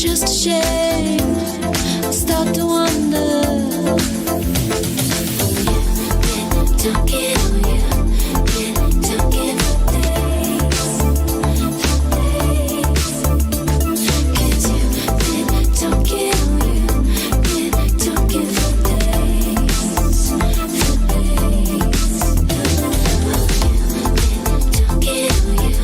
just a shame. I start to wonder. Don't get on you. Don't get for days. Cause you don't get on you. Don't get for days. Don't get on you.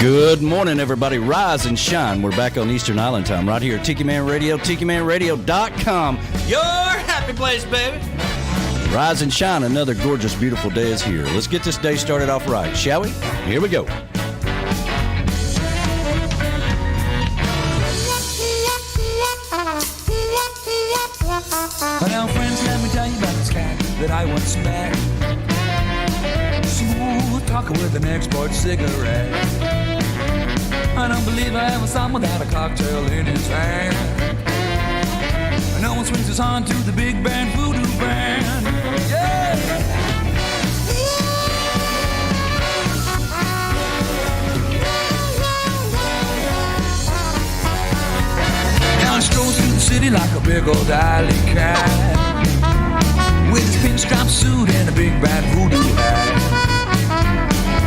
Good morning, everybody. Rise and shine. We're back on Eastern Island time right here at Tiki Man Radio, tikimanradio.com. Your happy place, baby. Rise and shine. Another gorgeous, beautiful day is here. Let's get this day started off right, shall we? Here we go. Now, friends, let me tell you about this guy that I once met. Smooth talker with an export cigarette. I don't believe I ever saw him without a cocktail in his hand. No one swings his on to the big band voodoo band. Yeah! Now he strolls through the city like a big old alley cat, with his pinstripe suit and a big bad voodoo hat.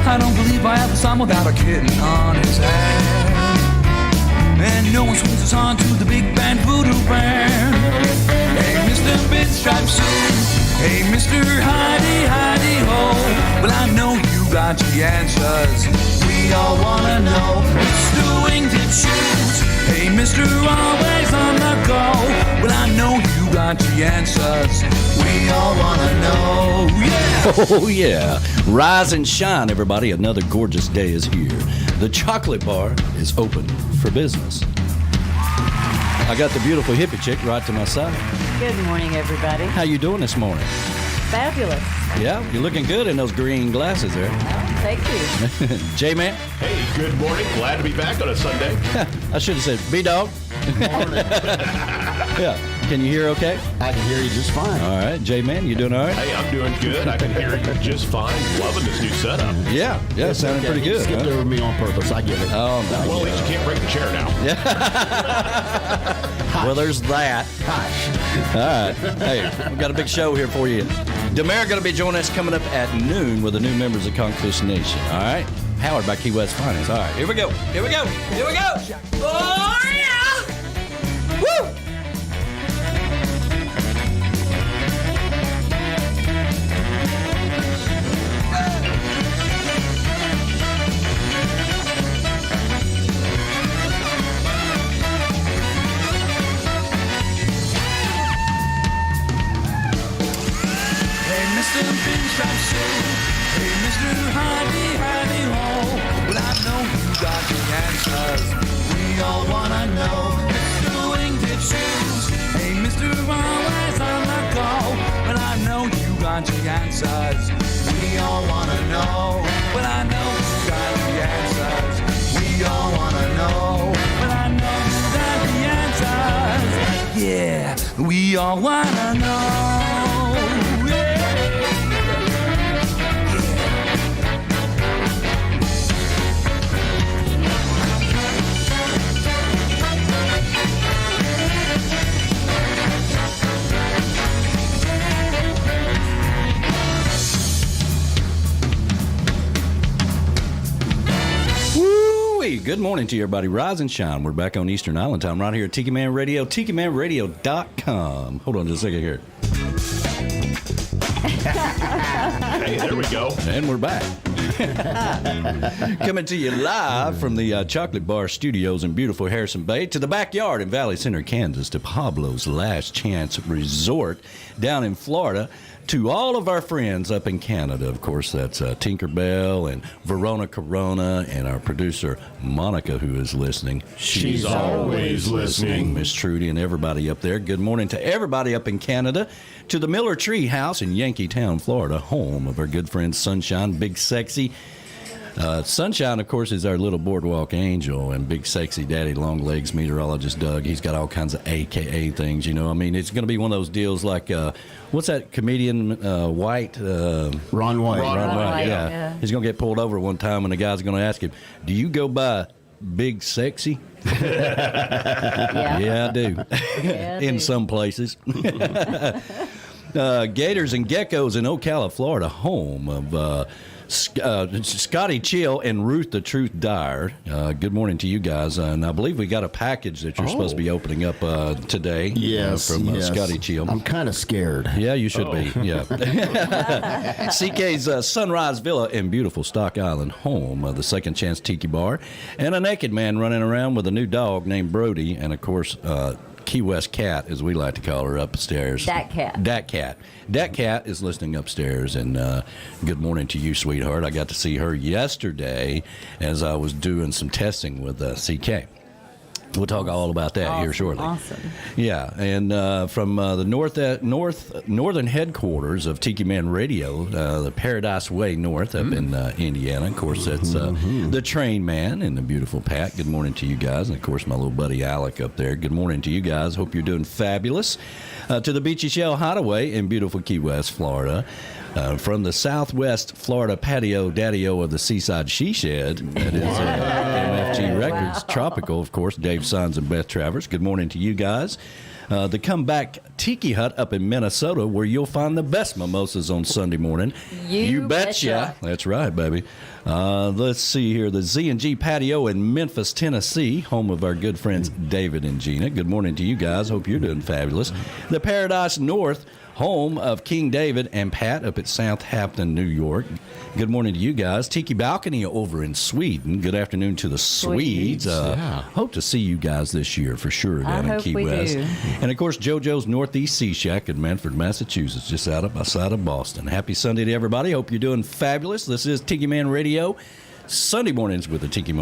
I don't believe I ever saw him without a kitten on his head. And no one swings his on to the big band voodoo band. Hey, Mr. Pinstripe Suit. Hey, Mr. Hidey, Hidey Ho. Well, I know you got the answers. We all wanna know. Mr. Wingtip Shoes. Hey, Mr. Always on the go. Well, I know you got the answers. We all wanna know. Yeah. Oh, yeah. Rise and shine, everybody. Another gorgeous day is here. The chocolate bar is open for business. I got the beautiful hippie chick right to my side. Good morning, everybody. How you doing this morning? Fabulous. Yeah, you're looking good in those green glasses there. Oh, thank you. J-Man? Hey, good morning. Glad to be back on a Sunday. I should have said B-Dog. Good morning. Yeah. Can you hear okay? I can hear you just fine. All right. J-Man, you doing all right? Hey, I'm doing good. I can hear you just fine. Loving this new setup. Yeah, sounding pretty good. Skipped over me on purpose. I get it. Oh, no. Well, at least you can't break the chair now. Well, there's that. Hush. All right. Hey, we've got a big show here for you. Demare going to be joining us coming up at noon with the new members of Conchfish Nation. All right. Powered by Keywestfinest. All right. Here we go. Here we go. Here we go. Oh, yeah. Woo. Mr. Pinstripe Suit. Hey, Mr. Hidey, Hidey Ho. Well, I know you got the answers. We all wanna know. Mr. Wingtip Shoes. Hey, Mr. Always on the go. Well, I know you got the answers. We all wanna know. Well, I know you got the answers. We all wanna know. Well, I know you got the answers. Yeah. We all wanna know. Yeah. Good morning to you, everybody. Rise and shine. We're back on Eastern Island time right here at Tiki Man Radio, tikimanradio.com. Hold on just a second here. Hey, there we go. And we're back. Coming to you live from the Chocolate Bar Studios in beautiful Harrison Bay to the backyard in Valley Center, Kansas, to Pablo's Last Chance Resort down in Florida, to all of our friends up in Canada. Of course, that's Tinkerbell and Verona Corona and our producer, Monica, who is listening. She's always listening. Miss Trudy and everybody up there. Good morning to everybody up in Canada, to the Miller Tree House in Yankeetown, Florida, home of our good friend Sunshine, Big Sexy. Sunshine, of course, is our little boardwalk angel, and Big Sexy Daddy Longlegs Meteorologist Doug. He's got all kinds of AKA things, you know. I mean, it's going to be one of those deals like, what's that comedian, White? Ron White. Ron White, yeah. He's going to get pulled over one time, and the guy's going to ask him, do you go by Big Sexy? Yeah, I do. Yeah, I In do. some places. Gators and Geckos in Ocala, Florida, home of Scotty Chill and Ruth the Truth Dyer. Good morning to you guys. And I believe we got a package that you're supposed to be opening up today. Yes, from yes. Scotty Chill. I'm kind of scared. Yeah, you should be. Yeah. CK's Sunrise Villa in beautiful Stock Island, home of the Second Chance Tiki Bar, and a naked man running around with a new dog named Brody, and of course, Key West Cat, as we like to call her, upstairs. Dat Cat. Dat Cat. Dat Cat is listening upstairs, and good morning to you, sweetheart. I got to see her yesterday as I was doing some testing with CK. We'll talk all about that here shortly. Awesome. Yeah, and from the northern headquarters of Tiki Man Radio, the Paradise Way North up in Indiana. Of course, that's the Train Man and the beautiful Pat. Good morning to you guys. And, of course, my little buddy Alec up there. Good morning to you guys. Hope you're doing fabulous. To the Beachy Shell Hideaway in beautiful Key West, Florida. From the Southwest Florida patio daddy-o of the Seaside She Shed, that is MFG Records, Tropical, of course, Dave Sines and Beth Travers. Good morning to you guys. The Comeback Tiki Hut up in Minnesota, where you'll find the best mimosas on Sunday morning. You betcha. That's right, baby. Let's see here. The Z&G Patio in Memphis, Tennessee, home of our good friends David and Gina. Good morning to you guys. Hope you're doing fabulous. The Paradise North, home of King David and Pat up at Southampton, New York. Good morning to you guys. Tiki Balcony over in Sweden. Good afternoon to the Swedes. Hope to see you guys this year for sure down in Key West. Do. And, of course, JoJo's Northeast Sea Shack in Manford, Massachusetts, just outside of Boston. Happy Sunday to everybody. Hope you're doing fabulous. This is Tiki Man Radio. Sunday mornings with the Tiki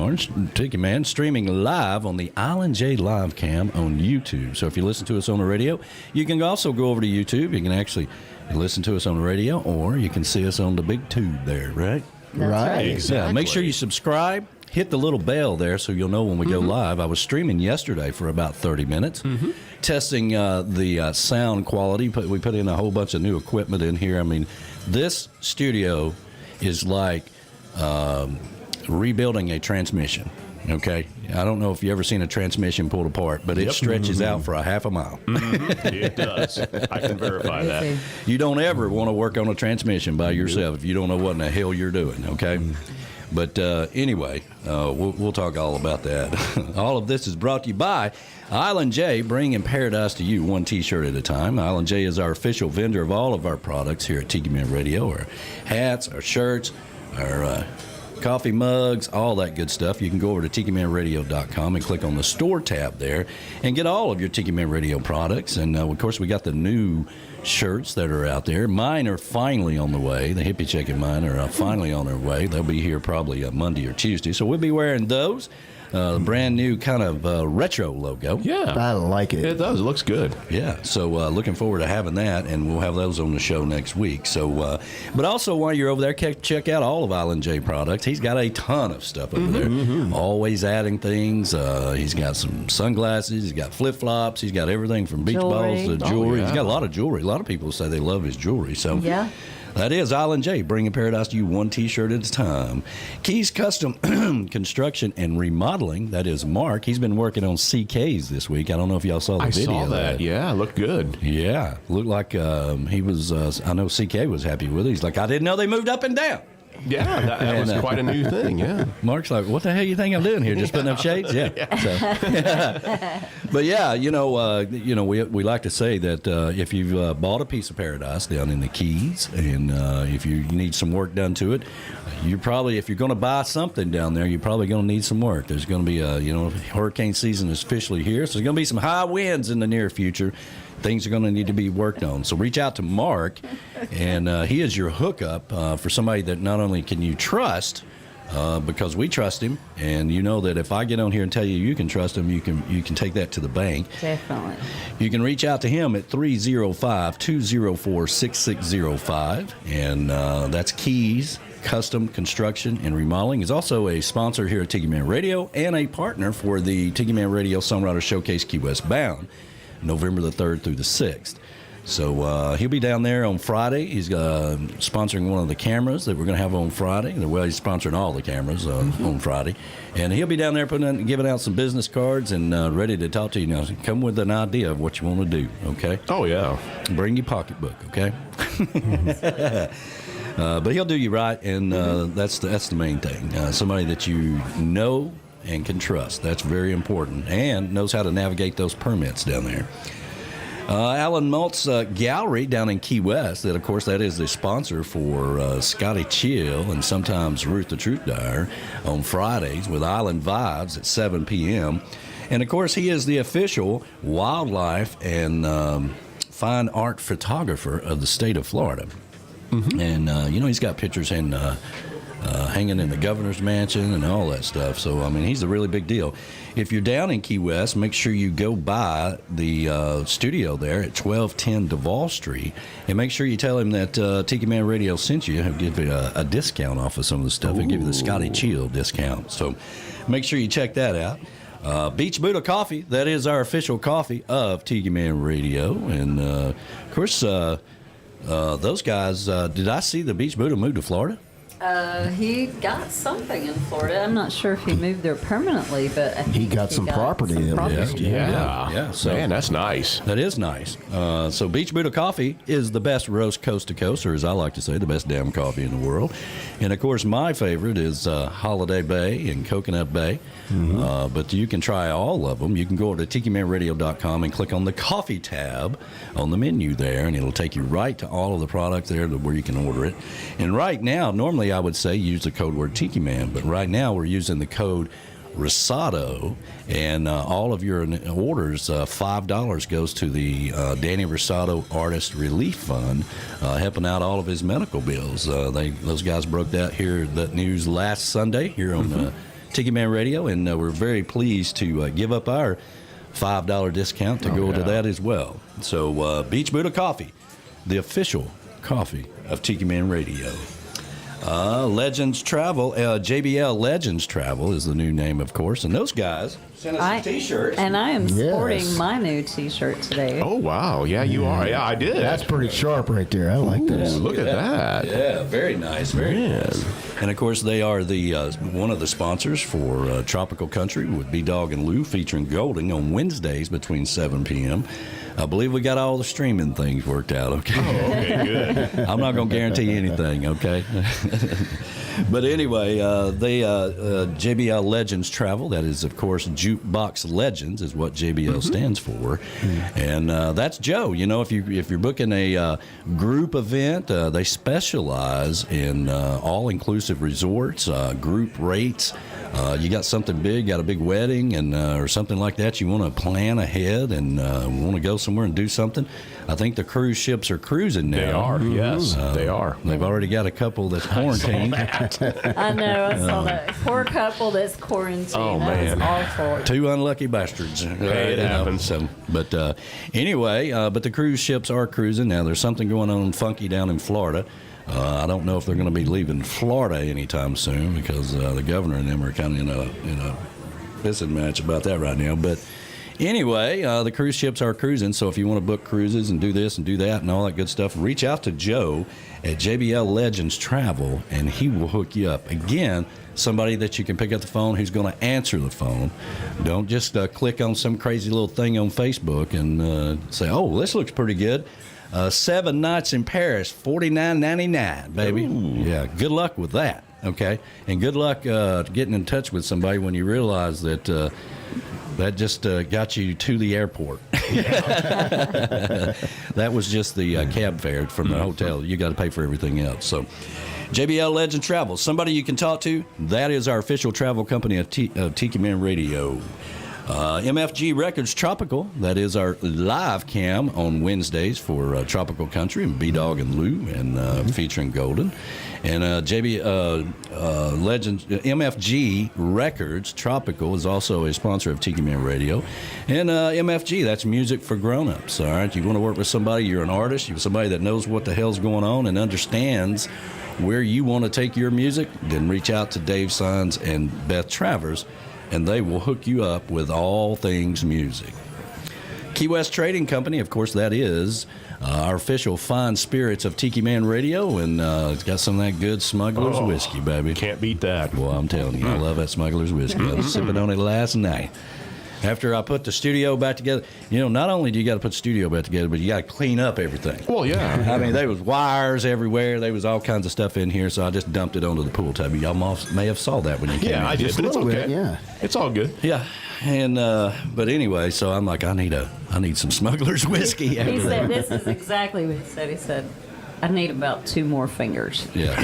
Man, streaming live on the Island J Live Cam on YouTube. So if you listen to us on the radio, you can also go over to YouTube. You can actually listen to us on the radio, or you can see us on the big tube there, right? That's right. Exactly. Yeah, make sure you subscribe. Hit the little bell there so you'll know when we go live. I was streaming yesterday for about 30 minutes, testing the sound quality. We put in a whole bunch of new equipment in here. I mean, this studio is like rebuilding a transmission. Okay, I don't know if you ever seen a transmission pulled apart, but it stretches out for a half a mile. It does. I can verify that. You don't ever want to work on a transmission by yourself if you don't know what in the hell you're doing. Okay. But anyway, we'll talk all about that. All of this is brought to you by Island J, bringing paradise to you one T-shirt at a time. Island J is our official vendor of all of our products here at Tiki Man Radio, our hats, our shirts, our coffee mugs, all that good stuff. You can go over to tikimanradio.com and click on the store tab there and get all of your Tiki Man Radio products. And, of course, we got the new shirts that are out there. Mine are finally on the way. The Hippie Chicken mine are finally on their way. They'll be here probably Monday or Tuesday. So we'll be wearing those. brand new kind of retro logo. Yeah. I like it. It does. It looks good. Yeah, so looking forward to having that, and we'll have those on the show next week. So, but also while you're over there, check out all of Island J products. He's got a ton of stuff over there. Always adding things. He's got some sunglasses. He's got flip flops. He's got everything from beach balls to jewelry. He's got a lot of jewelry. A lot of people say they love his jewelry. So Yeah. that is Island J, bringing paradise to you one T-shirt at a time. Keys Custom Construction and Remodeling, that is Mark. He's been working on CKs this week. I don't know if y'all saw the video. I saw that. Yeah, looked good. Yeah, looked like he was, I know CK was happy with it. He's like, I didn't know they moved up and down. Yeah, that was quite a new thing, yeah. Mark's like, what the hell you think I'm doing here? Just putting up shades? Yeah. So. But yeah, we like to say that if you've bought a piece of paradise down in the Keys, and if you need some work done to it, you're probably, if you're going to buy something down there, you're probably going to need some work. There's going to be hurricane season is officially here, so there's going to be some high winds in the near future. Things are going to need to be worked on. So reach out to Mark, and he is your hookup for somebody that not only can you trust, because we trust him, and you know that if I get on here and tell you can trust him, you can take that to the bank. Definitely. You can reach out to him at 305-204-6605, and that's Keys Custom Construction and Remodeling. He's also a sponsor here at Tiki Man Radio and a partner for the Tiki Man Radio Songwriters Showcase Key West Bound, November the 3rd through the 6th. So he'll be down there on Friday. He's sponsoring one of the cameras that we're going to have on Friday. Well, he's sponsoring all the cameras on Friday. And he'll be down there giving out some business cards and ready to talk to you. Now, come with an idea of what you want to do, okay? Oh, yeah. Bring your pocketbook, okay? But he'll do you right, and that's the main thing. Somebody that you know and can trust. That's very important, and knows how to navigate those permits down there. Alan Malt's Gallery down in Key West, that of course that is the sponsor for Scotty Chill and sometimes Ruth the Truth Dyer on Fridays with Island Vibes at 7 p.m. And of course he is the official wildlife and fine art photographer of the state of Florida. And he's got pictures in hanging in the governor's mansion and all that stuff. So, I mean, he's a really big deal. If you're down in Key West, make sure you go by the studio there at 1210 Duval Street, and make sure you tell him that Tiki Man Radio sent you. He'll give you a discount off of some of the stuff. He'll give you the Scotty Chill discount. So make sure you check that out. Beach Buddah Coffee, that is our official coffee of Tiki Man Radio. And, of course, those guys, did I see the Beach Buddah move to Florida? He got something in Florida. I'm not sure if he moved there permanently, but I think He got some property at least. Yeah. So Man, that's nice. that is nice. So Beach Buddah Coffee is the best roast coast to coast, or as I like to say, the best damn coffee in the world. And of course, my favorite is Holiday Bay and Coconut Bay. But you can try all of them. You can go to tikimanradio.com and click on the coffee tab on the menu there, and it'll take you right to all of the products there where you can order it. And right now, normally I would say use the code word Tiki Man, but right now we're using the code Rosado, and all of your orders, $5 goes to the Danny Rosado Artist Relief Fund, helping out all of his medical bills. Those guys broke that news last Sunday here on Tiki Man Radio, and we're very pleased to give up our $5 discount to go to that as well. So Beach Buddah Coffee, the official coffee of Tiki Man Radio. Legends Travel, JBL Legends Travel is the new name, of course, and those guys sent us some T-shirts. And I am sporting my new T-shirt today. Oh, wow. Yeah, you are. Yeah, I did. That's pretty sharp right there. I like this. Look at that. Yeah, very nice, very nice. And of course, they are the one of the sponsors for Tropical Country with B-Dog and Lou, featuring Golding on Wednesdays between 7 p.m. I believe we got all the streaming things worked out, okay? Oh, okay, good. I'm not going to guarantee anything, okay? But anyway, JBL Legends Travel, that is, of course, Jukebox Legends is what JBL stands for. And that's Joe. You know, if you're booking a group event, they specialize in all-inclusive resorts, group rates, you got something big, got a big wedding and or something like that, you want to plan ahead and want to go somewhere and do something, I think the cruise ships are cruising now. They are, yes, they are. They've already got a couple that's quarantined. I know. I saw that poor couple that's quarantined. Oh, that man. was awful. Two unlucky bastards. Hey, it happens. So, but anyway, but the cruise ships are cruising now. There's something going on funky down in Florida. I don't know if they're going to be leaving Florida anytime soon because the governor and them are kind of in a pissing match about that right now. But anyway, the cruise ships are cruising. So if you want to book cruises and do this and do that and all that good stuff, reach out to Joe at JBL Legends Travel, and he will hook you up. Again, somebody that you can pick up the phone who's going to answer the phone. Don't just click on some crazy little thing on Facebook and say, oh, this looks pretty good. 7 nights in Paris, $49.99, baby. Ooh. Yeah, good luck with that, okay? And good luck getting in touch with somebody when you realize that that just got you to the airport. That was just the cab fare from the hotel. You got to pay for everything else. So JBL Legend Travel, somebody you can talk to. That is our official travel company of Tiki Man Radio. MFGRECORD's Tropical, that is our live cam on Wednesdays for Tropical Country and B-Dog and Lou and featuring Golden. And MFG Records Tropical is also a sponsor of Tiki Man Radio. And MFG, that's music for grown-ups, all right? You want to work with somebody, you're an artist, you're somebody that knows what the hell's going on and understands where you want to take your music, then reach out to Dave Sines and Beth Travers, and they will hook you up with all things music. Key West Trading Company, of course, that is our official fine spirits of Tiki Man Radio, and it's got some of that good Smuggler's whiskey, baby. Can't beat that. Well, I'm telling you, I love that Smuggler's whiskey. I was sipping on it last night. After I put the studio back together, not only do you got to put the studio back together, but you got to clean up everything. Well, yeah. I mean, there was wires everywhere. There was all kinds of stuff in here, so I just dumped it onto the pool tub. Y'all may have saw that when you came in. Yeah, I did, but it's okay. Yeah. It's all good. Yeah, and but anyway, so I'm like, I need some Smuggler's whiskey. He After said, that. this is exactly what he said. He said, I need about 2 more fingers. Yeah.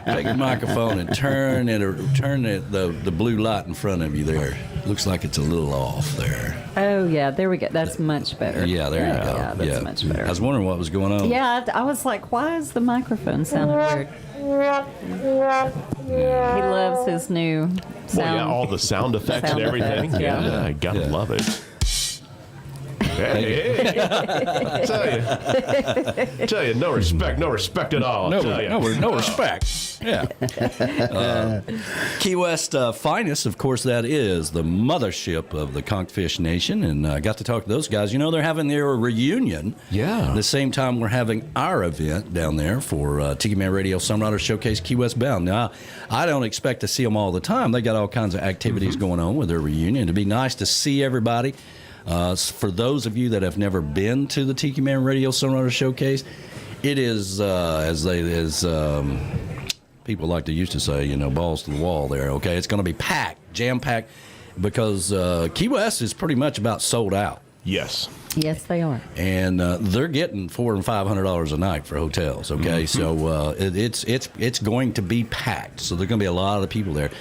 Take a microphone and turn the blue light in front of you there. Looks like it's a little off there. Oh, yeah, there we go. That's much better. Yeah, there you go. Yeah, that's much better. I was wondering what was going on. Yeah, I was like, why is the microphone sounding weird? He loves his new sound. Well, yeah, all the sound effects and everything. Effects, yeah. I gotta love it. Hey. Tell you, no respect at all. No respect. Yeah. Key West Finest, of course, that is the mothership of the Conchfish Nation, and I got to talk to those guys. They're having their reunion. Yeah. The same time we're having our event down there for Tiki Man Radio Songwriters Showcase Key West Bound. Now, I don't expect to see them all the time. They got all kinds of activities going on with their reunion. It'd be nice to see everybody. For those of you that have never been to the Tiki Man Radio Songwriter Showcase, it is, as people like to used to say, balls to the wall there, okay? It's going to be packed, jam-packed, because Key West is pretty much about sold out. Yes. Yes, they are. And they're getting $400 and $500 a night for hotels, okay? So it's going to be packed. So there's going to be a lot of people there.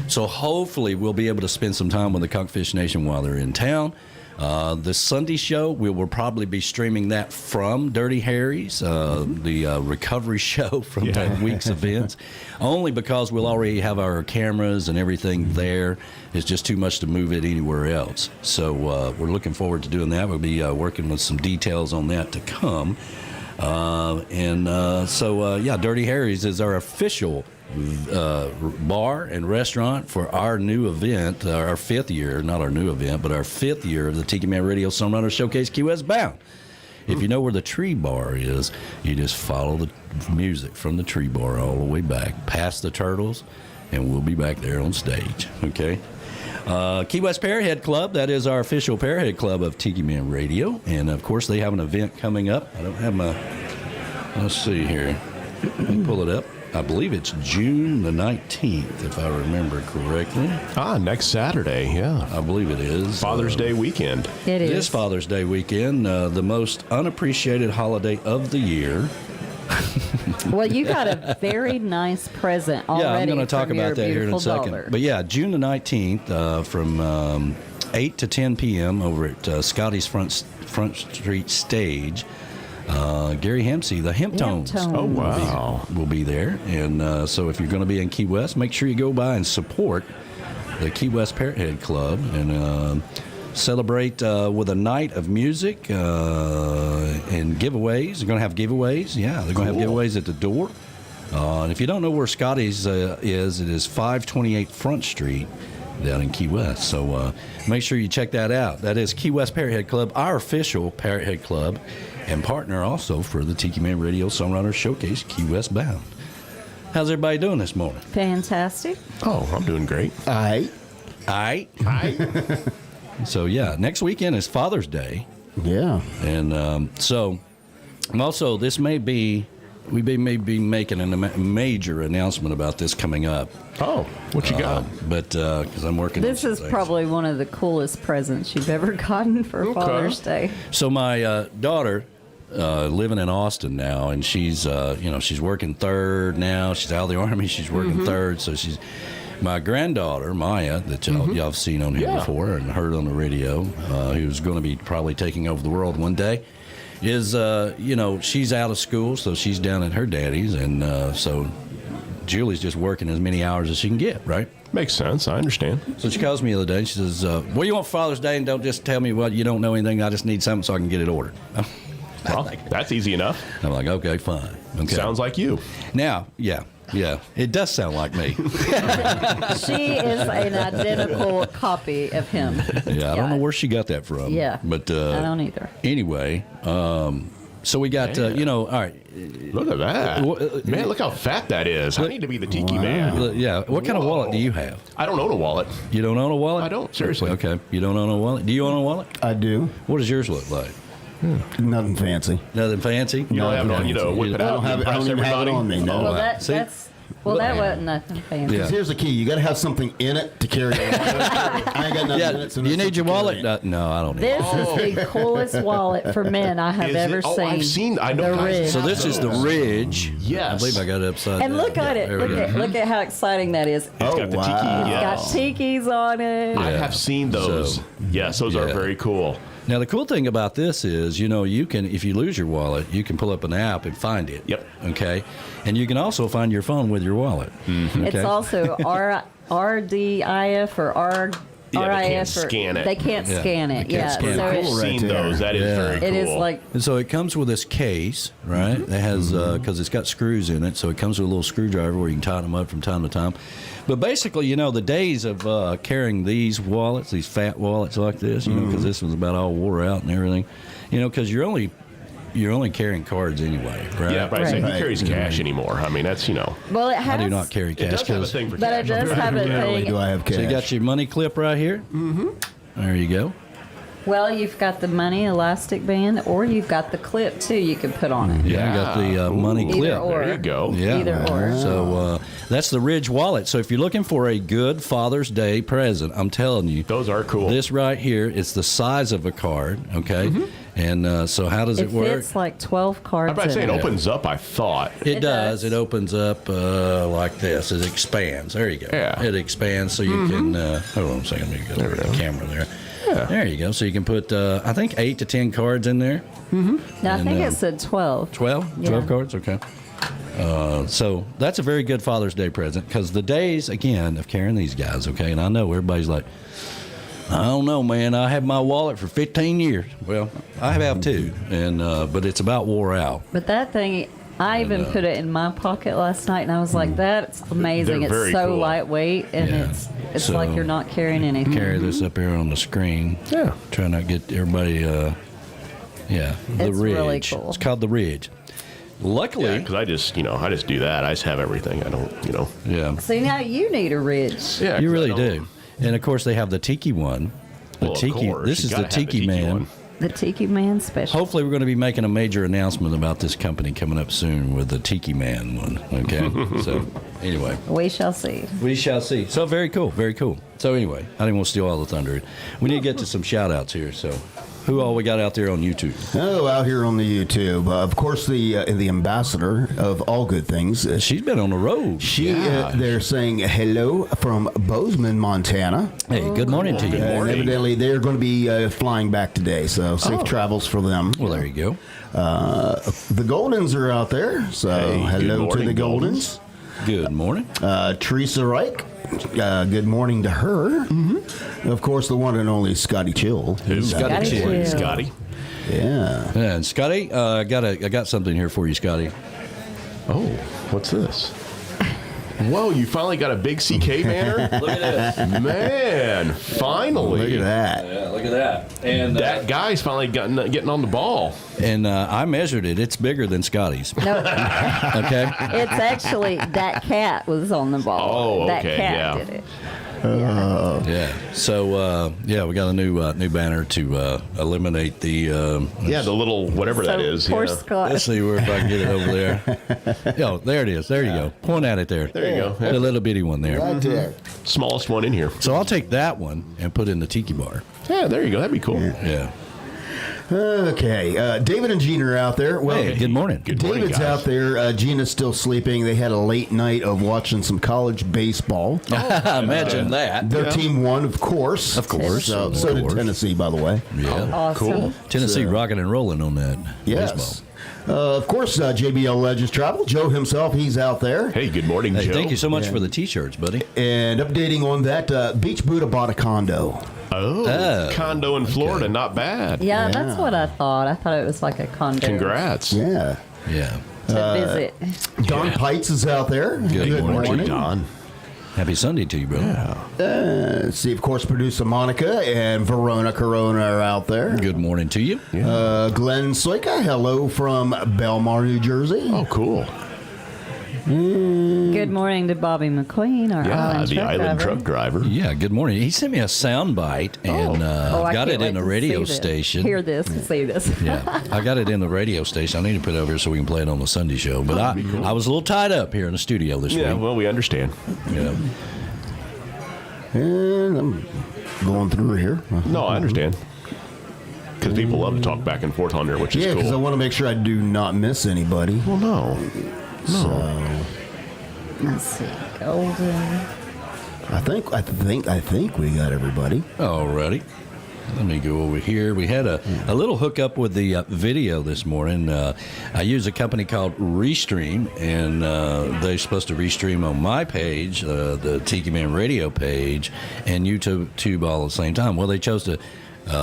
So hopefully we'll be able to spend some time with the Conchfish Nation while they're in town. The Sunday show, we will probably be streaming that from Dirty Harry's, the recovery show from that week's events, only because we'll already have our cameras and everything there. It's just too much to move it anywhere else. So we're looking forward to doing that. We'll be working with some details on that to come. Dirty Harry's is our official bar and restaurant for our new event, our 5th year, not our new event, but our 5th year of the Tiki Man Radio Songwriter Showcase Key West Bound. If you know where the tree bar is, you just follow the music from the tree bar all the way back, past the turtles, and we'll be back there on stage, okay? Key West Parrot Head Club, that is our official Parrot Head Club of Tiki Man Radio, and of course they have an event coming up. I don't have let's see here, let me pull it up. I believe it's June the 19th, if I remember correctly. Next Saturday, yeah. I believe it is. Father's Day weekend. It is. It is Father's Day weekend, the most unappreciated holiday of the year. Well, you got a very nice present already. Yeah, I'm going to talk from your about that here in a beautiful second. daughter. But yeah, June the 19th from 8 to 10 p.m. over at Scotty's Front Street Stage. Gary Hempsey, the Hemp Tones. Oh, wow. will be there. And so if you're going to be in Key West, make sure you go by and support the Key West Parrot Head Club and celebrate with a night of music and giveaways. They're going to have giveaways. Yeah, they're going to have giveaways at the door. And if you don't know where Scotty's is, it is 528 Front Street down in Key West. So make sure you check that out. That is Key West Parrot Head Club, our official Parrot Head Club, and partner also for the Tiki Man Radio Songwriters Showcase, Key West Bound. How's everybody doing this morning? Fantastic. Oh, I'm doing great. All right. So, yeah, next weekend is Father's Day. Yeah. And so, also, we may be making a major announcement about this coming up. Oh, what you got? But because I'm working This on is some things. probably one of the coolest presents you've ever gotten for Father's Day. So my daughter, living in Austin now, and she's she's working third now. She's out of the Army. She's working third. So she's my granddaughter Maya, that y'all have seen on here before and heard on the radio, who's going to be probably taking over the world one day. Is she's out of school, so she's down at her daddy's, and so Julie's just working as many hours as she can get, right? Makes sense. I understand. So she calls me the other day and she says, what do you want for Father's Day? And don't just tell me what you don't know anything. I just need something so I can get it ordered. Well, that's easy enough. I'm like, okay, fine. Okay. Sounds like you. Now, yeah, it does sound like me. She is an identical copy of him. Yeah, I don't know where she got that from. Yeah, but I don't either. Anyway, so we got, all right. Look at that. Man, look how fat that is. I need to be the Tiki Man. Yeah, what kind of wallet do you have? I don't own a wallet. You don't own a wallet? I don't, seriously. Okay, you don't own a wallet? Do you own a wallet? I do. What does yours look like? Nothing fancy. Nothing fancy? You don't have it on, whip it out and I impress don't even have it everybody. on me, no. Well, See? that wasn't nothing fancy. Yeah. Here's the key. You got to have something in it to carry it. I ain't got nothing in it. So Do you there's need your something wallet? No, I don't need it. This is the coolest wallet for men I have Is ever it? Oh, seen. I've seen. I know The guys Ridge. have So this is the those. Ridge. Yes. I believe I got it upside And down. look at it. There we go. Look at how exciting that is. It's got the wow. Tiki. Got Yes. tikis on it. I have seen those. So, yes, those are very cool. Now, the cool thing about this is, you can, if you lose your wallet, you can pull up an app and find it. Yep. Okay? And you can also find your phone with your wallet. Okay? It's also RDIF or RIF. Yeah, they can't or scan it. They can't Yeah, scan it. they can't scan it. So I've Cool right seen there. those. That is Yeah. very cool. it is like And so it comes with this case, right? That has, because it's got screws in it, so it comes with a little screwdriver where you can tighten them up from time to time. But basically, the days of carrying these wallets, these fat wallets like this, because this was about all wore out and everything, because you're only carrying cards anyway, right? Yeah, right. So who Right. carries cash anymore? I mean, that's, well, it I has. do not carry It cash. does have a 'cause- thing for But cash. it does have a Rarely thing. do I have cash. So you got your money clip right here. Mm-hmm. There you go. Well, you've got the money elastic band, or you've got the clip too. You can put on it. Yeah, I got the money Either clip. or. There you go. Yeah. Either or. So that's the Ridge wallet. So if you're looking for a good Father's Day present, I'm telling you, Those are cool. this right here, it's the size of a card, okay? And so how does it, It work? fits like 12 cards. I'm about to say in it opens up, I thought. It does. does. It opens up like this. It expands. There you go. Yeah. It expands so you can. Hold on a second. Let me go to the camera there. Yeah. There you go. So you can put, I think, 8 to 10 cards in there. Now, I And, think it said 12. 12? Yeah. 12 cards? Okay. So that's a very good Father's Day present because the days, again, of carrying these guys, okay, and I know everybody's like, I don't know, man. I had my wallet for 15 years. Well, I have too, and but it's about wore out. But that thing, I even put it in my pocket last night, and I was like, "That's amazing! They're It's very so cool. lightweight, and Yeah. it's So, like you're not carrying anything." Carry this up here on the screen. Yeah. Try not to get everybody. The It's Ridge. really cool. It's called the Ridge. Luckily, Yeah, because I just do that. I just have everything. I don't, yeah, See, now you need a Ridge. Yeah, 'cause you I really don't- do. And of course, they have the Tiki one. The Well, of Tiki. course, This you is the gotta have the Tiki Tiki Man. one. The Tiki Man special. Hopefully, we're going to be making a major announcement about this company coming up soon with the Tiki Man one. Okay. So, anyway, We shall see. we shall see. So, very cool. Very cool. So, anyway, I didn't want to steal all the thunder. We need to get to some shout outs here. So, Who all we got out there on YouTube? Oh, out here on the YouTube. Of course, the ambassador of all good things. She's been on the road. They're saying hello from Bozeman, Montana. Hey, good morning to you. And evidently, they're going to be flying back today, so safe travels for them. Well, there you go. The Goldens are out there, so hello to the Goldens. Good morning. Teresa Reich. Good morning to her. Mm-hmm. Of course, the one and only Scotty Chill. Scotty Chill. Scotty. Yeah. And Scotty, I got something here for you, Scotty. Oh, what's this? Whoa, you finally got a big CK banner? Look at this. Man, finally. Look at that. Yeah, look at that. And that guy's finally getting on the ball. And I measured it. It's bigger than Scotty's. No, Okay? it's actually that cat was on the ball. Oh, that okay, cat yeah. did it. Yeah. So, we got a new banner to eliminate the... the little whatever that is. Poor Yeah. Scott. Let's see if I can get it over there. Yo, there it is. There you go. Point at it there. There you go. The little bitty one there. Right there. Smallest one in here. So I'll take that one and put it in the tiki bar. Yeah, there you go. That'd be cool. Yeah. Okay. David and Gina are out there. Well, Hey, good morning. Good morning, David's guys. out there. Gina's still sleeping. They had a late night of watching some college baseball. Imagine that. Their team won, of course. Of course. So Of did course. Tennessee, by the way. Yeah. Awesome. Cool. Tennessee rocking and rolling on that Yes. baseball. Of course, JBL Legends Travel. Joe himself, he's out there. Hey, good morning, Hey, Joe. thank you so much for the T-shirts, buddy. And updating on that, Beach Buddah bought a condo. Oh, condo in Florida, not bad. Yeah, that's what I thought. I thought it was like a condo Congrats. Yeah. Yeah. to visit. Don Pites is out there. Good morning, Don. Happy Sunday to you, brother. Let's see, of course, producer Monica and Verona Corona are out there. Good morning to you. Glenn Soika, hello from Belmar, New Jersey. Oh, cool. Good morning to Bobby McQueen, our island truck driver. Yeah, good morning. He sent me a sound bite and I got can't it wait in the to radio see this. station. Hear this and see this. Yeah, I got it in the radio station. I need to put it over here so we can play it on the Sunday show. But I was a little tied up here in the studio this Yeah, week. well, we understand. Yeah. And I'm going through here. No, I understand. Because people love to talk back and forth on there, which is Yeah, because I cool. want to make sure I do not miss anybody. Well, no. So Let's see. Golden. I think we got everybody. Alrighty. Let me go over here. We had a little hookup with the video this morning. I use a company called Restream, and they're supposed to restream on my page, the Tiki Man Radio page, and YouTube all at the same time. Well, they chose to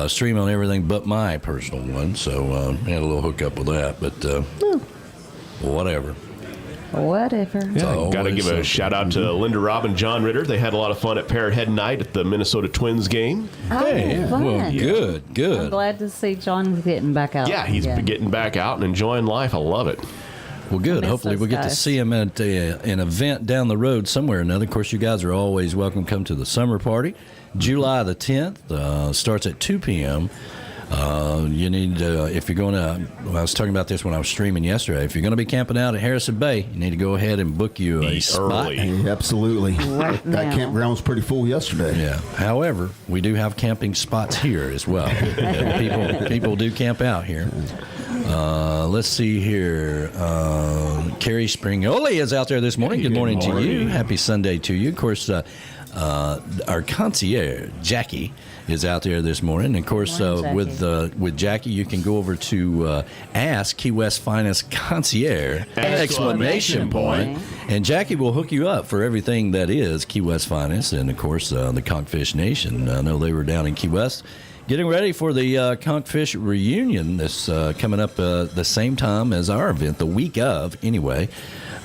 stream on everything but my personal one, so we had a little hookup with that, but whatever. Whatever. Yeah, got to give a shout out to Linda Robb and John Ritter. They had a lot of fun at Parrot Head Night at the Minnesota Twins game. Hey, fun. well, good. I'm glad to see John's getting back out. Yeah, he's getting back out and enjoying life. I love it. Well, good. miss Hopefully, those we'll get to guys. see him at an event down the road somewhere or another. Of course, you guys are always welcome to come to the summer party. July the 10th starts at 2 p.m. You need, if you're going to, I was talking about this when I was streaming yesterday. If you're going to be camping out at Harrison Bay, you need to go ahead and book you a spot. Yeah, absolutely. Right That now. campground was pretty full yesterday. Yeah. However, we do have camping spots here as well. people do camp out here. Let's see here. Carrie Springoli is out there this morning. Good morning to you. Happy Sunday to you. Of course, our concierge, Jackie, is out there this morning. And of course, Morning, with Jackie, you can go over to Ask Keywestfinest Concierge! Exclamation point. And Jackie will hook you up for everything that is Key West Finest. And of course, the Conchfish Nation. I know they were down in Key West getting ready for the Conchfish reunion that's coming up the same time as our event, the week of, anyway.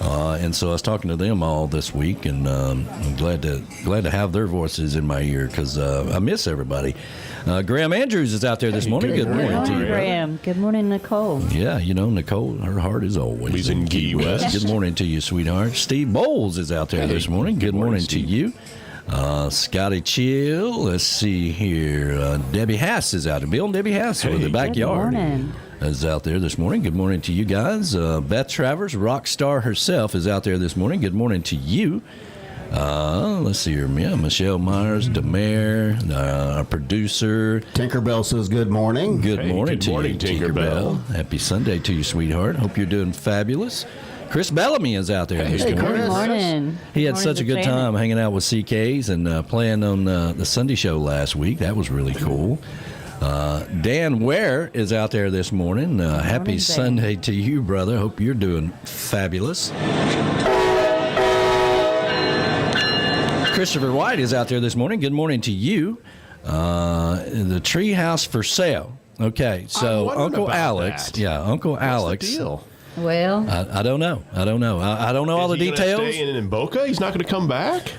And so I was talking to them all this week, and I'm glad to have their voices in my ear because I miss everybody. Graham Andrews is out there this morning. Good morning Good to morning, you. Graham. Good morning, Nicole. Yeah, you know, Nicole, her heart is always He's in Key West. Good morning to you, sweetheart. Steve Bowles is out there this morning. Good morning to you. Scotty Chill. Let's see here. Debbie Hass is out there. Bill and Debbie Hass with the backyard. Good morning. Is out there this morning. Good morning to you guys. Beth Travers, rock star herself, is out there this morning. Good morning to you. Let's see here. Yeah, Michelle Myers, Demare, our producer. Tinkerbell says good morning. Good morning good to morning, you, Tinkerbell. Happy Sunday to you, sweetheart. Hope you're doing fabulous. Chris Bellamy is out there. Hey, Good morning. He had Morning such a to good Janet. time hanging out with CKs and playing on the Sunday show last week. That was really cool. Dan Ware is out there this morning. Happy Dan. Sunday to you, brother. Hope you're doing fabulous. Christopher White is out there this morning. Good morning to you. The tree house for sale. Okay, so wondered Uncle about Alex. that. Yeah, Uncle Alex. What's the deal? Well, I don't know. I don't know all the Is he gonna details. stay in Boca? He's not going to come back?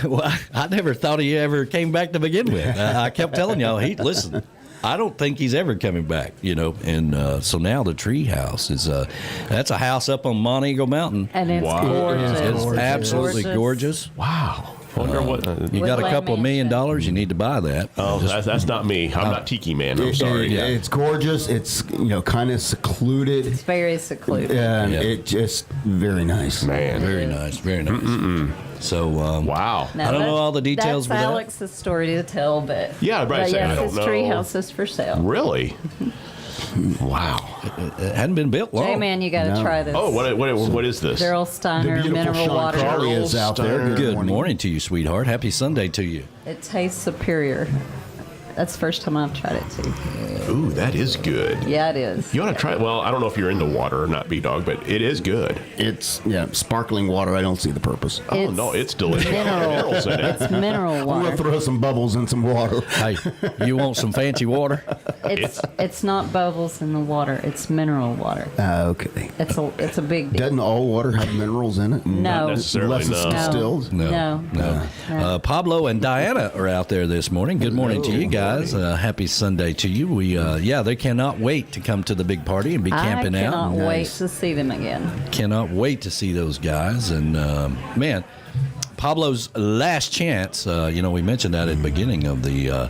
Well, I never thought he ever came back to begin with. I kept telling y'all, listen, I don't think he's ever coming back, And so now the tree house is that's a house up on Mont Eagle Mountain. and it's Wow. gorgeous. It's absolutely gorgeous. Wow. Wonder what. You got a Woodland couple $1 million, you need to buy that. Oh, that's not me. I'm not Tiki Man. I'm sorry. It's gorgeous. It's kind of secluded, It's very secluded. and Yeah. it just very nice. Man. Very nice, very nice. So, Wow. I don't know all the details That's with that. Alex's story to tell, but Yeah, I'd probably but say yes, I don't his know. tree house is for sale. Really? Wow. it hadn't been built long. J-Man, you got to No. try this. Oh, what is this? Gerald The Steiner beautiful mineral Sean water. Crawley is out there. Good morning to you, sweetheart. Happy Sunday to you. It tastes superior. That's the first time I've tried it too. Ooh, that is good. Yeah, it is. You ought to try it. Well, I don't know if you're into water or not, B-Dog, but it is good. It's sparkling water. I don't see the purpose. Oh, no, it's delicious. Mineral. Minerals in it. It's mineral I'm water. gonna throw some bubbles in some water. Hey, you want some fancy water? It's not bubbles in the water. It's mineral water. Okay. It's a big deal. Doesn't all water have minerals in it? No. necessarily, Unless it's no. distilled. No. Pablo and Diana are out there this morning. Good morning to you guys. Happy Sunday to you. We they cannot wait to come to the big party and be camping I cannot out. wait to see them again. Cannot wait to see those guys. And man, Pablo's last chance. We mentioned that at the beginning of the.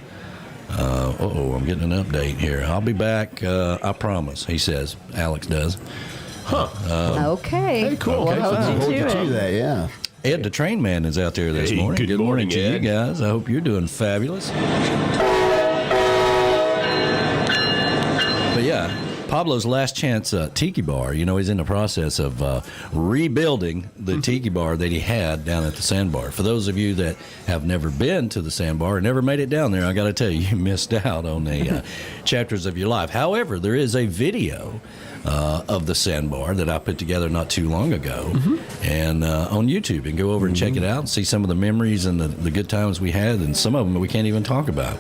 I'm getting an update here. I'll be back. I promise. He says. Alex does. Okay. Hey, cool. We'll Okay, hold Hold you you to to it. that, yeah. Ed, the train man, is out there this Hey, morning. good morning, to you Ed. guys. I hope you're doing fabulous. But yeah, Pablo's last chance tiki bar. He's in the process of rebuilding the tiki bar that he had down at the sandbar. For those of you that have never been to the sandbar and never made it down there, I got to tell you, you missed out on the chapters of your life. However, there is a video of the sandbar that I put together not too long ago, and on YouTube, and go over and check it out and see some of the memories and the good times we had, and some of them we can't even talk about.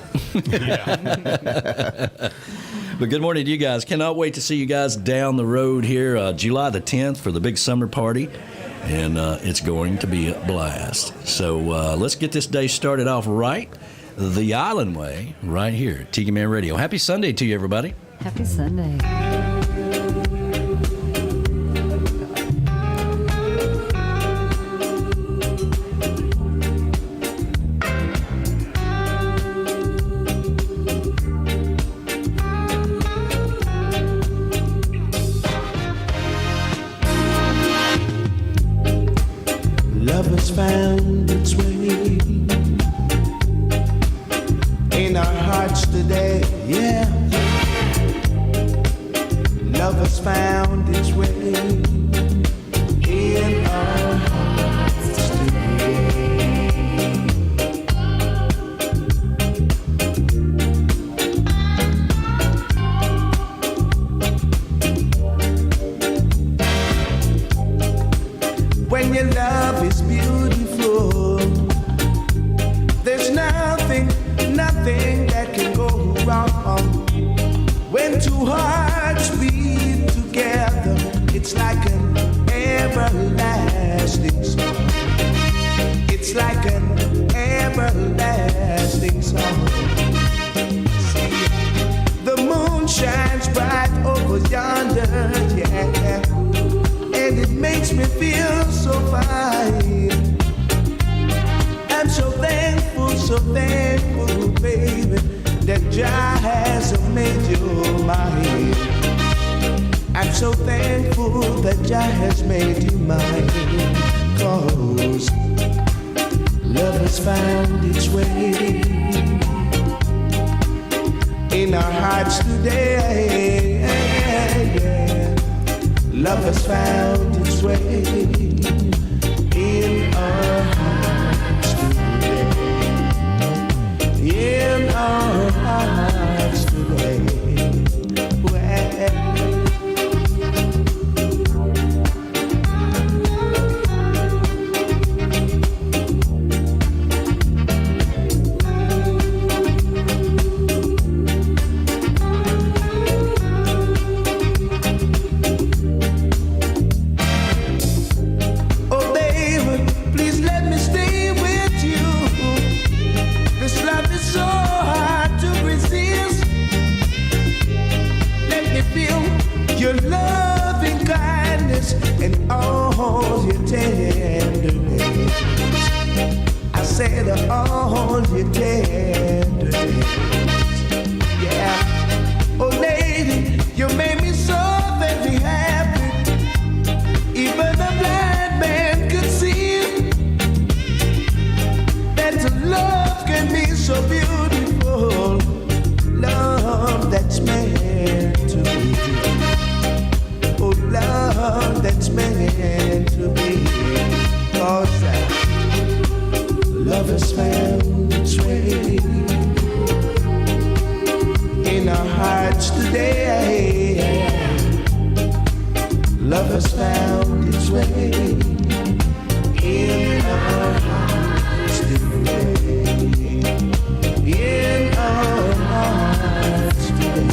But good morning to you guys. Cannot wait to see you guys down the road here July the 10th for the big summer party, and it's going to be a blast. So let's get this day started off right, the island way, right here at Tiki Man Radio. Happy Sunday to you, everybody. Happy Sunday. Love has found its way in our hearts today, yeah. Love has found its way in our hearts today. When your love is beautiful, there's nothing that can go wrong. When two hearts beat together, it's like an everlasting song. It's like an everlasting song. See, the moon shines bright over yonder, yeah, and it makes me feel so fine. I'm so thankful, baby, that Jah has made you mine. I'm so thankful that Jah has made you mine, 'cause love has found its way in our hearts today. Love has found its way in our hearts today. In our hearts today. Said all your tenderness, yeah. Oh lady, you made me so very happy. Even a blind man could see that love can be so beautiful. Love that's meant to be. Oh love that's meant to be. 'Cause love has found its way in our hearts today. Love has found its way in our hearts today. In our hearts today.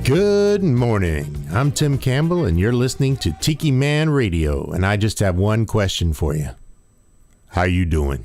Good morning. I'm Tim Campbell, and you're listening to Tiki Man Radio, and I just have one question for you. How you doing?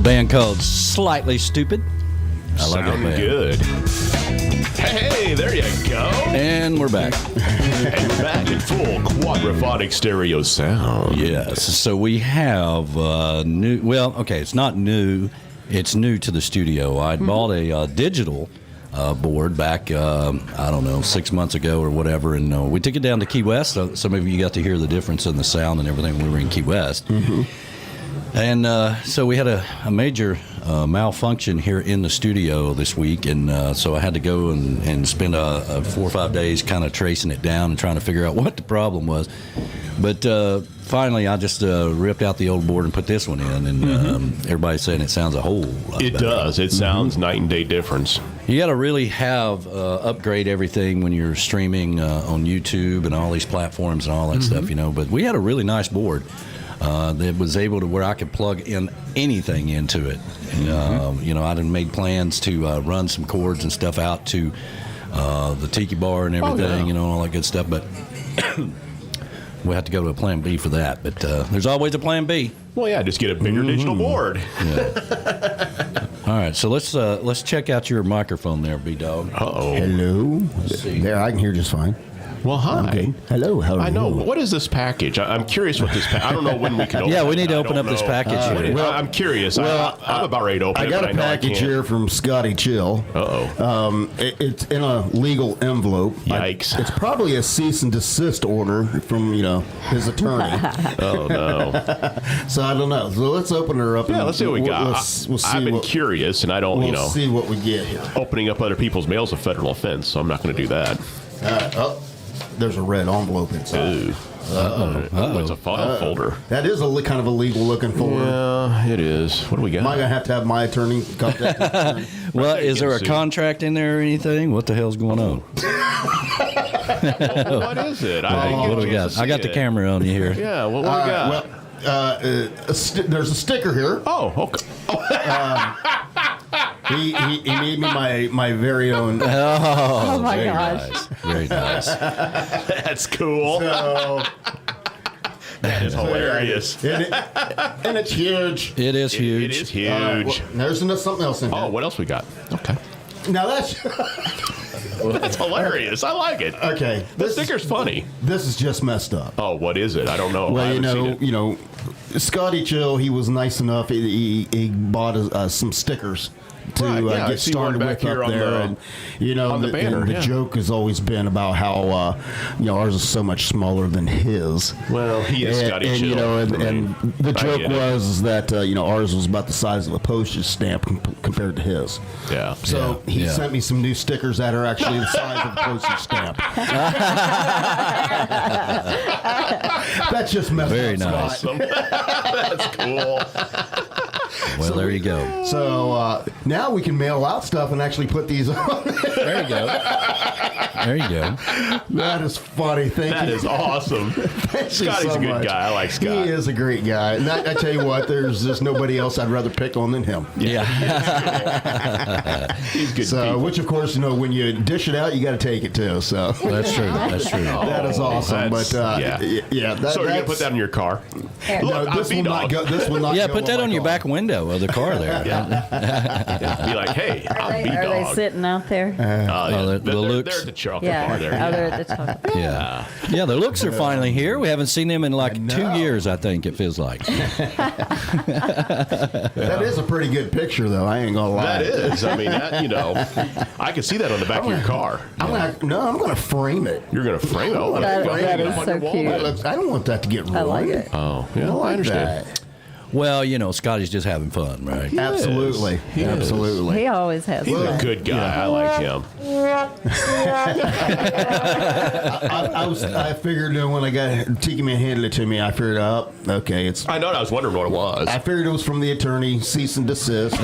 band called Slightly Stupid. I love that band. Good. Hey, there you go. And we're back. And we're back in full quadraphonic stereo sound. Yes. So we have new. Well, okay, it's not new. It's new to the studio. I bought a digital board back, I don't know, 6 months ago or whatever, and we took it down to Key West. So some of you got to hear the difference in the sound and everything when we were in Key West. And so we had a major malfunction here in the studio this week, and so I had to go and spend 4 or 5 days kind of tracing it down and trying to figure out what the problem was. But finally, I just ripped out the old board and put this one in, and everybody's saying it sounds a whole lot better. It does. It sounds night and day difference. You got to really have upgrade everything when you're streaming on YouTube and all these platforms and all that stuff, you know. But we had a really nice board that was able to where I could plug in anything into it. And, you know, I done made plans to run some chords and stuff out to the Tiki Bar and everything, you know, all that good stuff. But we'll have to go to a plan B for that. But there's always a plan B. Well, yeah, just get a bigger digital board. Yeah. All right, so let's check out your microphone there, B-Dog. Uh-oh. Hello. There, I can hear just fine. Well, hi. I'm good. Hello, how are you? I know. What is this package? I'm curious what this I don't know when we can open it. Yeah, we need to open up this package here. Well, I'm curious. Well, I'm about ready to open it. I got but a know I package can't. here from Scotty Chill. Uh-oh. It's in a legal envelope. Yikes. It's probably a cease and desist order from, you know, his attorney. Oh, no. So I don't know. So let's open her up. Yeah, and let's see what we got. We'll see I've been curious, and I don't, we'll you know. see what we get here. Opening up other people's mail is a federal offense, so I'm not going to do that. There's a red envelope inside. Ooh. Uh-oh. It's a file folder. That is kind of a legal looking folder. Yeah, it is. What do we got? Am I going to have my attorney contact his attorney? Well, is there a contract in there or anything? What the hell's going on? Well, what is it? What do we got? I got the camera on you here. Yeah, what do we got? Well, there's a sticker here. Oh, okay. He made me my very own. Oh my very gosh. Nice. Very nice. That's cool. So, That is hilarious. and it's huge. It is huge. It is huge. There's something else in here. Oh, what else we got? Okay. Now that's That's hilarious. I like it. okay. The sticker's funny. This is just messed up. Oh, what is it? I don't know. I Well, haven't seen it. you know, Scotty Chill. He was nice enough. He bought some stickers to Right, yeah, I get see started one back with here up on there, the- and you know, on the banner, the yeah. joke has always been about how you know, ours is so much smaller than his. Well, he is Scotty and Chill. you know, I mean, and the I joke get it. was that you know, ours was about the size of a postage stamp compared to his. Yeah. So he sent me some new stickers that are actually the size of a postage stamp. That's just messed Very up, nice. Scott. Awesome. That's cool. Well, there you go. So now we can mail out stuff and actually put these on. There you go. There you go. That is funny. Thank That you. is awesome. Thank you Scotty's so a good much. guy. I like Scott. He is a great guy. And I tell you what, there's just nobody else I'd rather pick on than him. Yeah. He's good So, people. which of course, you know, when you dish it out, you got to take it too. So That's true. That's true. that is awesome. That's- But yeah. yeah. So you're going to put that in your car? No, Look, this will not go. This will not. Yeah, go put that my on your car. back window of the car there. Yeah. Be like, hey, Are I'm they B-Dog. sitting out there? the They're looks. at the chocolate Yeah. bar there. Oh, they're at the top. Yeah. Yeah, the looks are finally here. We haven't seen them in like 2 years, I think it feels like. That is a pretty good picture, though. I ain't gonna lie. That is. I mean, that, you know, I can see that on the back of your car. I'm gonna frame it. You're going to frame it. Oh, That- there you go. that Hang it is up on so your wall. cute. I don't want that to get ruined. I like it. Oh, yeah, I I like understand. that. Well, you know, Scotty's just having fun, right? Absolutely. He is. Absolutely. He always has He's a that. good guy. I like him. I figured when I got Tiki Man handed it to me, I figured out, okay, it's. I know. I was wondering what it was. I figured it was from the attorney, cease and desist.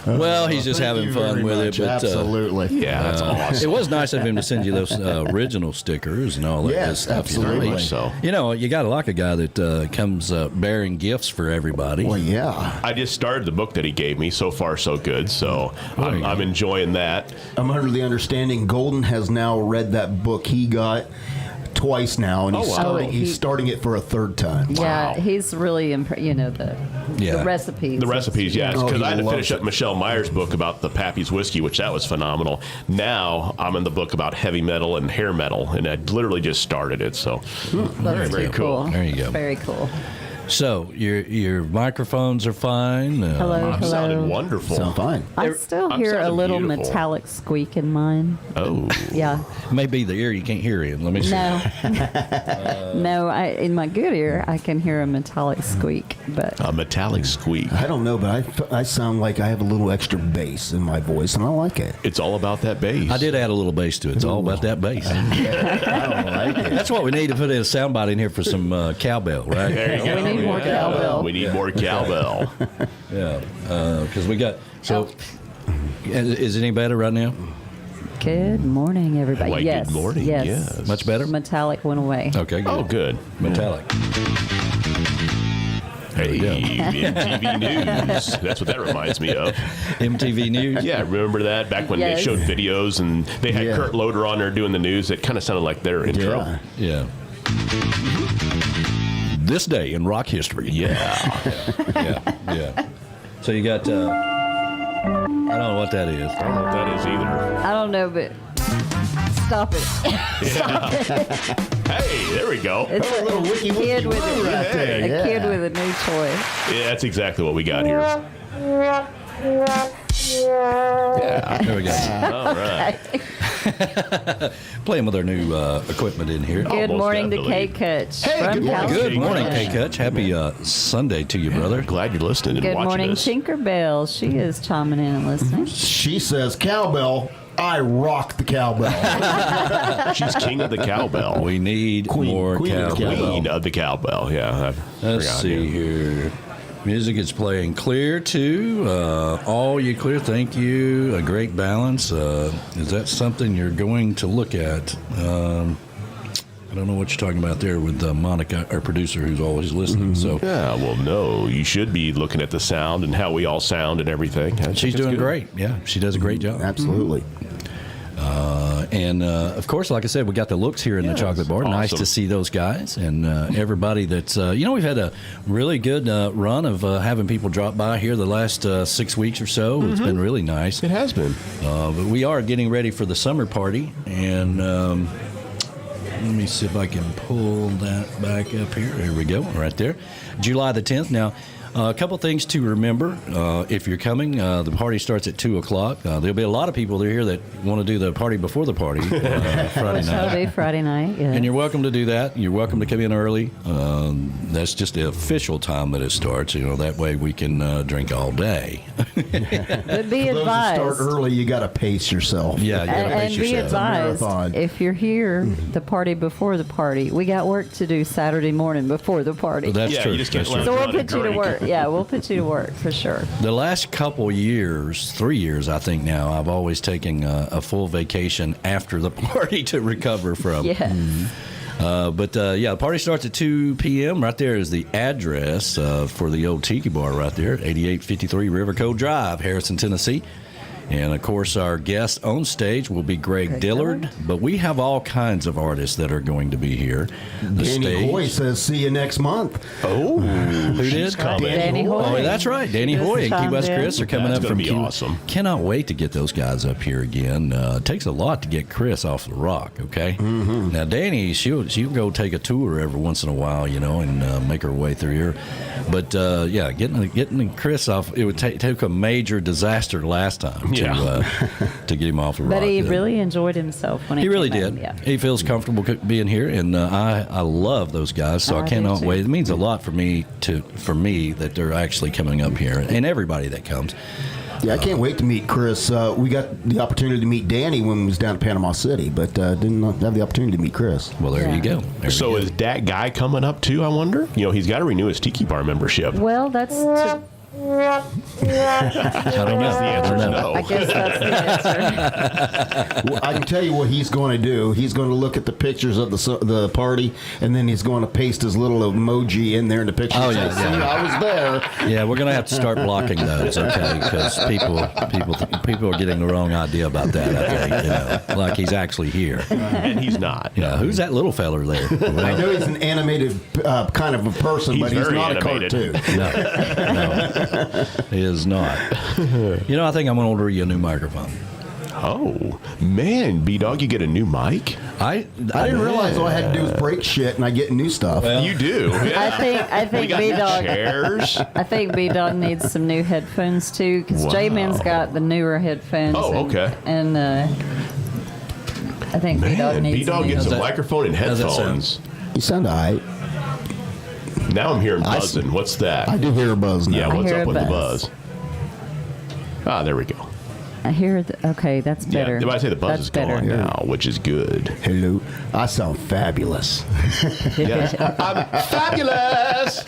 Well, he's just Thank having you fun very with much. it. But, Absolutely. Yeah, that's awesome. It was nice of him to send you those original stickers and all that Yes, good stuff. absolutely. You know, Very much so. You know, you got to like a guy that comes bearing gifts for everybody. Well, yeah. I just started the book that he gave me. So far, so good. So I'm enjoying that. I'm under the understanding Golden has now read that book he got twice now, and he's starting it for a third time. Yeah, he's really the recipes. The recipes, yes. Because he I had to finish loves up Michelle Meyer's book about the Pappy's whiskey, which that was phenomenal. Now I'm in the book about heavy metal and hair metal, and I literally just started it. So That's very too cool. There you go. Very cool. So your microphones are fine. Hello. Sounded wonderful. Sound fine. I still I'm hear a sounding little beautiful. metallic squeak in mine. Oh. Yeah. Maybe the ear you can't hear him. Let me see. No. In my good ear, I can hear a metallic squeak. But A metallic squeak. I don't know, but I sound like I have a little extra bass in my voice, and I like it. It's all about that bass. I did add a little bass to it. It's all about that bass. I don't like it. That's what we need to put in a soundbite in here for some cowbell, right? There you go. we need more cowbell. We need more cowbell. Yeah, because we got. So, is it any better right now? Good morning, everybody. Why, yes. good morning. Yes. Much better? Metallic went away. Okay, good. Oh, good. Metallic. Hey, MTV News. That's what that reminds me of. MTV News? Yeah, remember that? Back when Yes. they showed videos and they had Yeah. Kurt Loder on there doing the news. It kind of sounded like their intro. Yeah. Yeah. This day in rock history. Yeah. Yeah. So you got, I don't know what that is. I don't know what that is either. I don't know, but stop it. Stop it. Hey, there we go. It's a little wiki kid with woo right there, a yeah. kid with a new toy. Yeah, that's exactly what we got here. Yeah. There we go. All right. Playing with our new equipment in here. Good most morning definitely. to K-Kutch Hey, from good morning. California. Good morning, K-Kutch. Happy Sunday to you, brother. Glad you're listening and Good watching morning, us. Tinkerbell. She is chiming in and listening. She says, cowbell, I rock the cowbell. She's king of the cowbell. We need more Queen of the cowbell. Queen of the cowbell. Yeah. Let's see here. Music is playing clear, too. All you clear, thank you. A great balance. Is that something you're going to look at? I don't know what you're talking about there with Monica, our producer, who's always listening. So Yeah, well, no. You should be looking at the sound and how we all sound and everything. I think she's it's doing good. great. Yeah, she does a great job. Absolutely. And of course, like I said, we got the looks here in the chocolate bar. Nice awesome. to see those guys and everybody that's, we've had a really good run of having people drop by here the last 6 weeks or so. It's been really nice. It has been. But we are getting ready for the summer party. And let me see if I can pull that back up here. There we go, right there. July the 10th. Now, a couple things to remember. If you're coming, the party starts at 2 o'clock. There'll be a lot of people here that want to do the party before the party Friday That'll night. be Friday night. Yeah. And you're welcome to do that. You're welcome to come in early. That's just the official time that it starts. That way we can drink all day. But be Those that advised. start early, you got to pace yourself. Yeah, you gotta And pace be yourself. advised, Marathon. if you're here, the party before the party, we got work to do Saturday morning before the party. That's Yeah, true. you just can't That's true. So we'll Run and put you to drink. work. Yeah, we'll put you to work for sure. The last couple years, 3 years, I think now, I've always taken a full vacation after the party to recover from. Yes. But the party starts at 2 p.m. Right there is the address for the old Tiki Bar right there, 8853 River Cove Drive, Harrison, Tennessee. And, of course, our guest on stage will be Greg Dillard. But we have all kinds of artists that are going to be here. The Danny stage. Hoy says, see you next month. Oh, Who she's did? coming. Danny Hoy. Oh, that's right. Danny Just Hoy and Key chimed West in. Chris are coming That's up gonna from be Key. awesome. Cannot wait to get those guys up here again. It takes a lot to get Chris off the rock, okay? Mm-hmm. Now, Danny, she'll go take a tour every once in a while, and make her way through here. But, getting Chris off, it would take a major disaster last time to get him off the rock. But he really enjoyed himself when he He really came in. did. Yeah. He feels comfortable being here, and I love those guys. So I I do cannot too. wait. It means a lot for me that they're actually coming up here, and everybody that comes. Yeah, I can't wait to meet Chris. We got the opportunity to meet Danny when we was down in Panama City, but didn't have the opportunity to meet Chris. Well, there Yeah. you go. There So you go. is DAT Guy coming up too, I wonder? He's got to renew his Tiki Bar membership. Well, that's I don't know. The answer is no. I guess that's the answer. Well, I can tell you what he's going to do. He's going to look at the pictures of the party, and then he's going to paste his little emoji in there in the picture. Oh, and yeah, say, yeah. See, I was there. Yeah, we're going to have to start blocking those, okay? Because people are getting the wrong idea about that, I think, you know, like he's actually here. And he's not. Yeah, who's that little feller there? I know he's an animated kind of a person, but he's very not animated. a cartoon. No, he is not. You know, I think I'm going to order you a new microphone. Oh, man. B-Dog, you get a new mic? I didn't realize all I had to do was break shit, and I get new stuff. You do. Yeah. I think We got new B-Dog. chairs. I think B-Dog needs some new headphones too, because Wow. J-Man's got the newer headphones. Oh, okay. And I think B-Dog Man, needs B-Dog new. gets a that- microphone and how's that headphones. You sound all right. Now I'm hearing buzzing. What's that? I do hear a buzz now. Yeah, what's hear up a with the buzz. buzz? Ah, there we go. I hear. Okay, that's better. Yeah, I say the buzz That's is better. gone now, which is good. Hello. I sound fabulous. Yes. I'm fabulous.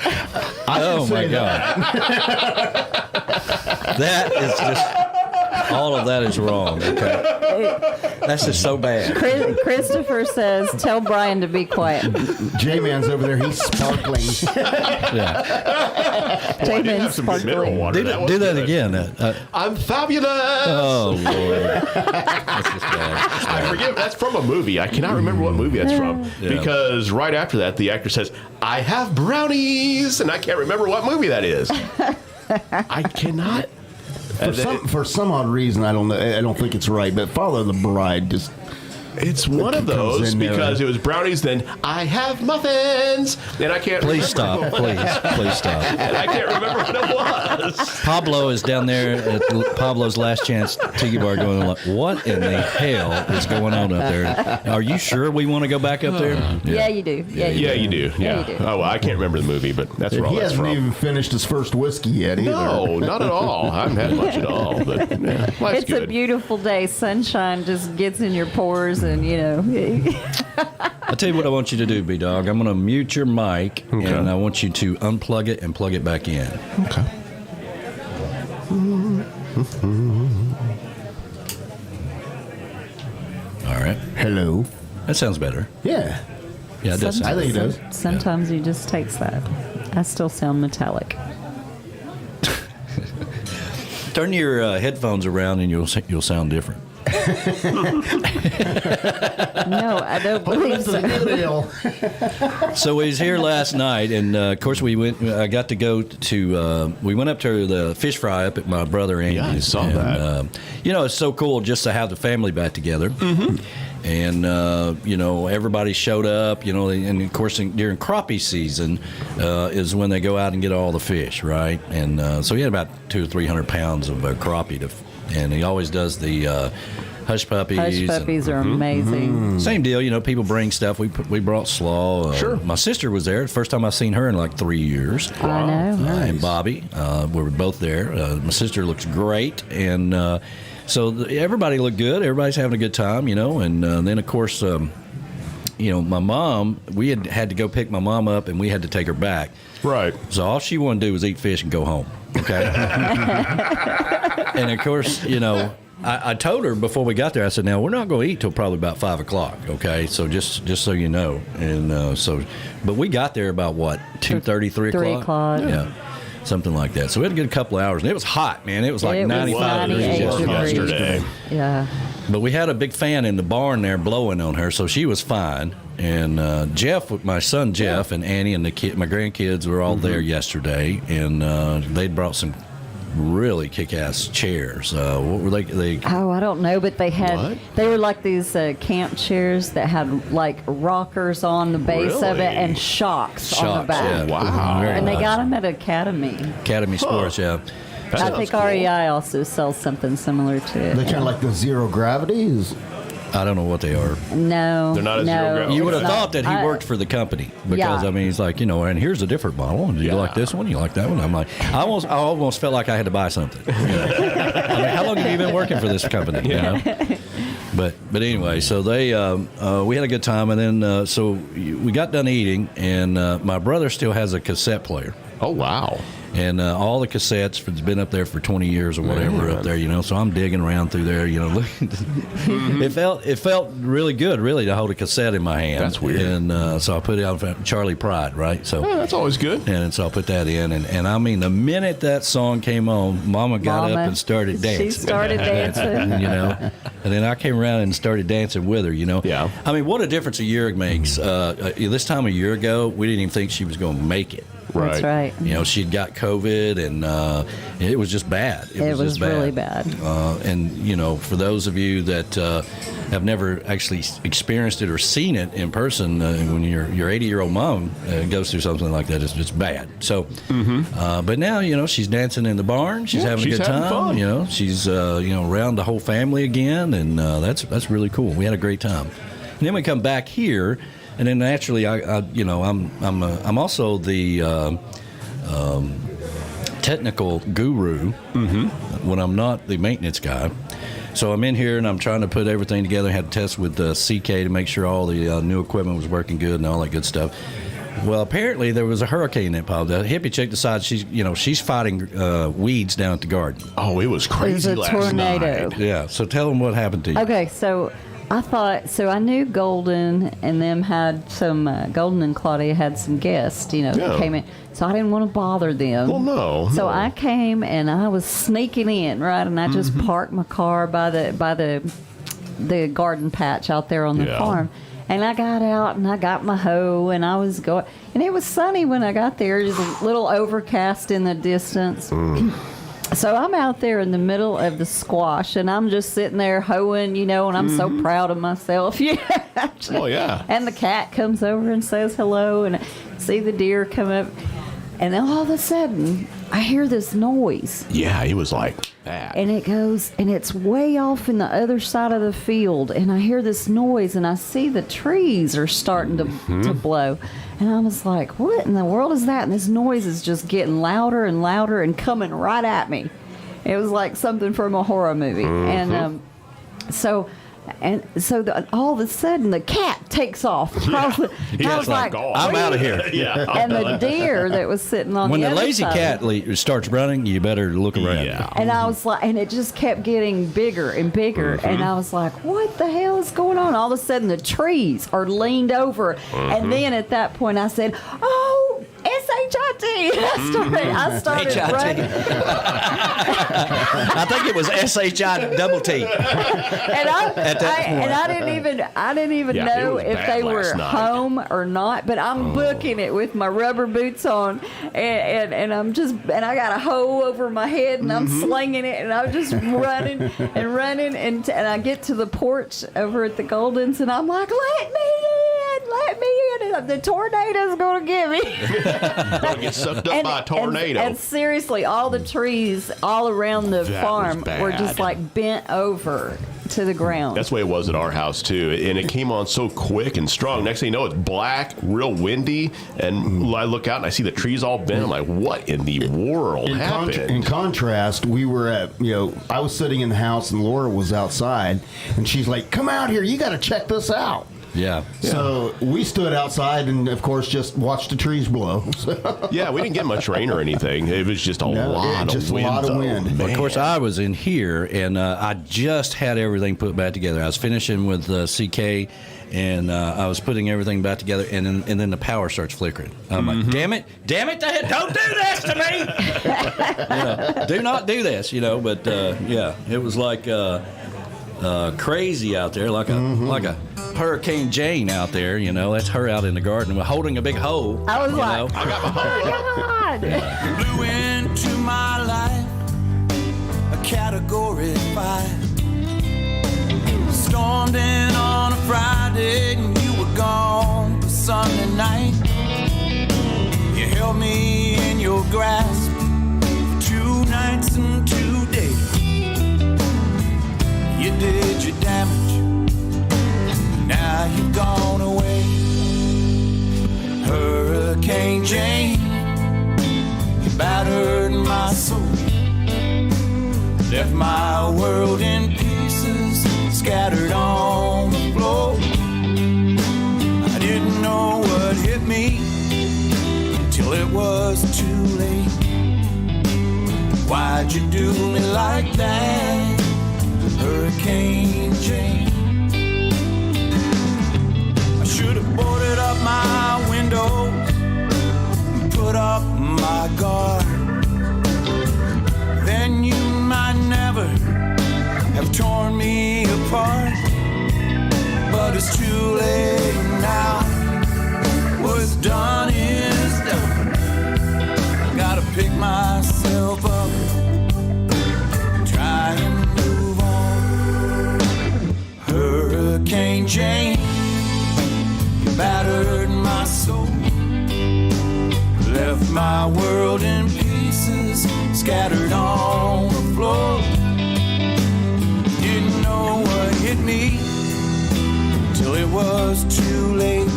Oh my God. That is just, all of that is wrong, okay? That's just so bad. Christopher says, "Tell Brian to be quiet." J-Man's over there. He's sparkling. Yeah. J-Man's Have some mineral sparkling. water. Do that again. I'm fabulous. Oh, Lord. That's just bad. I forget. That's from a movie. I cannot remember what movie that's from Yeah. because right after that, the actor says, "I have brownies," and I can't remember what movie that is. I cannot. For some odd reason, I don't know. I don't think it's right, but Follow the Bride just. It's one of It comes those in there. because it was brownies. Then I have muffins, and I can't. Please remember stop. Please stop. And I can't remember what it was. Pablo is down there at Pablo's Last Chance Tiki Bar going like, what in the hell is going on up there? Are you sure we want to go back up there? Yeah, you do. Yeah, You do. Yeah. you do. Oh, well, I can't remember the movie, but that's where all He that's hasn't from. even finished his first whiskey yet either. No, not at all. I haven't had much at all, but yeah, life's It's good. a beautiful day. Sunshine just gets in your pores, and you know. I'll tell you what I want you to do, B-Dog. I'm going to mute your mic, and I want you to unplug it and plug it back in. Okay. All right. Hello. That sounds better. Yeah. Yeah, it does. I think he does. Sometimes he just takes that. I still sound metallic. Turn your headphones around, and you'll sound different. No, I don't believe so. So we was here last night, and of course we went. I got to go to. We went up to the fish fry up at my brother Andy's. Yeah, I saw and, that. You know, it's so cool just to have the family back together. Mm-hmm. And you know, everybody showed up. You know, and of course during crappie season is when they go out and get all the fish, right? And so he had about 200 or 300 pounds of crappie and he always does the hush puppies. Hush puppies are amazing. Same deal, you know. People bring stuff. We brought slaw. Sure. My sister was there. First time I've seen her in like 3 years. I know. And Bobby, we were both there. My sister looks great, and so everybody looked good. Everybody's having a good time, you know. And then of course, you know, my mom. We had to go pick my mom up, and we had to take her back. Right. So all she wanted to do was eat fish and go home. Okay. And of course, you know, I told her before we got there, I said, now we're not going to eat till probably about 5 o'clock. Okay. So just so you know. And but we got there about what, 2:30, 3 o'clock? 3 o'clock. Yeah. Something like that. So we had a good couple of hours, and it was hot, man. It was like It was 95 degrees 98 yesterday. degrees. Yeah. But we had a big fan in the barn there blowing on her, so she was fine. And Jeff, my son Jeff, and Annie and my grandkids were all there yesterday, and they'd brought some really kick-ass chairs. What were they? Oh, I don't know, but they had What? they were like these camp chairs that had like rockers on the base of Really? it and shocks on the back. Yeah. Wow. Very And they nice. got them at Academy. Academy Sports, yeah. That I sounds think cool. REI also sells something similar to it. They kind of like the zero gravities. I don't know what they are. No, They're not a no, zero gravity. You would have it's not. thought that he worked for the company because Yeah. I mean he's like, you know, and here's a different model. And do you Yeah. like this one? You like that one? I'm like, I almost felt like I had to buy something. You know? I mean, how long have you been working for this company? You know? But anyway, so they we had a good time, and then so we got done eating, and my brother still has a cassette player. Oh, wow. And all the cassettes, it's been up there for 20 years or whatever up there, you know. So I'm digging around through there, you know. Looking. It felt really good, really, to hold a cassette in my hand. That's weird. And so I put it on Charlie Pride, right? So that's always good. And so I put that in, and I mean, the minute that song came on, Mama got up and started dancing. She started dancing, you know. And then I came around and started dancing with her, you know. Yeah. I mean, what a difference a year makes. This time a year ago, we didn't even think she was going to make it. Right. That's right. You know, she'd got COVID, and it was just bad. It was really bad. And, you know, for those of you that have never actually experienced it or seen it in person, when your 80-year-old mom goes through something like that, it's bad. So, but now, you know, she's dancing in the barn. She's having a good time. Fun. You know, she's, you know, around the whole family again, and that's really cool. We had a great time. And then we come back here. And then naturally, I'm also the technical guru when I'm not the maintenance guy. So I'm in here and I'm trying to put everything together. I had to test with CK to make sure all the new equipment was working good and all that good stuff. Well, apparently there was a hurricane that popped up. The hippie chick decides she's fighting weeds down at the garden. Oh, it was crazy It was a last tornado. night. Yeah. So tell them what happened to you. Okay, so I knew Golden and them had some, Golden and Claudia had some guests, you know, that came in. So I didn't want to bother them. Well, no. So I came and I was sneaking in, right? And I just parked my car by the garden patch out there on the farm. And I got out and I got my hoe and I was going. And it was sunny when I got there. It was a little overcast in the distance. So I'm out there in the middle of the squash, and I'm just sitting there hoeing, you know, and I'm so proud of myself. Oh, yeah. And the cat comes over and says hello, and I see the deer come up. And then all of a sudden, I hear this noise. Yeah, he was like that. And it goes, and it's way off in the other side of the field. And I hear this noise, and I see the trees are starting to blow. And I was like, what in the world is that? And this noise is just getting louder and louder and coming right at me. It was like something from a horror movie. And so all of a sudden the cat takes off. I was like, I'm out of here. And the deer that was sitting on when the the other lazy side, cat starts running, you better look around. Yeah. and I was like, and it just kept getting bigger and bigger, and I was like, what the hell is going on? All of a sudden the trees are leaned over, and then at that point I said, oh, S-H-I-T. I started running. I think it was S-H-I-double-T. And I didn't even know if they were home or not. But I'm booking it with my rubber boots on, and I got a hoe over my head, and I'm slinging it, and I'm just running, and I get to the porch over at the Goldens, and I'm like, let me in, and the tornado's gonna get me. Don't get sucked up by a tornado. And seriously, all the trees all around the farm were just like bent over to the ground. That's the way it was at our house too, and it came on so quick and strong. Next thing you know, it's black, real windy, and I look out and I see the trees all bent. I'm like, what in the world happened? In contrast, we were at, I was sitting in the house and Laura was outside, and she's like, come out here, you got to check this out. Yeah. So we stood outside and, of course, just watched the trees blow. Yeah, we didn't get much rain or anything. It was just a lot of wind. Of course, I was in here, and I just had everything put back together. I was finishing with CK, and I was putting everything back together, and then the power starts flickering. I'm like, damn it, don't do this to me! Do not do this, But, it was like crazy out there, like a Hurricane Jane out there, that's her out in the garden holding a big hoe. I was like, I got my hoe. God. Blew into my life a Category 5. Stormed in on a Friday and you were gone for Sunday night. You held me in your grasp for 2 nights and 2 days. You did your damage, now you've gone away. Hurricane Jane, you battered my soul, left my world in pieces, scattered on the floor. I didn't know what hit me till it was too late. Why'd you do me like that, Hurricane Jane? I should have boarded up my window and put up my guard. Then you might never have torn me apart. But it's too late now. What's done is done. Gotta pick myself up, try and move on. Hurricane Jane, you battered my soul, left my world in pieces, scattered on the floor. Didn't know what hit me till it was too late.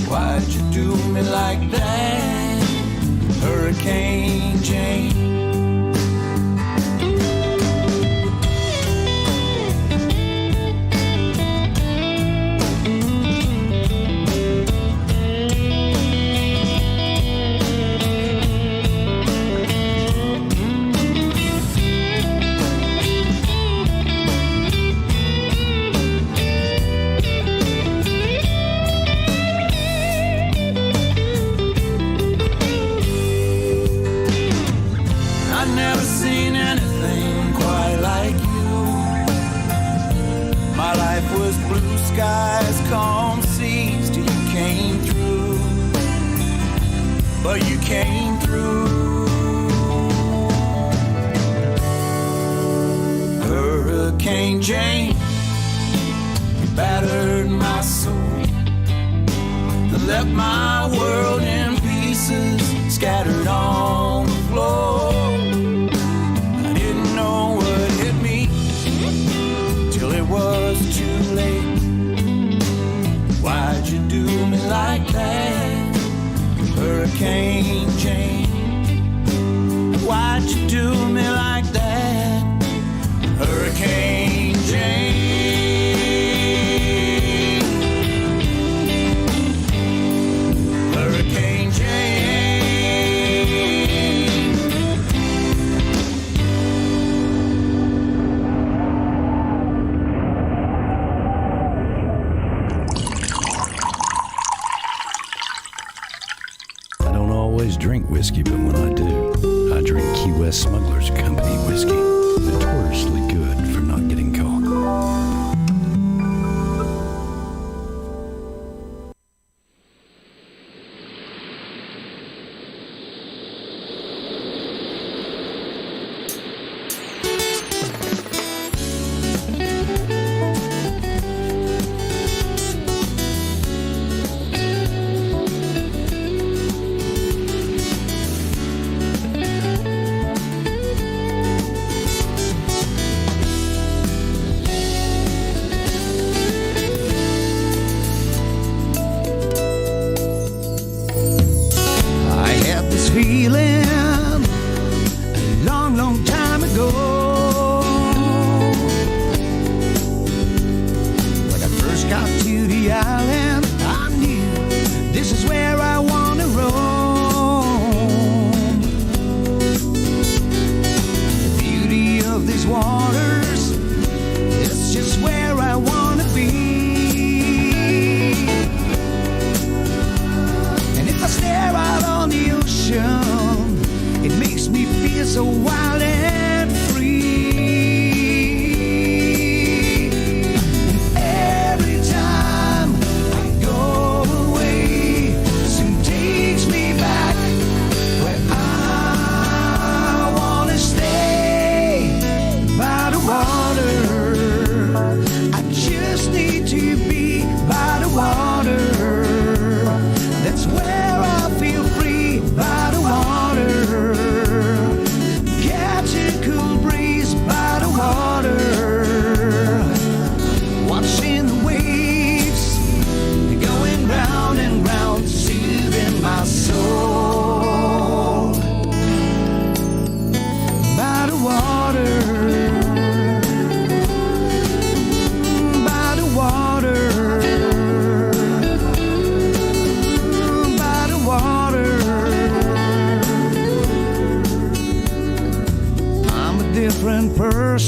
Why'd you do me like that, Hurricane Jane? Skies, calm seas till you came through. But you came through. Hurricane Jane, you battered my soul, left my world in pieces, scattered on the floor. I didn't know what hit me till it was too late. Why'd you do me like that, Hurricane Jane? Why'd you do me like that, Hurricane Jane? Hurricane Jane. Drink whiskey, but when I do, I drink Key West Smugglers Company whiskey. Notoriously good for not getting caught.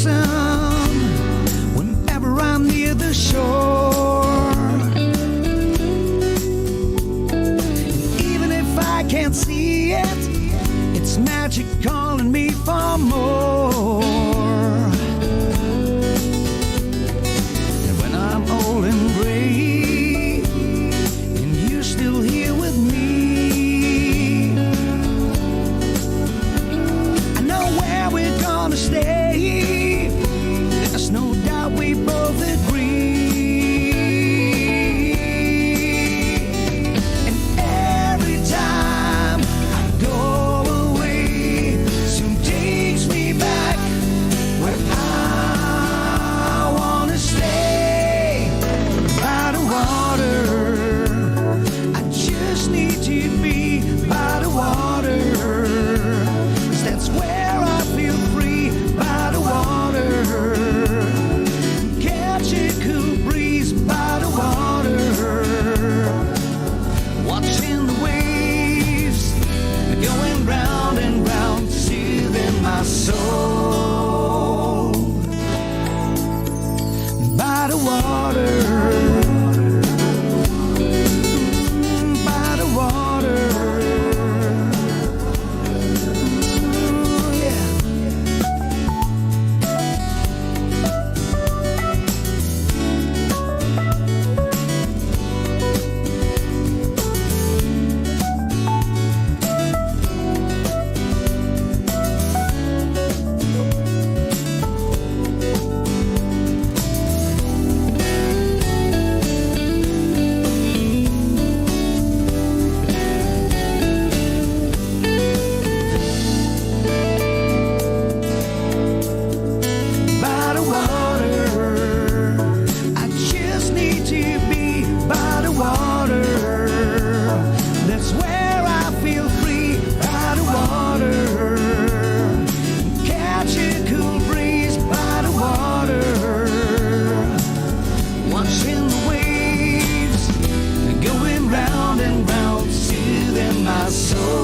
ocean whenever I'm near the shore. And even if I can't see it, it's magic calling me for more. And when I'm old and gray and you're still here with me, I know where we're gonna stay. There's no doubt we both agree. And every time I go away, soon takes me back where I wanna stay. By the water, I just need to be by the water, 'cause that's where I feel free. By the water, catch a cool breeze by the water, watching the waves going round and round, soothing my soul. By the water, by the water, yeah. By the water, I just need to be by the water. That's where I feel free. By the water, catch a cool breeze by the water, watching the waves going round and round, soothing my soul.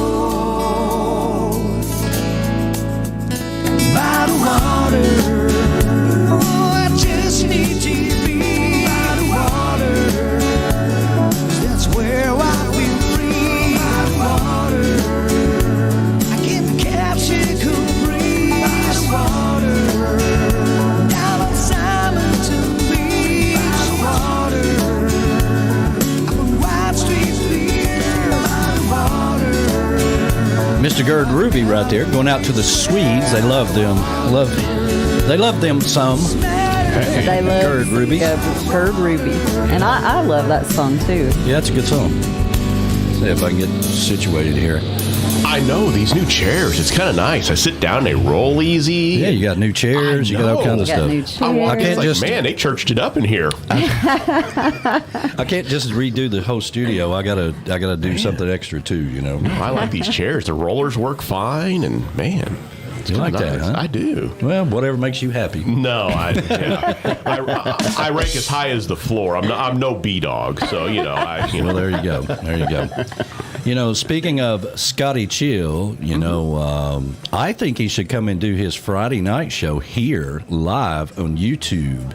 By the water, oh, I just need to be by the water, 'cause that's where I feel free. By the water, I can catch a cool breeze. By the water, down on Simonton Beach. By the water, up on White Street Pier. By the water. Mr. Gerd Ruby right there, going out to the Swedes. They love them. They love them some. They love Gerd Ruby. Gerd Ruby. And I love that song too. Yeah, it's a good song. See if I can get situated here. I know these new chairs. It's kind of nice. I sit down, they roll easy. Yeah, you got new chairs. You got all kinds of You got stuff. new I chairs. walk in, can't it's like, just- man, they churched it up in here. I can't just redo the whole studio. I gotta do something extra too. You know. I like these chairs. The rollers work fine, and man, it's You like kinda that, nice. huh? I do. Well, whatever makes you happy. No, I rank as high as the floor. I'm no B dog, so Well, there you go. There you go. You know, speaking of Scotty Chill, you know, I think he should come and do his Friday night show here live on YouTube.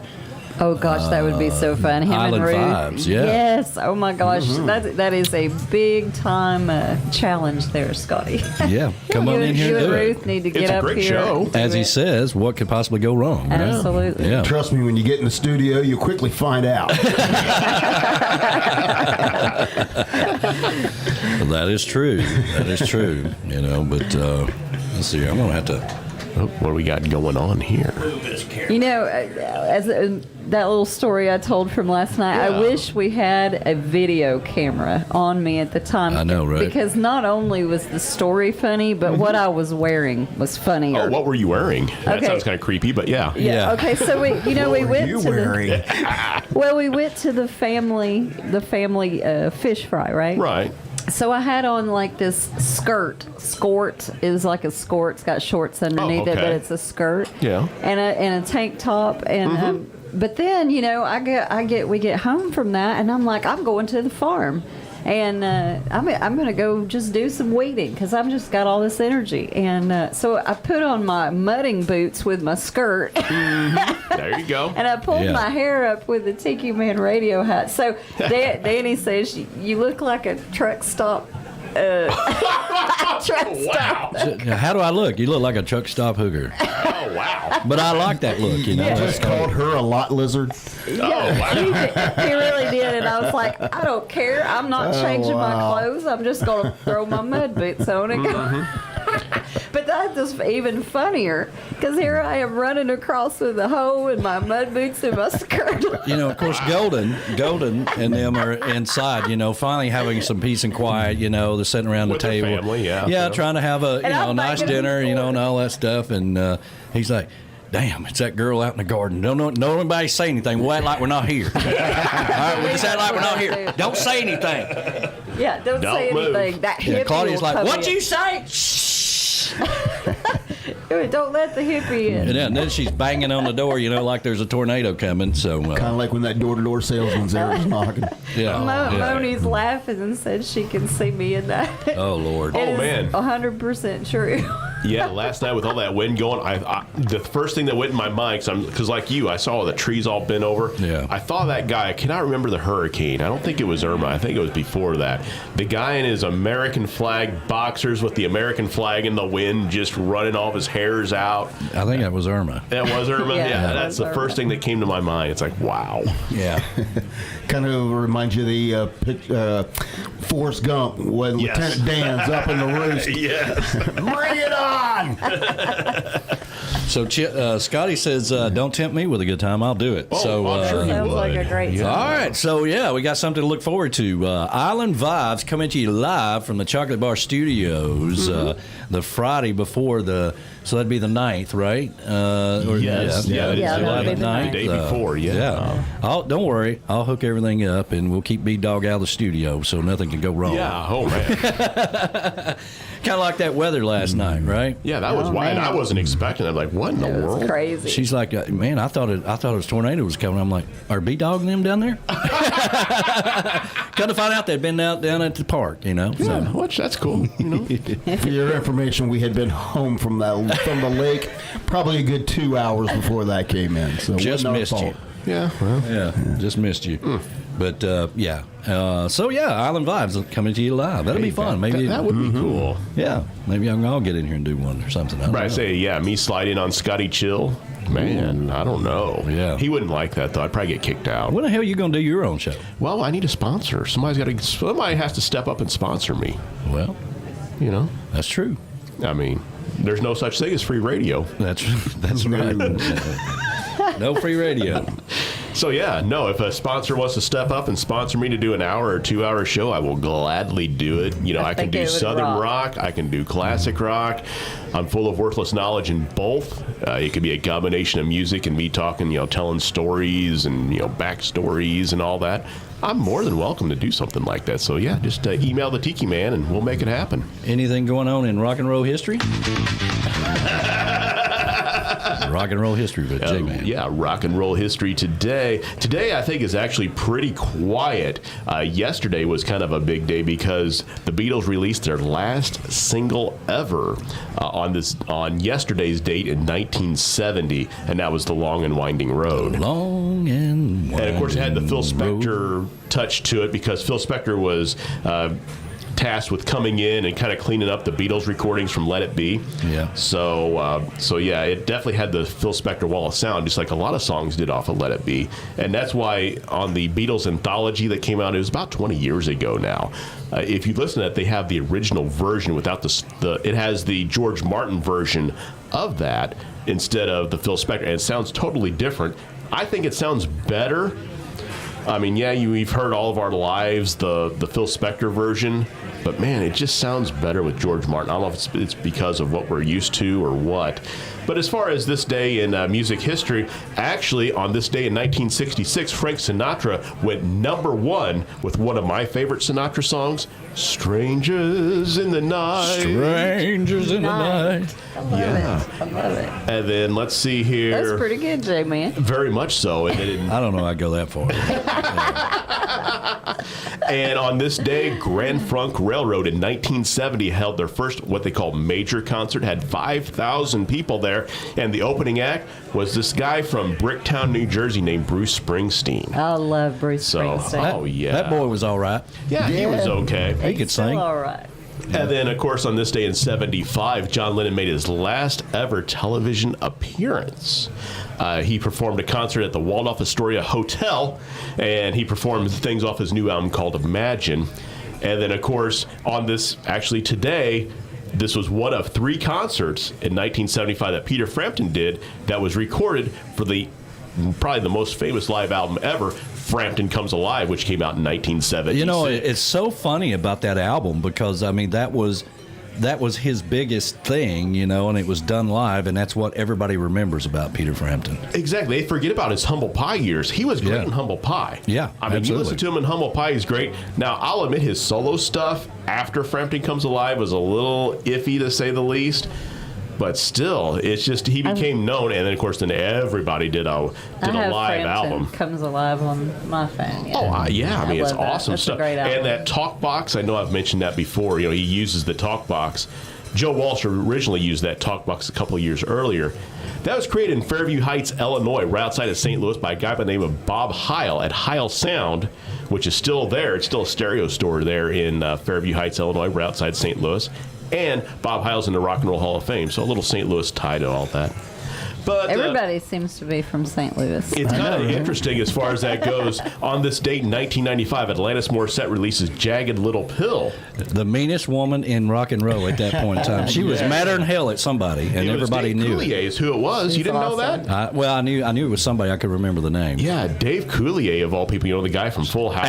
Oh gosh, that would be so fun. Him Island and Ruth. Vibes, yeah. Yes. Oh my gosh, that is a big time challenge there, Scotty. Yeah, come on in here you and do and it. Ruth need to It's get a up great here. show. and do As he it. says, what could possibly go wrong? Absolutely. Yeah. Trust me, when you get in the studio, you'll quickly find out. Well, that is true. That is true. You know, but let's see. I'm gonna have to. what do we got going on here? You know, as that little story I told from last night, Yeah. I wish we had a video camera on me at the time. I know, right? Because not only was the story funny, but what I was wearing was funnier. Oh, what were you wearing? That Okay. sounds kind of creepy, but yeah. Yeah. Okay, so we went you to wearing? we went to the family fish fry, right? Right. So I had on like this skort. It was like a skirt. It's got shorts underneath it, okay. but it's a skirt. Yeah. And a tank top. And but then we get home from that, and I'm like, I'm going to the farm. And I'm going to go just do some weeding because I've just got all this energy. And so I put on my mudding boots with my skirt. There you go. And I pulled my hair up with the Tiki Man Radio hat. So Danny says, you look like a truck stop. Wow. How do I look? You look like a truck stop hooker. Oh, wow. But I like that look, you know. I just called her a lot lizard. He really did, and I was like, I don't care. I'm not changing my clothes. I'm just going to throw my mud boots on and go. But that's just even funnier because here I am running across with a hoe and my mud boots and my skirt. You know, of course, Golden and them are inside, you know, finally having some peace and quiet, you know, they're sitting around With the their table. family, yeah. Yeah, trying to have a, you know, I'm nice making them dinner, you know, for and all that stuff. And he's like, damn, it's that girl out in the garden. Don't nobody say anything. We'll act like we're not here. All right, we'll just act like we're not here. Don't say anything. Yeah, don't say move. anything. That hippie Claudia's will like, come what'd in. you say? Shh. Don't let the hippie in. And then she's banging on the door, you know, like there's a tornado coming. So Kind of like when that door-to-door salesman's there just knocking. yeah. Moni's laughing and said she can see me in that. Oh Lord. It is man. 100% true. Yeah, last night with all that wind going, the first thing that went in my mind, because like you, I saw all the trees all bent over. Yeah. I thought that guy, I cannot remember the hurricane. I don't think it was Irma. I think it was before that. The guy in his American flag boxers with the American flag in the wind, just running all of his hairs out. I think that was Irma. That was Irma? Yeah, Yeah, that that's was the first Irma. thing that came to my mind. It's like, wow. Yeah. Kind of reminds you of the Forrest Gump when Yes. Lieutenant Dan's up in the roost. Yes. Bring it on! So Scotty says, "Don't tempt me with a good time. I'll do it." Oh, so I'm sure he Sounds would. like a great Yeah. all right. So yeah, we got something to look forward to. Island Vibes coming to you live from the Chocolate Bar Studios the Friday before so that'd be the 9th, right? Yes. Yeah, it is Yeah, July that'd be the 9th. day before, yeah. Don't worry. I'll hook everything up, and we'll keep B-Dog out of the studio, so nothing can go wrong. Yeah, oh man. Kind of like that weather last night, right? Yeah, that was wild. man. I wasn't expecting it. I'm like, what in the It was world? crazy. She's like, man, I thought it was tornado was coming. I'm like, are B-Dog and them down there? Come to find out they'd been down at the park, you know. Yeah, So. which that's cool. You know. For your information, we had been home from the lake probably a good 2 hours before that came in. So it Just wasn't our missed you. fault. Yeah. Well. Yeah, just missed you. But yeah, so yeah, Island Vibes coming to you live. That'll be fun. Maybe that would be cool. Yeah, maybe I'll get in here and do one or something. I don't Right, I know. say, yeah, me sliding on Scotty Chill. Man, I don't know. Yeah. He wouldn't like that, though. I'd probably get kicked out. When the hell are you gonna do your own show? Well, I need a sponsor. Somebody has to step up and sponsor me. Well, You know? that's true. I mean, there's no such thing as free radio. That's right. No free radio. So, yeah, no, if a sponsor wants to step up and sponsor me to do an hour or 2 hour show, I will gladly do it. You know, I can think do it would Southern rock. rock. I can do classic rock. I'm full of worthless knowledge in both. It could be a combination of music and me talking, you know, telling stories and, you know, backstories and all that. I'm more than welcome to do something like that. So, yeah, just email the Tiki Man and we'll make it happen. Anything going on in rock and roll history? Rock and roll history with J-Man. Yeah, rock and roll history today. Today, I think, is actually pretty quiet. Yesterday was kind of a big day because the Beatles released their last single ever on yesterday's date in 1970, and that was "The Long and Winding Road." Long and And of course, it had the Phil winding road. Spector touch to it because Phil Spector was tasked with coming in and kind of cleaning up the Beatles recordings from Let It Be. Yeah. So yeah, it definitely had the Phil Spector wall of sound, just like a lot of songs did off of Let It Be. And that's why on the Beatles anthology that came out, it was about 20 years ago now. If you listen to it, they have the original version without it has the George Martin version of that instead of the Phil Spector. And it sounds totally different. I think it sounds better. I mean, yeah, we've heard all of our lives the Phil Spector version, but man, it just sounds better with George Martin. I don't know if it's because of what we're used to or what. But as far as this day in music history, actually on this day in 1966, Frank Sinatra went #1 with one of my favorite Sinatra songs, "Strangers in the Night." Strangers in the night. I love Yeah. it. I love it. And then let's see here. That's pretty good, J-Man. Very much so. And then I don't know I'd go that far. And on this day, Grand Funk Railroad in 1970 held their first what they call major concert, had 5,000 people there, and the opening act was this guy from Bricktown, New Jersey named Bruce Springsteen. I love Bruce Springsteen. Oh, yeah. That boy was all right. Yeah, he was okay. He could sing. All right. And then, of course, on this day in 75, John Lennon made his last ever television appearance. He performed a concert at the Waldorf Astoria Hotel, and he performed things off his new album called Imagine. And then, of course, on this, actually today, this was one of 3 concerts in 1975 that Peter Frampton did that was recorded for probably the most famous live album ever, Frampton Comes Alive, which came out in 1976. You know, it's so funny about that album because, I mean, that was his biggest thing, you know, and it was done live, and that's what everybody remembers about Peter Frampton. Exactly. They forget about his Humble Pie years. He was great in Humble Pie. Yeah, I mean, absolutely. you listen to him in Humble Pie, he's great. Now, I'll admit his solo stuff after Frampton Comes Alive was a little iffy, to say the least. But still, it's just he became known, and then of course, then everybody did a live album. Comes Alive on my phone. Yeah. Oh yeah, I mean it's awesome That's stuff. A great album. And that talk box, I know I've mentioned that before. You know, he uses the talk box. Joe Walsh originally used that talk box a couple of years earlier. That was created in Fairview Heights, Illinois, right outside of St. Louis, by a guy by the name of Bob Heil at Heil Sound, which is still there. It's still a stereo store there in Fairview Heights, Illinois, right outside St. Louis. And Bob Heil's in the Rock and Roll Hall of Fame, so a little St. Louis tie to all that. But everybody seems to be from St. Louis. It's kind of interesting as far as that goes. On this date in 1995, Atlantis Morissette releases Jagged Little Pill. The meanest woman in rock and roll at that point in time. She was madder than hell at somebody, and everybody knew. Dave Coulier is who it was. You didn't know that? I knew it was somebody. I could remember the name. Yeah, Dave Coulier, of all people. You know, the guy from Full House.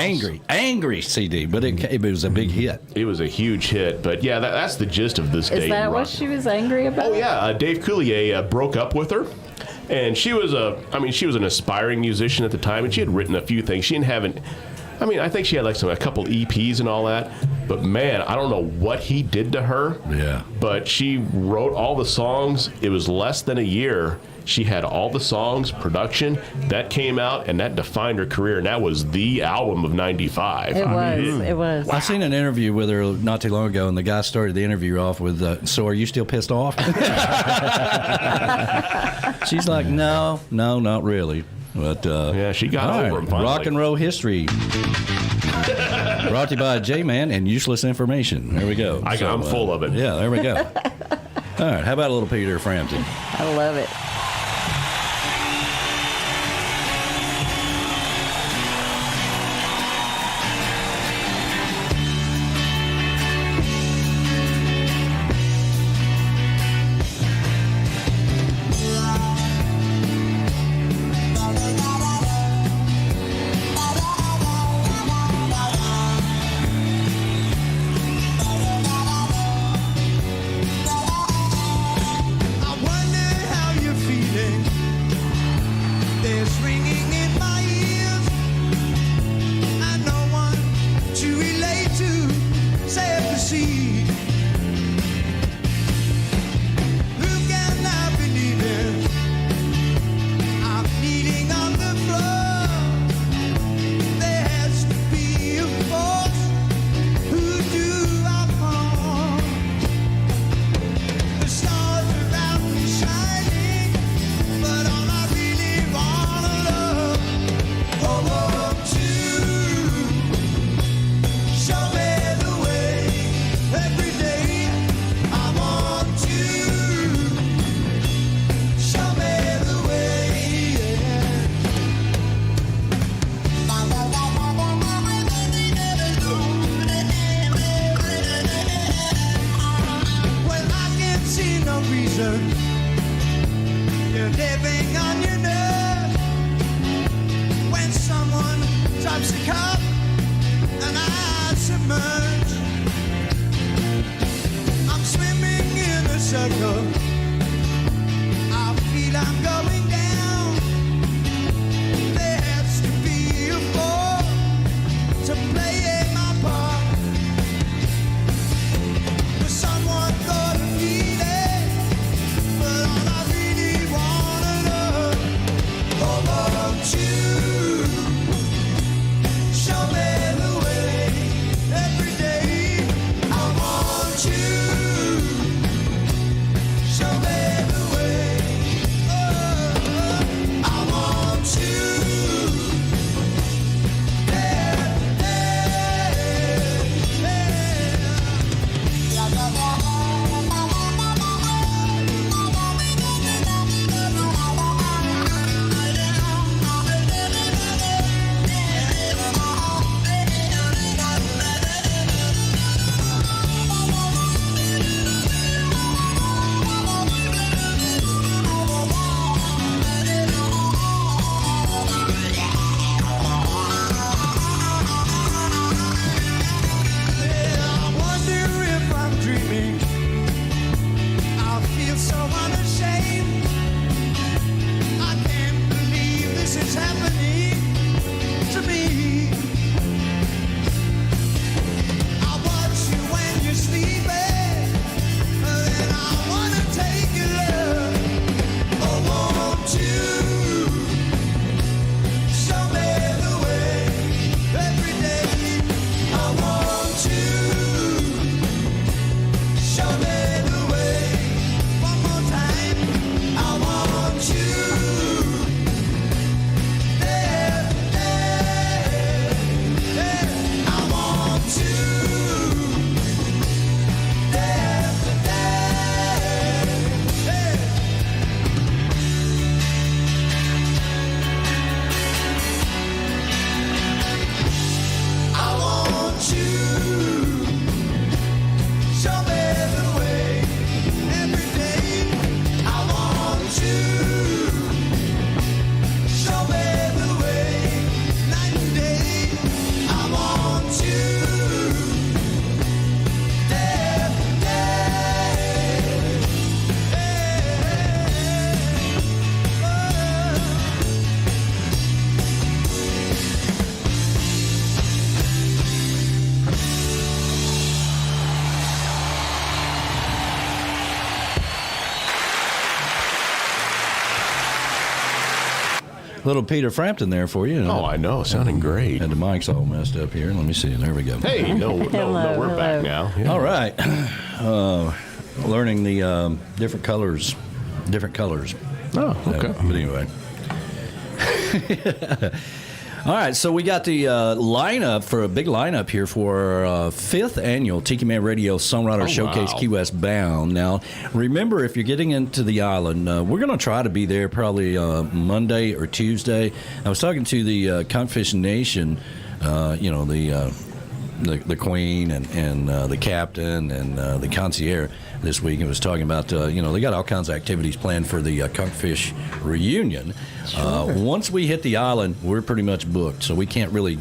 Angry CD, but it was a big hit. It was a huge hit. But yeah, that's the gist of this date. Is that what she was angry about? Oh yeah, Dave Coulier broke up with her. And she was an aspiring musician at the time, and she had written a few things. She didn't have I think she had a couple EPs and all that. But man, I don't know what he did to her. Yeah. But she wrote all the songs. It was less than a year. She had all the songs, production, that came out, and that defined her career, and that was the album of 95. It was. I seen an interview with her not too long ago, and the guy started the interview off with, so are you still pissed off? She's like, no, not really. But yeah, she got over him finally. Rock and roll history. Brought to you by J-Man and Useless Information. There we go. I'm full of it. Yeah, there we go. All right, how about a little Peter Frampton? I love it. Show me the way. little Peter Frampton there for you. Oh, I know. Sounding great. And the mic's all messed up here. Let me see. There we go. Hey, no, we're back now. Yeah. All right. Learning the different colors. Oh, okay. But anyway. All right, so we got the lineup for a big lineup here for our 5th annual Tiki Man Radio Songwriter Showcase wow. Key West bound. Now, remember, if you're getting into the island, we're going to try to be there probably Monday or Tuesday. I was talking to the Conchfish Nation, the queen and the captain and the concierge this week, and was talking about, they got all kinds of activities planned for the Conchfish reunion. Sure. Once we hit the island, we're pretty much booked, so we can't really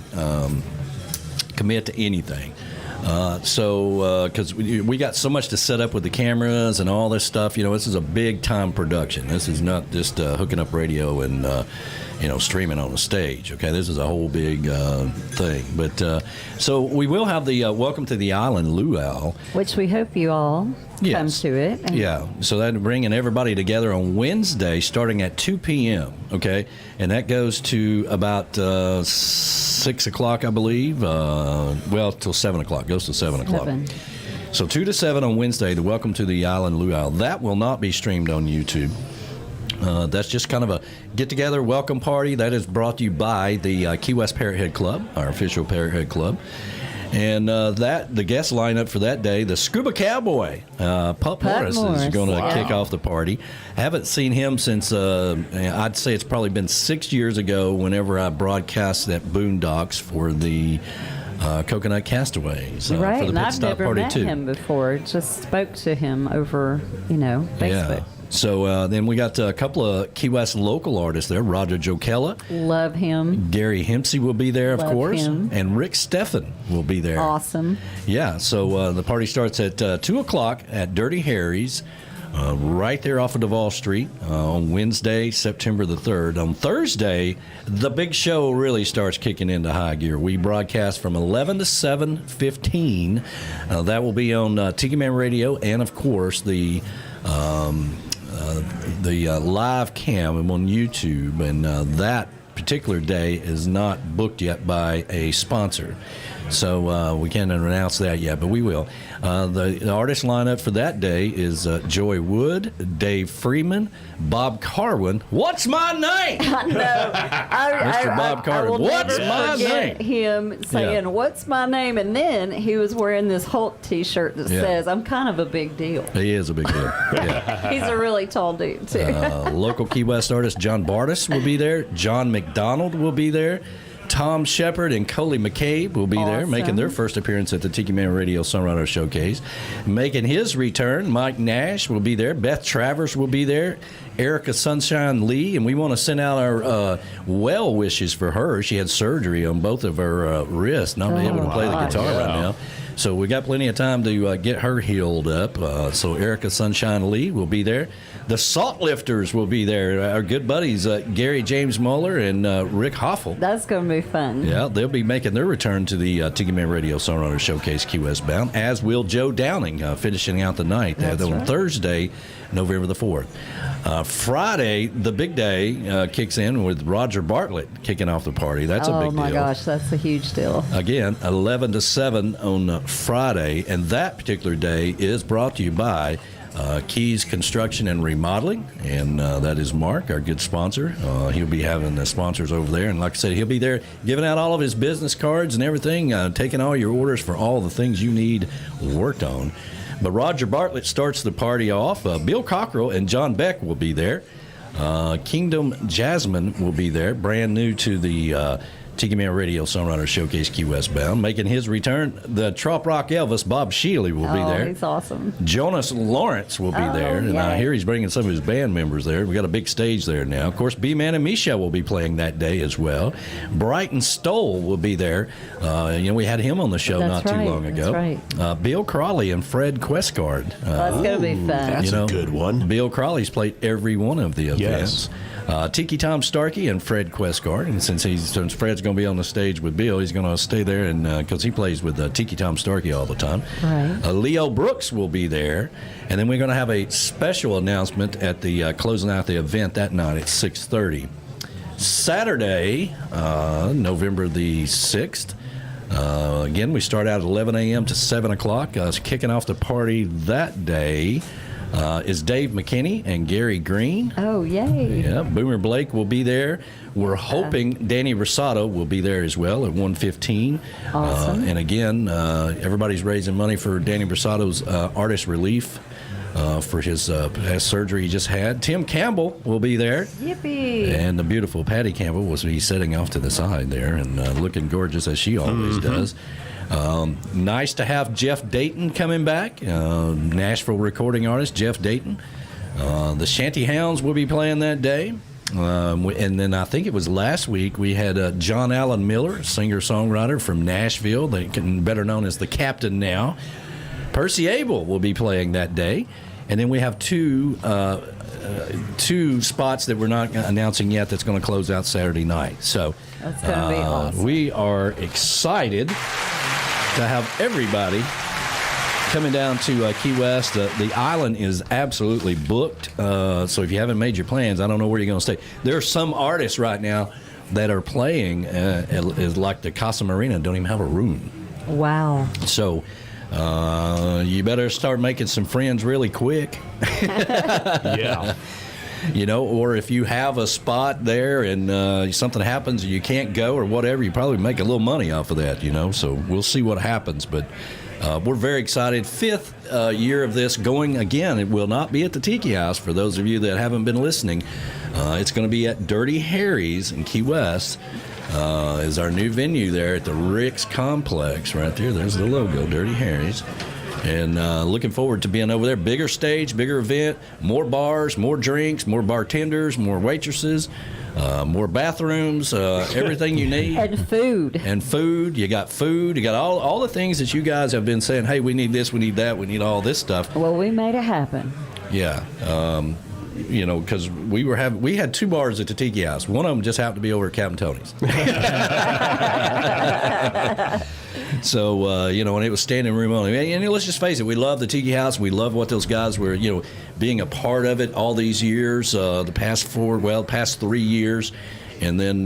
commit to anything. Because we got so much to set up with the cameras and all this stuff, this is a big time production. This is not just hooking up radio and streaming on the stage. Okay, this is a whole big thing. But so we will have the Welcome to the Island luau, which we hope you all come to it. Yeah, so that's bringing everybody together on Wednesday starting at 2 p.m., okay? And that goes to about 6 o'clock, I believe. Till 7 o'clock. Goes to 7 o'clock. So 2 to 7 on Wednesday, the Welcome to the Island luau. That will not be streamed on YouTube. That's just kind of a get-together welcome party that is brought to you by the Key West Parrot Head Club, our official Parrot Head Club. And the guest lineup for that day, the Scuba Cowboy, Pup Morris is going to kick off the party. I haven't seen him since, I'd say it's probably been 6 years ago whenever I broadcast that Boondocks for the Coconut Castaways. Right, for the and Pit I've Stop never Party met too. him before. Just spoke to him over, Facebook. Yeah. So then we got a couple of Key West local artists there. Roger Jokella. Love him. Gary Hempsey will be there, of course. Him. And Rick Steffen will be there. Awesome. Yeah, so the party starts at 2 o'clock at Dirty Harry's, right there off of Duval Street on Wednesday, September the 3rd. On Thursday, the big show really starts kicking into high gear. We broadcast from 11 to 7:15. That will be on Tiki Man Radio and, of course, the live cam on YouTube, and that particular day is not booked yet by a sponsor. So we can't announce that yet, but we will. The artist lineup for that day is Joy Wood, Dave Freeman, Bob Carwin. What's my name? I know. Mr. Bob Carwin. I will What's never my forget name? him saying, "What's my name?" And then he was wearing this Hulk T-shirt that says, "I'm kind of a big deal." He is a big deal. Yeah. He's a really tall dude too. Local Key West artist John Bardis will be there. John McDonald will be there. Tom Shepard and Coley McCabe will be there, making their first appearance at the Tiki Man Radio Songwriter Showcase. Making his return, Mike Nash will be there. Beth Travers will be there. Erica Sunshine Lee, and we want to send out our well wishes for her. She had surgery on both of her wrists, not able to play the guitar right now. So we got plenty of time to get her healed up. So Erica Sunshine Lee will be there. The Salt Lifters will be there. Our good buddies, Gary James Muller and Rick Hoffel. That's going to be fun. Yeah, they'll be making their return to the Tiki Man Radio Songwriter Showcase Key West bound, as will Joe Downing, finishing out the night on Thursday, November the 4th. Friday, the big day kicks in with Roger Bartlett kicking off the party. That's a big deal. Oh, my gosh, that's a huge deal. Again, 11 to 7 on Friday, and that particular day is brought to you by Keys Construction and Remodeling, and that is Mark, our good sponsor. He'll be having the sponsors over there, and like I said, he'll be there giving out all of his business cards and everything, taking all your orders for all the things you need worked on. But Roger Bartlett starts the party off. Bill Cockrell and John Beck will be there. Kingdom Jasmine will be there, brand new to the Tiki Man Radio Songwriter Showcase Key West bound. Making his return, the Troprock Elvis, Bob Shealy, will be there. He's awesome. Jonas Lawrence will be there, and I hear he's bringing some of his band members there. We got a big stage there now. Of course, B-Man and Michelle will be playing that day as well. Brighton Stoll will be there. We had him on the show not too long ago. That's right. Bill Crawley and Fred Questcard. That's going to be fun. That's a good one. Bill Crawley's played every one of the events. Tiki Tom Starkey and Fred Questcard, and since Fred's going to be on the stage with Bill, he's going to stay there, and because he plays with Tiki Tom Starkey all the time. Right. Leo Brooks will be there, and then we're going to have a special announcement at the closing out the event that night at 6:30. Saturday, November the 6th. Again, we start out at 11 a.m. to 7 o'clock. Kicking off the party that day is Dave McKinney and Gary Green. Oh, yay. Yeah, Boomer Blake will be there. We're hoping Danny Rosado will be there as well at 1:15. Awesome. And again, everybody's raising money for Danny Rosado's artist relief for his past surgery he just had. Tim Campbell will be there. Yippee. And the beautiful Patty Campbell will be sitting off to the side there and looking gorgeous as she always does. Nice to have Jeff Dayton coming back, Nashville recording artist Jeff Dayton. The Shanty Hounds will be playing that day. And then I think it was last week we had John Allen Miller, singer-songwriter from Nashville, better known as the Captain now. Percy Abel will be playing that day. And then we have two spots that we're not announcing yet that's going to close out Saturday night. So That's going to be awesome. we are excited to have everybody coming down to Key West. The island is absolutely booked. So if you haven't made your plans, I don't know where you're going to stay. There are some artists right now that are playing like the Casa Marina don't even have a room. Wow. So you better start making some friends really quick. Yeah. You know, or if you have a spot there and something happens and you can't go or whatever, you probably make a little money off of that, you know. So we'll see what happens. But we're very excited. 5th year of this going again. It will not be at the Tiki House for those of you that haven't been listening. It's going to be at Dirty Harry's in Key West. Is our new venue there at the Rick's Complex right there. There's the logo, Dirty Harry's. And looking forward to being over there. Bigger stage, bigger event, more bars, more drinks, more bartenders, more waitresses, more bathrooms, everything you need. And food. And food. You got food. You got all the things that you guys have been saying, hey, we need this, we need that, we need all this stuff. Well, we made it happen. Yeah. You know, because we had 2 bars at the Tiki House. One of them just happened to be over at Captain Tony's. So, you know, and it was standing room only. And let's just face it, we love the Tiki House. We love what those guys were, you know, being a part of it all these years, the past 3 years. And then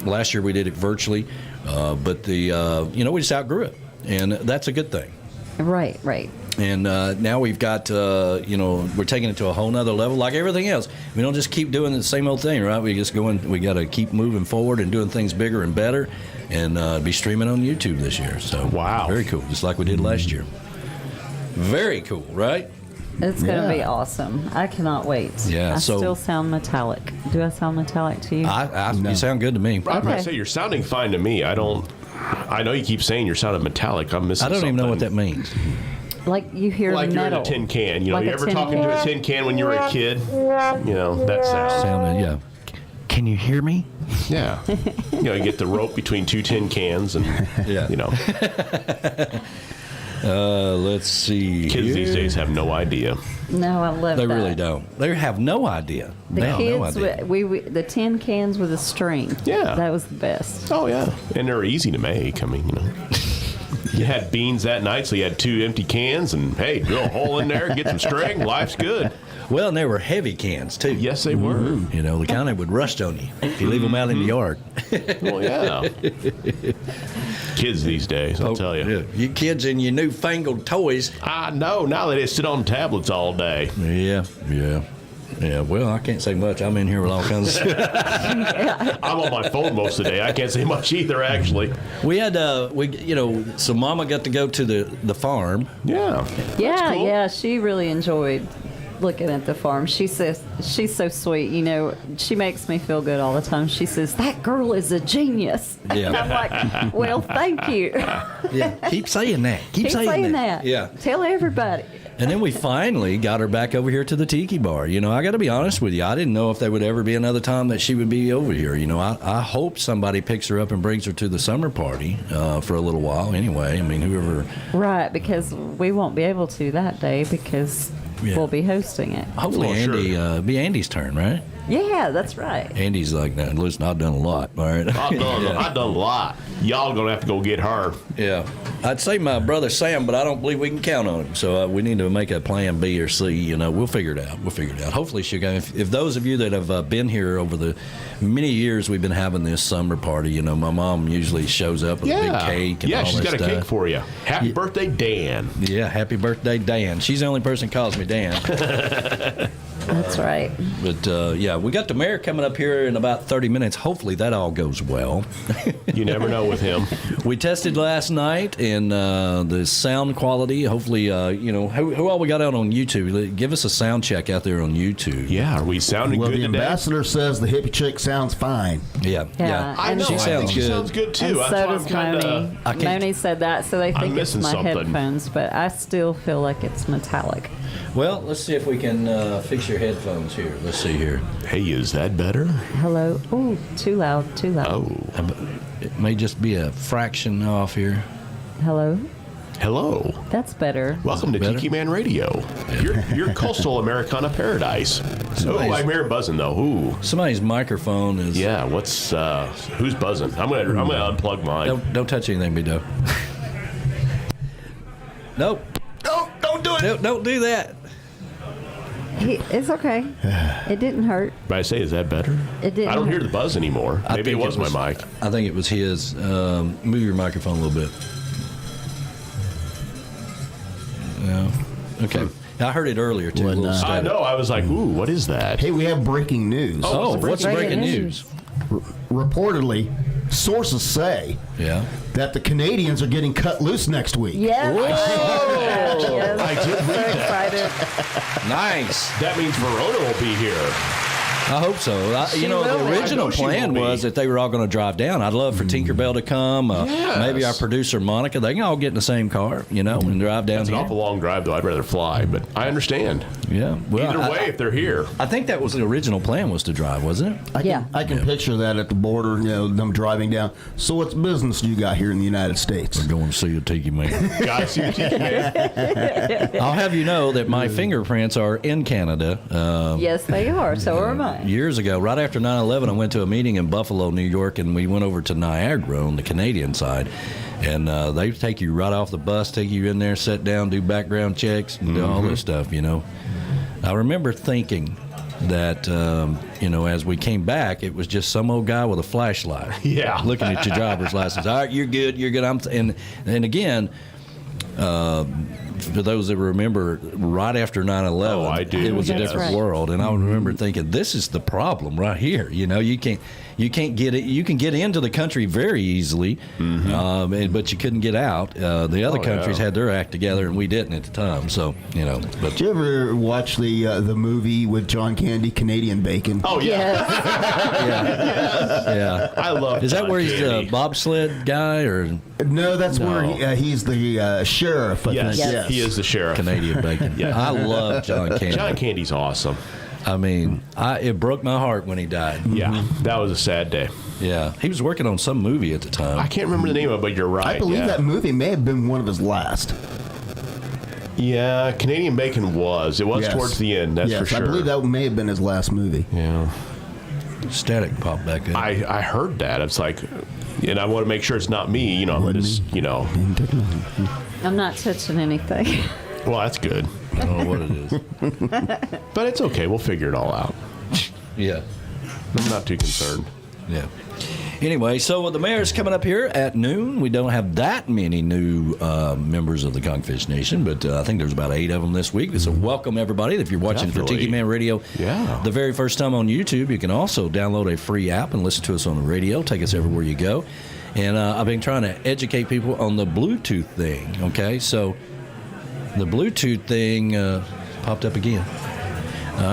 last year we did it virtually. But you know, we just outgrew it. And that's a good thing. Right, right. And now we've got, you know, we're taking it to a whole nother level. Like everything else, we don't just keep doing the same old thing, right? We got to keep moving forward and doing things bigger and better, and be streaming on YouTube this year. So wow, very cool, just like we did last year. Very cool, right? It's going to be awesome. I cannot wait. Yeah, I still sound metallic. Do I sound metallic to you? No. You sound good to me. I'm going to say you're sounding fine to me. I know you keep saying you're sounding metallic. I'm missing I don't something. even know what that means. Like you hear like metal. you're in a tin can. You know, Like you a ever tin talking can? to a tin can when you were a kid? You know, that sound. Yeah. Can you hear me? Yeah. You know, you get the rope between 2 tin cans and, Yeah. you know. Let's see. Kids these days have no idea. No, I love They that. really don't. They have no idea. The They have no kids, idea. we the tin cans with a string. Yeah. That was the best. Oh, yeah. And they're easy to make. I mean, you know. You had beans that night, so you had 2 empty cans, and hey, drill a hole in there, get some string, life's good. Well, and they were heavy cans, too. Yes, they were. You know, the kind that would rust on you if you leave them out in the yard. Well, yeah. Kids these days, I'll tell you. Yeah. You kids and your newfangled toys. I know. Now they just sit on tablets all day. Yeah, well, I can't say much. I'm in here with all kinds of stuff. I'm on my phone most of the day. I can't say much either, actually. We had, so Mama got to go to the farm. Yeah. Yeah, cool. yeah. She really enjoyed looking at the farm. She says she's so sweet. You know, she makes me feel good all the time. She says that girl is a genius. Yeah. And I'm like, well, thank you. Yeah, keep saying that. Keep saying that. Yeah. Tell everybody. And then we finally got her back over here to the Tiki Bar. You know, I got to be honest with you. I didn't know if there would ever be another time that she would be over here. You know, I hope somebody picks her up and brings her to the summer party for a little while anyway. I mean, whoever. Right, because we won't be able to that day because we'll be hosting it. Hopefully, Well, be Andy's turn, right? Yeah, that's right. Andy's like, nah, listen, I've done a lot, all right? I've done a lot. Y'all going to have to go get her. Yeah. I'd say my brother Sam, but I don't believe we can count on him. So we need to make a plan B or C. You know, we'll figure it out. Hopefully she'll go. If those of you that have been here over the many years we've been having this summer party, you know, my mom usually shows up with a big cake and all that stuff. Yeah, she's got a cake for you. Happy birthday, Dan. Yeah, happy birthday, Dan. She's the only person who calls me Dan. That's right. But, yeah, we got the mayor coming up here in about 30 minutes. Hopefully that all goes well. You never know with him. We tested last night, and the sound quality, hopefully, you know, who all we got out on YouTube? Give us a sound check out there on YouTube. Yeah, are we sounding Well, good the today? ambassador says the hippie chick sounds fine. Yeah. I know. She I sounds think she good. sounds good, too. And That's so why does I'm Moni. kinda, Moni said that, so they think it's missing my something. headphones, but I still feel like it's metallic. Well, let's see if we can fix your headphones here. Let's see here. Hey, is that better? Hello? Ooh, too loud. Oh. It may just be a fraction off here. Hello? Hello. That's better. Welcome to Better? Tiki Man Radio. Your coastal Americana paradise. Oh, I'm here buzzing though. Ooh. Somebody's microphone is. Yeah. What's who's buzzing? I'm gonna unplug mine. Don't touch anything, Bido. Nope. Don't do it. Don't do that. It's okay. It didn't hurt. But I say, is that better? It didn't I don't hear hurt. the buzz anymore. I Maybe it think was my mic. I think it was his. Move your microphone a little bit. Yeah. Okay. I heard it earlier too. When, a little I static. know. I was like, ooh, what is that? Hey, we have breaking news. Oh, what's breaking breaking news? news? Reportedly, sources say Yeah. that the Canadians are getting cut loose next week. Yes. Yes. I did So read that. excited. Nice. That means Verona will be here. I hope so. She You know, will. the I original know she plan will be. was that they were all going to drive down. I'd love for Tinkerbell to come. Yes. Maybe our producer, Monica. They can all get in the same car, you know, and drive down It's an here. awful long drive, though. I'd rather fly, but I understand. Yeah. Well, Either way, if they're here. I think that was the original plan, was to drive, wasn't it? I can picture that at the border, you know, them driving down. So what business do you got here in the United States? Going to see a Tiki Man. Got to Tiki Man. I'll have you know that my fingerprints are in Canada. Yes, they are. So are mine. Years ago, right after 9/11, I went to a meeting in Buffalo, New York, and we went over to Niagara on the Canadian side. And they take you right off the bus, take you in there, sit down, do background checks, and do all this stuff, you know. I remember thinking that, you know, as we came back, it was just some old guy with a flashlight. Yeah. Looking at your driver's license. All right, you're good, you're good. And again, for those that remember, right after 9/11, Oh, I do. it was a That's different right. world. And I remember thinking, this is the problem right here. You know, you can't get it. You can get into the country very easily, but you couldn't get out. The other countries had their act together, and we didn't at the time. So, you know. But Did you ever watch the movie with John Candy, Canadian Bacon? Oh, yeah. Yes. yeah. I love Is that John where he's the Candy. bobsled guy or No, that's No. where he's the sheriff. I Yes, think. he is the sheriff. Canadian bacon? Yeah. I love John Candy. John Candy's awesome. I mean, it broke my heart when he died. Yeah, that was a sad day. Yeah, he was working on some movie at the time. I can't remember the name of it, but you're right. I believe yeah. that movie may have been one of his last. Yeah, Canadian Bacon was. It was Yes. towards the end, that's yes, for sure. I believe that may have been his last movie. Yeah. Static popped back in. I heard that. It's like, and I want to make sure it's not me. You know, I'm just, you know. I'm not touching anything. Well, that's good. I don't know what it is. But it's okay. We'll figure it all out. Yeah. I'm not too concerned. Yeah. Anyway, so the mayor's coming up here at noon. We don't have that many new members of the Conchfish Nation, but I think there's about 8 of them this week. So welcome, everybody. If you're watching Definitely. for Tiki Man Radio Yeah. the very first time on YouTube, you can also download a free app and listen to us on the radio. Take us everywhere you go. And I've been trying to educate people on the Bluetooth thing, okay? So the Bluetooth thing popped up again. All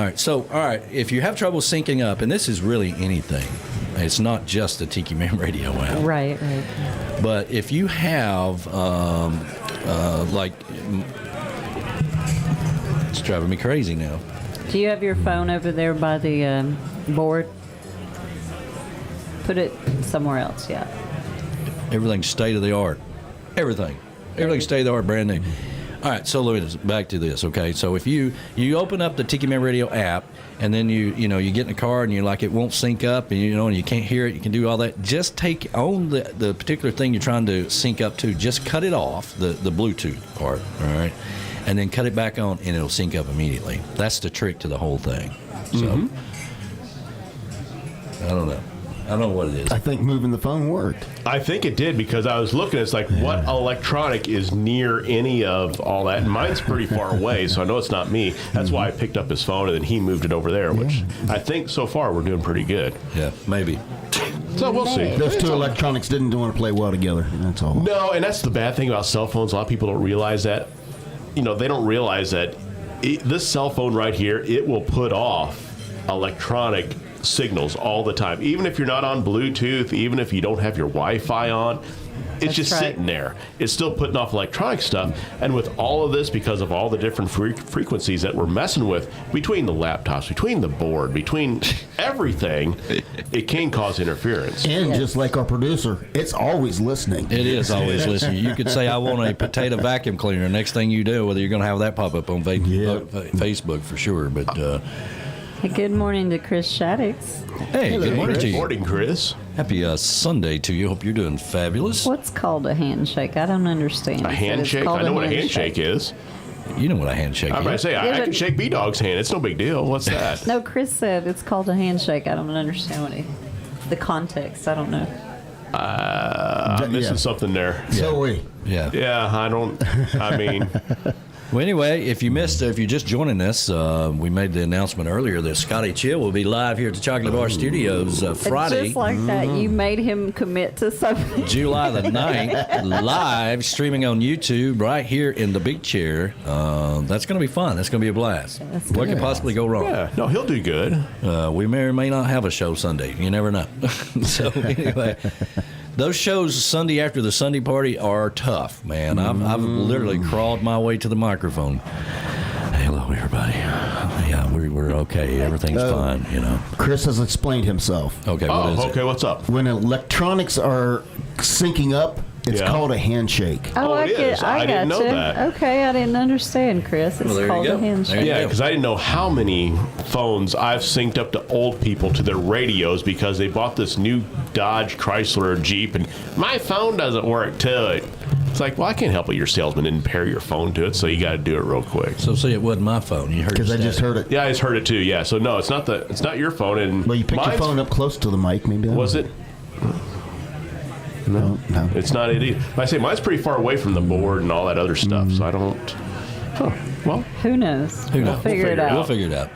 right, if you have trouble syncing up, and this is really anything, it's not just the Tiki Man Radio app. Right. But if you have, it's driving me crazy now. Do you have your phone over there by the board? Put it somewhere else, yeah. Everything's state of the art. Everything's state of the art, brand new. All right, so Louis, back to this, okay? So if you open up the Tiki Man Radio app, and then you get in the car and you're like, it won't sync up, and and you can't hear it, you can do all that. Just take on the particular thing you're trying to sync up to. Just cut it off, the Bluetooth part, all right? And then cut it back on, and it'll sync up immediately. That's the trick to the whole thing. So, I don't know. I don't know what it is. I think moving the phone worked. I think it did, because I was looking. It's like, what electronic is near any of all that? And mine's pretty far away, so I know it's not me. That's why I picked up his phone, and then he moved it over there, which I think so far we're doing pretty good. Yeah, maybe. So we'll see. Those two electronics didn't want to play well together. That's all. No, and that's the bad thing about cell phones. A lot of people don't realize that. They don't realize that this cell phone right here, it will put off electronic signals all the time. Even if you're not on Bluetooth, even if you don't have your Wi-Fi on, it's just sitting there. It's still putting off electronic stuff. And with all of this, because of all the different frequencies that we're messing with, between the laptops, between the board, between everything, it can cause interference. And just like our producer, it's always listening. It is always listening. You could say, I want a potato vacuum cleaner. Next thing you do, whether you're going to have that pop up on Facebook for sure. But Good morning to Chris Shaddix. hey, good morning to Good you. morning, Chris. Happy Sunday to you. Hope you're doing fabulous. What's called a handshake? I don't understand. A He said it's handshake? called I know what a handshake is. You know what a handshake I'm about to is. say, I can shake B-Dog's hand. It's no big deal. What's that? No, Chris said it's called a handshake. I don't understand the context. I don't know. I'm missing something there. So Yeah. Yeah, I mean... Well, anyway, if you just joining us, we made the announcement earlier that Scotty Chill will be live here at the Chocolate Bar Studios Friday, Just like that, you made him commit to something. July the 9th, live streaming on YouTube right here in the big chair. That's going to be fun. That's going to be a blast. What could possibly go wrong? Yeah, no, he'll do good. We may or may not have a show Sunday. You never know. So anyway, those shows Sunday after the Sunday party are tough, man. I've literally crawled my way to the microphone. Hello, everybody. Yeah, we're okay. Everything's fine, Chris has explained himself. Okay, what is it? Okay, what's up? When electronics are syncing up, it's called a handshake. Oh, it is. I didn't know gotcha. that. Okay, I didn't understand, Chris. It's Well, there you called go. a handshake. There you Yeah, go. because I didn't know how many phones I've synced up to old people to their radios because they bought this new Dodge, Chrysler, or Jeep, and my phone doesn't work to it. It's like, well, I can't help it. Your salesman didn't pair your phone to it, so you got to do it real quick. So see, it wasn't my phone. You heard Because I static. just heard it. Yeah, I just heard it too. Yeah, so no, it's not your phone. And Well, you picked your mine's- phone up close to the mic, maybe. Was it? No. It's not it either. I say mine's pretty far away from the board and all that other stuff, so I don't. Huh. Well, Who knows? Who knows? We'll figure it out. We'll figure it out.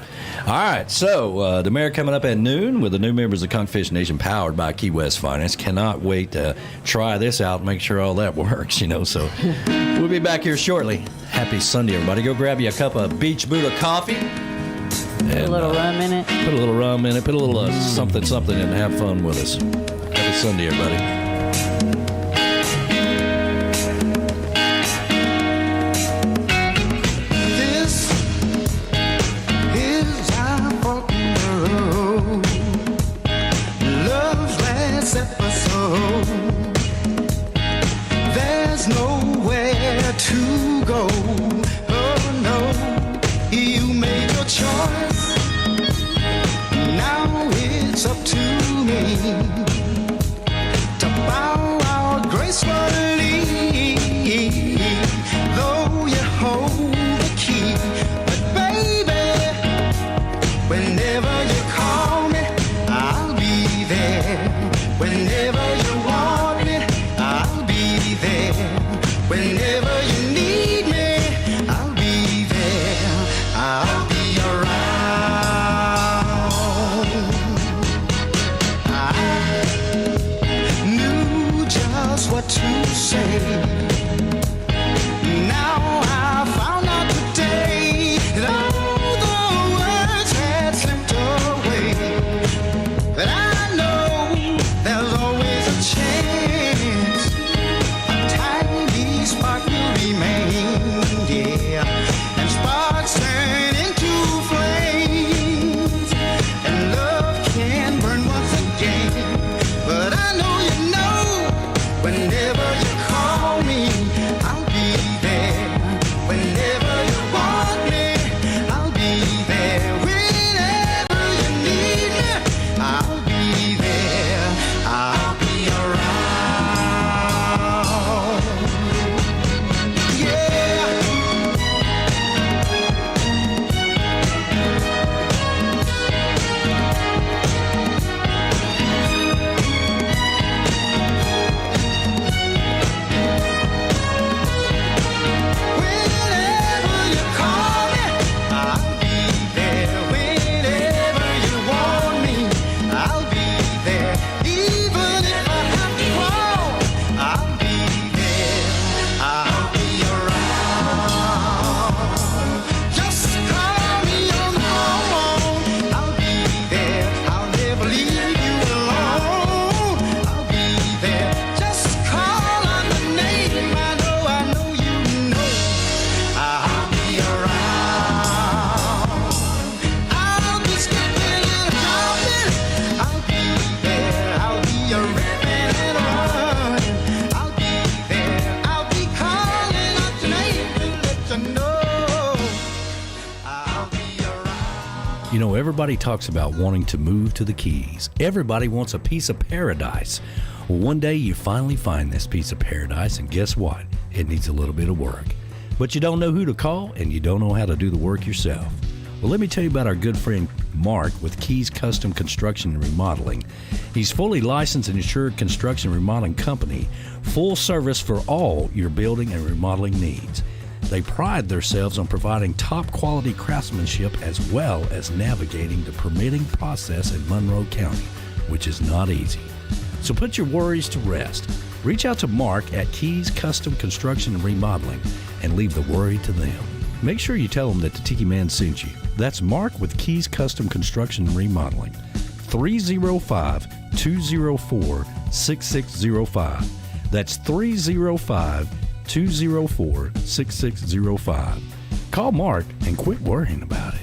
All right, so the mayor coming up at noon with the new members of Conchfish Nation Powered by Keywestfinest. Cannot wait to try this out and make sure all that works, So we'll be back here shortly. Happy Sunday, everybody. Go grab you a cup of Beach Buddah Coffee. Put a little rum in it. Put a little rum in it. Put a little something in and have fun with us. Happy Sunday, everybody. There's nowhere to go. Oh no, you made your choice. Now it's up to me to You know, everybody talks about wanting to move to the Keys. Everybody wants a piece of paradise. Well, one day you finally find this piece of paradise, and guess what? It needs a little bit of work. But you don't know who to call, and you don't know how to do the work yourself. Well, let me tell you about our good friend Mark with Keys Custom Construction and Remodeling. He's fully licensed and insured construction and remodeling company, full service for all your building and remodeling needs. They pride themselves on providing top quality craftsmanship as well as navigating the permitting process in Monroe County, which is not easy. So put your worries to rest. Reach out to Mark at Keys Custom Construction and Remodeling and leave the worry to them. Make sure you tell them that the Tiki Man sent you. That's Mark with Keys Custom Construction and Remodeling. 305-204-6605. That's 305-204-6605. Call Mark and quit worrying about it.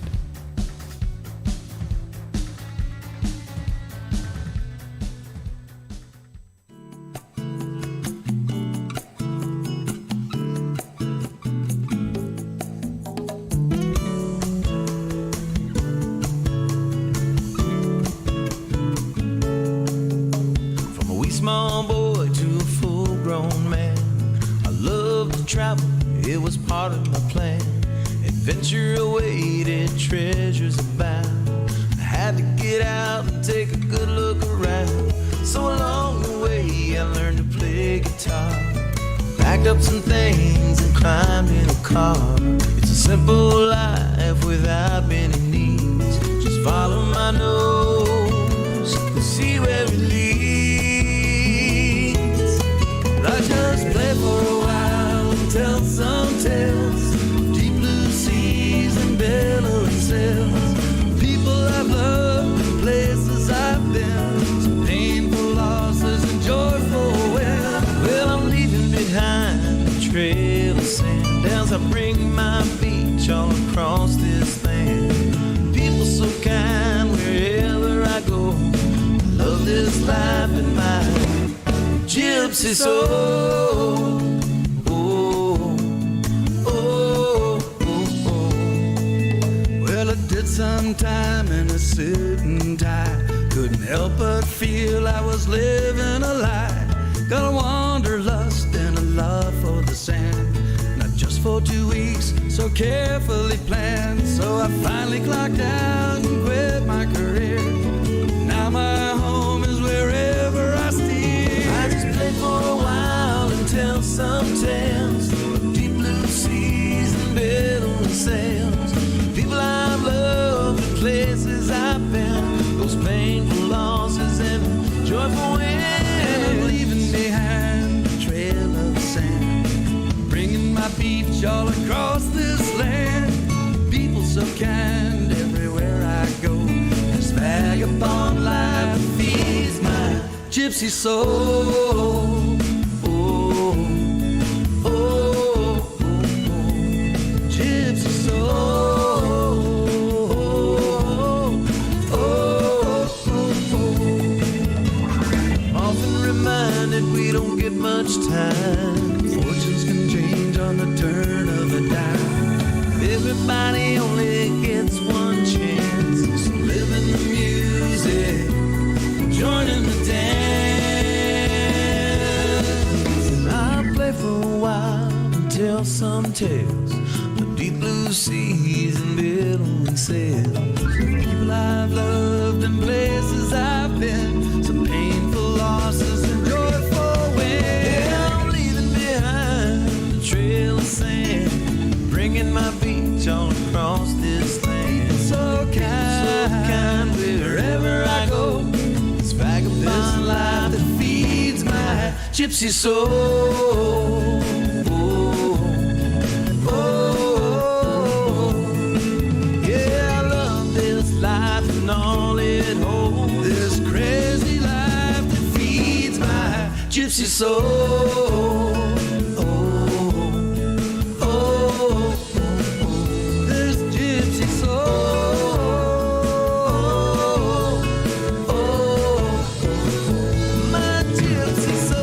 Gypsy soul. Yeah, I love this life and all it holds. This crazy life that feeds my gypsy soul. This gypsy soul. My gypsy soul.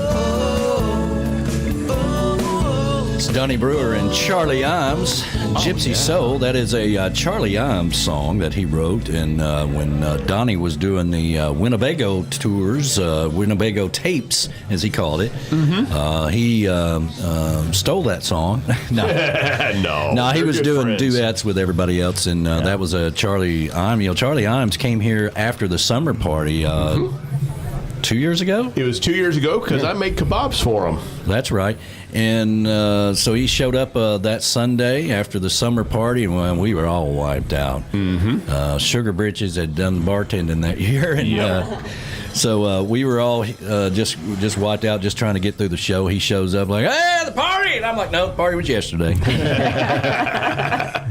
Donnie Brewer and Charlie Imes, Gypsy Soul. That is a Charlie Imes song that he wrote, and when Donnie was doing the Winnebago tours, Winnebago tapes, as he called it, he stole that song. No, he was doing duets with everybody else, and that was a Charlie Imes. You know, Charlie Imes came here after the summer party. 2 years ago? It was 2 years ago because I made kebabs for him. That's right. And so he showed up that Sunday after the summer party, and we were all wiped out. Sugar Britches had done bartending that year, and so we were all just wiped out, just trying to get through the show. He shows up like, "Hey, the party!" And I'm like, "No, the party was yesterday."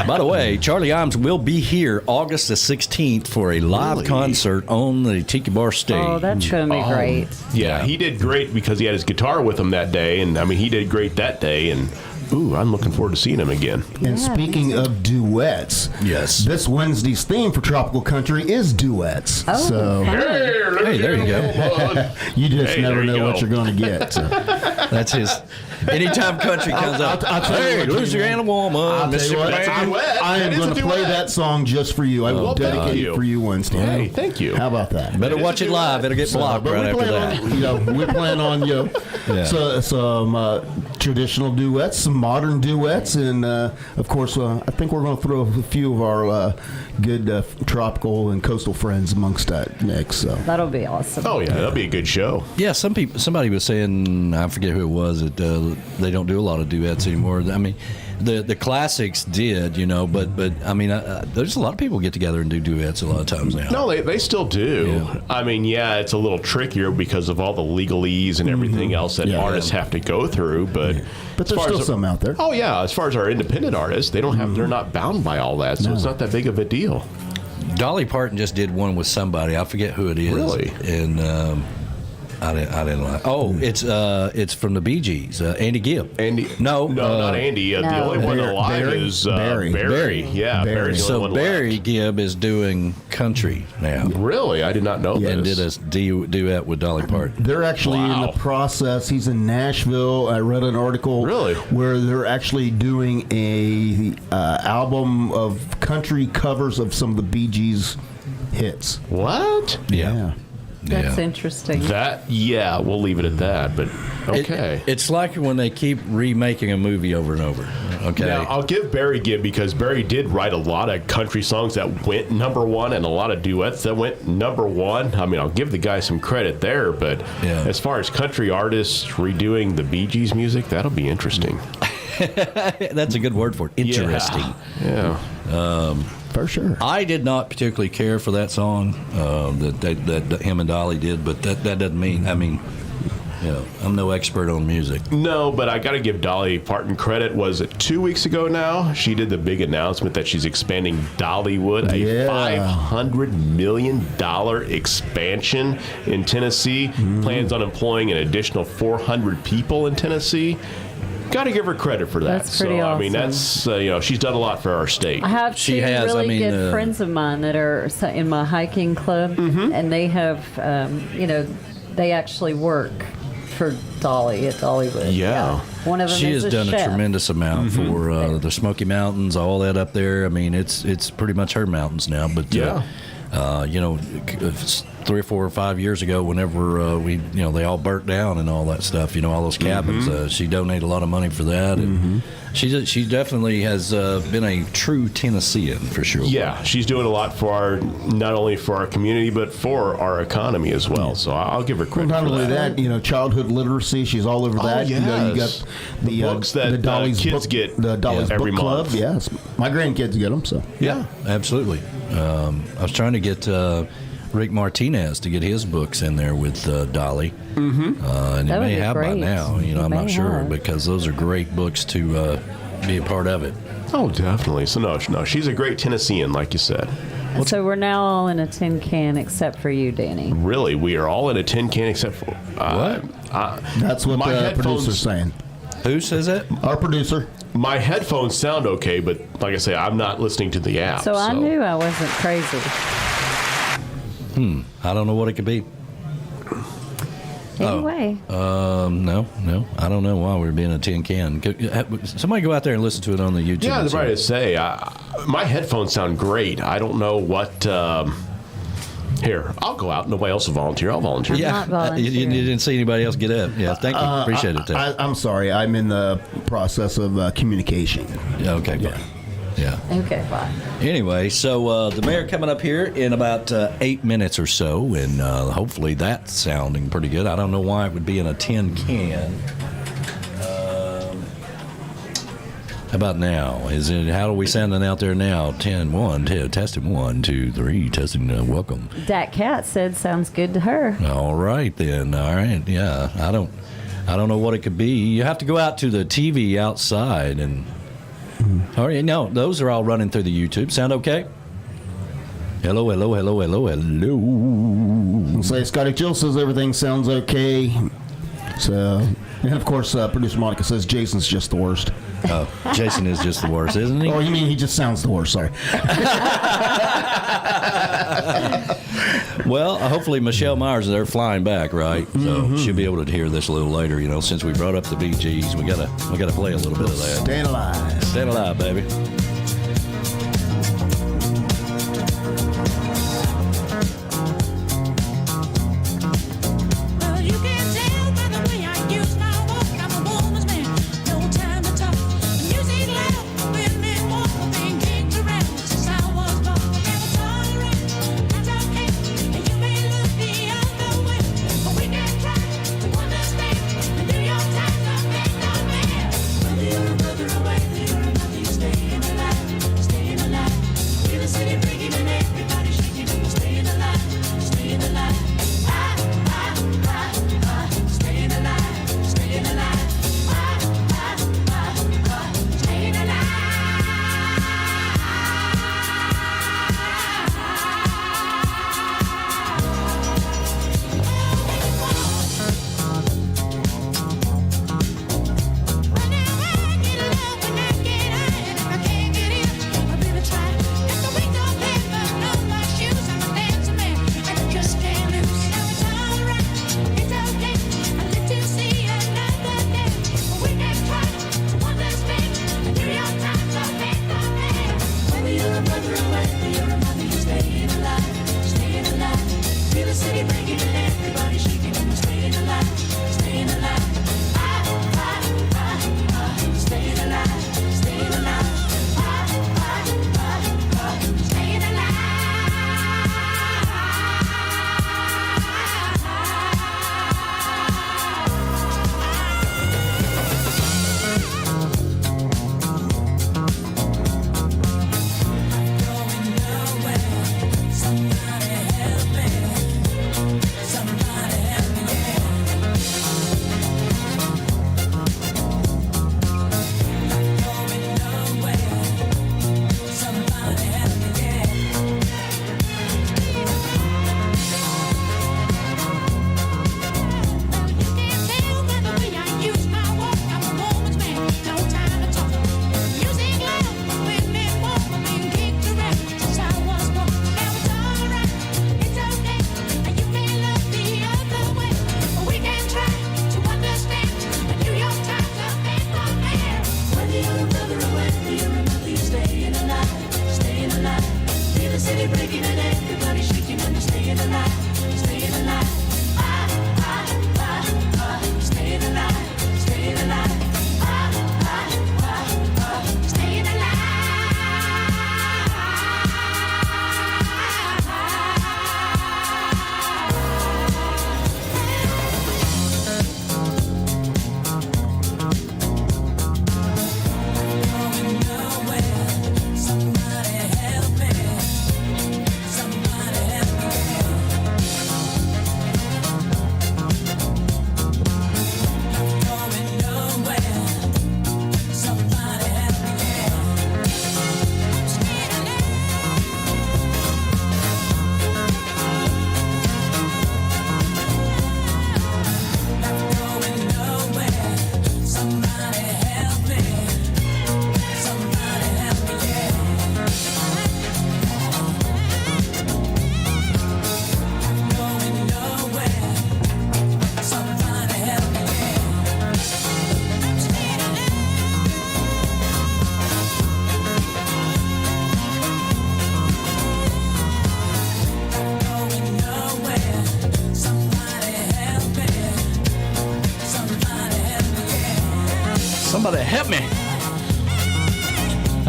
By the way, Charlie Imes will be here August the 16th for a live concert on the Tiki Bar stage. Oh, that's going to be great. Yeah, he did great because he had his guitar with him that day, and I mean, he did great that day, and I'm looking forward to seeing him again. And speaking of duets, yes, this Wednesday's theme for Tropical Country is duets. Oh, so hey, there you go. You just never know what you're going to get. So. That's his. Anytime country comes up, I'll tell you what, Louisiana woman, Mississippi. I am going to play that song just for you. I will dedicate it for you Wednesday. Hey, thank you. How about that? Better watch it live. It'll get blocked right after that. We plan on some traditional duets, some modern duets, and of course, I think we're going to throw a few of our good tropical and coastal friends amongst that mix. So that'll be awesome. Oh yeah, that'll be a good show. Yeah, somebody was saying, I forget who it was, that they don't do a lot of duets anymore. I mean, the classics did, but I mean, there's a lot of people get together and do duets a lot of times now. No, they still do. Yeah. I mean, it's a little trickier because of all the legalese and everything else that artists have to go through, but there's still some out there. Oh yeah, as far as our independent artists, they don't have, they're not bound by all that, so it's not that big of a deal. Dolly Parton just did one with somebody. I forget who it is. Really? And I didn't like. Oh, it's from the Bee Gees. Andy Gibb. No, not Andy. The only one alive is Barry. Yeah, Barry's the only one Barry left. Gibb is doing country now. Really? I did not know And this. did a duet with Dolly Parton. They're actually in the process. He's in Nashville. I read an article where they're actually doing a album of country covers of some of the Bee Gees hits. What? Yeah. That's interesting. We'll leave it at that, but okay. It's like when they keep remaking a movie over and over. Okay. Now, I'll give Barry Gibb because Barry did write a lot of country songs that went #1 and a lot of duets that went #1. I mean, I'll give the guy some credit there, but as far as country artists redoing the Bee Gees music, that'll be interesting. That's a good word for it. Interesting. Yeah. For sure. I did not particularly care for that song that him and Dolly did, but that doesn't mean, I'm no expert on music. No, but I got to give Dolly Parton credit. Was it 2 weeks ago now? She did the big announcement that she's expanding Dollywood, a $500 million expansion in Tennessee. Plans on employing an additional 400 people in Tennessee. Got to give her credit for that. That's pretty awesome. I mean, that's she's done a lot for our state. I have two really good friends of mine that are in my hiking club, and they have, they actually work for Dolly at Dollywood. Yeah. One of them she is has done chef. a tremendous amount for the Smoky Mountains, all that up there. I mean, it's pretty much her mountains now. But 3 or 4 or 5 years ago, whenever they all burnt down and all that stuff, all those cabins, she donated a lot of money for that, and she definitely has been a true Tennessean for sure. Yeah, she's doing a lot for not only for our community but for our economy as well. So I'll give her credit. Well, not for only that, childhood literacy, she's all over that. Yes. You got the books that the Dolly's kids get the Dolly's every book club. month. Yes, my grandkids get them. So yeah, absolutely. I was trying to get Rick Martinez to get his books in there with Dolly, and it may have by now. I'm not sure because those are great books to be a part of it. Oh, definitely. So no, she's a great Tennessean, like you said. So we're now all in a tin can except for you, Danny. Really, we are all in a tin can except for what? That's what the producer's saying. Who says that? Our producer. My headphones sound okay, but like I say, I'm not listening to the app. So I knew I wasn't crazy. I don't know what it could be. Anyway. No. I don't know why we're being a tin can. Somebody go out there and listen to it on the YouTube. Yeah, I was about to say, my headphones sound great. I don't know what. Here, I'll go out. Nobody else will volunteer. I'll volunteer. Yeah, you didn't see anybody else get up. Yeah, thank you. Appreciate it. I'm sorry. I'm in the process of communication. Yeah, okay, fine. Yeah. Okay, fine. Anyway, so the mayor coming up here in about 8 minutes or so, and hopefully that's sounding pretty good. I don't know why it would be in a tin can. How about now? How are we sounding out there now? 1, testing 1, 2, 3, testing. Welcome. Dat Cat said sounds good to her. All right then. All right. Yeah. I don't know what it could be. You have to go out to the TV outside and. All right. No, those are all running through the YouTube. Sound okay? Hello. Say Scotty Jill says everything sounds okay. So, and of course, producer Monica says Jason's just the worst. Oh, Jason is just the worst, isn't he? Oh, you mean he just sounds the worst? Sorry. Well, hopefully Michelle Myers, they're flying back, right? So she'll be able to hear this a little later. You know, since we brought up the Bee Gees, we gotta play a little bit of that. Staying alive. Staying alive, baby.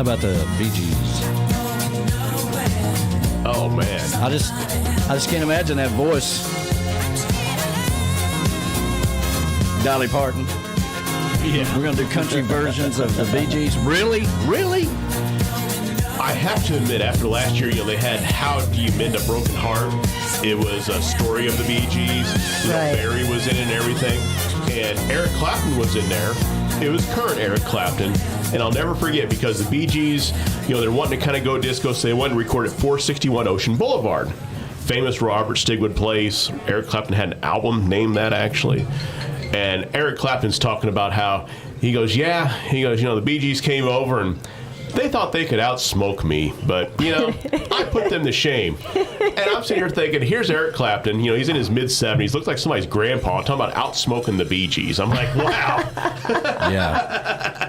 about the Bee Gees? Oh man, I just can't imagine that voice. Dolly Parton. yeah. We're gonna do country versions of the Bee Gees. Really? I have to admit, after last year, they had "How Do You Mend a Broken Heart?" It was a story of the Bee Gees. Right. Barry was in it and everything, and Eric Clapton was in there. It was current Eric Clapton, and I'll never forget because the Bee Gees, they're wanting to kind of go disco, so they wanted to record at 461 Ocean Boulevard, famous Robert Stigwood place. Eric Clapton had an album named that actually, and Eric Clapton's talking about how he goes, the Bee Gees came over and they thought they could outsmoke me, but, I put them to shame. And I'm sitting here thinking, here's Eric Clapton. He's in his mid-70s. Looks like somebody's grandpa talking about outsmoking the Bee Gees. I'm like, wow. Yeah.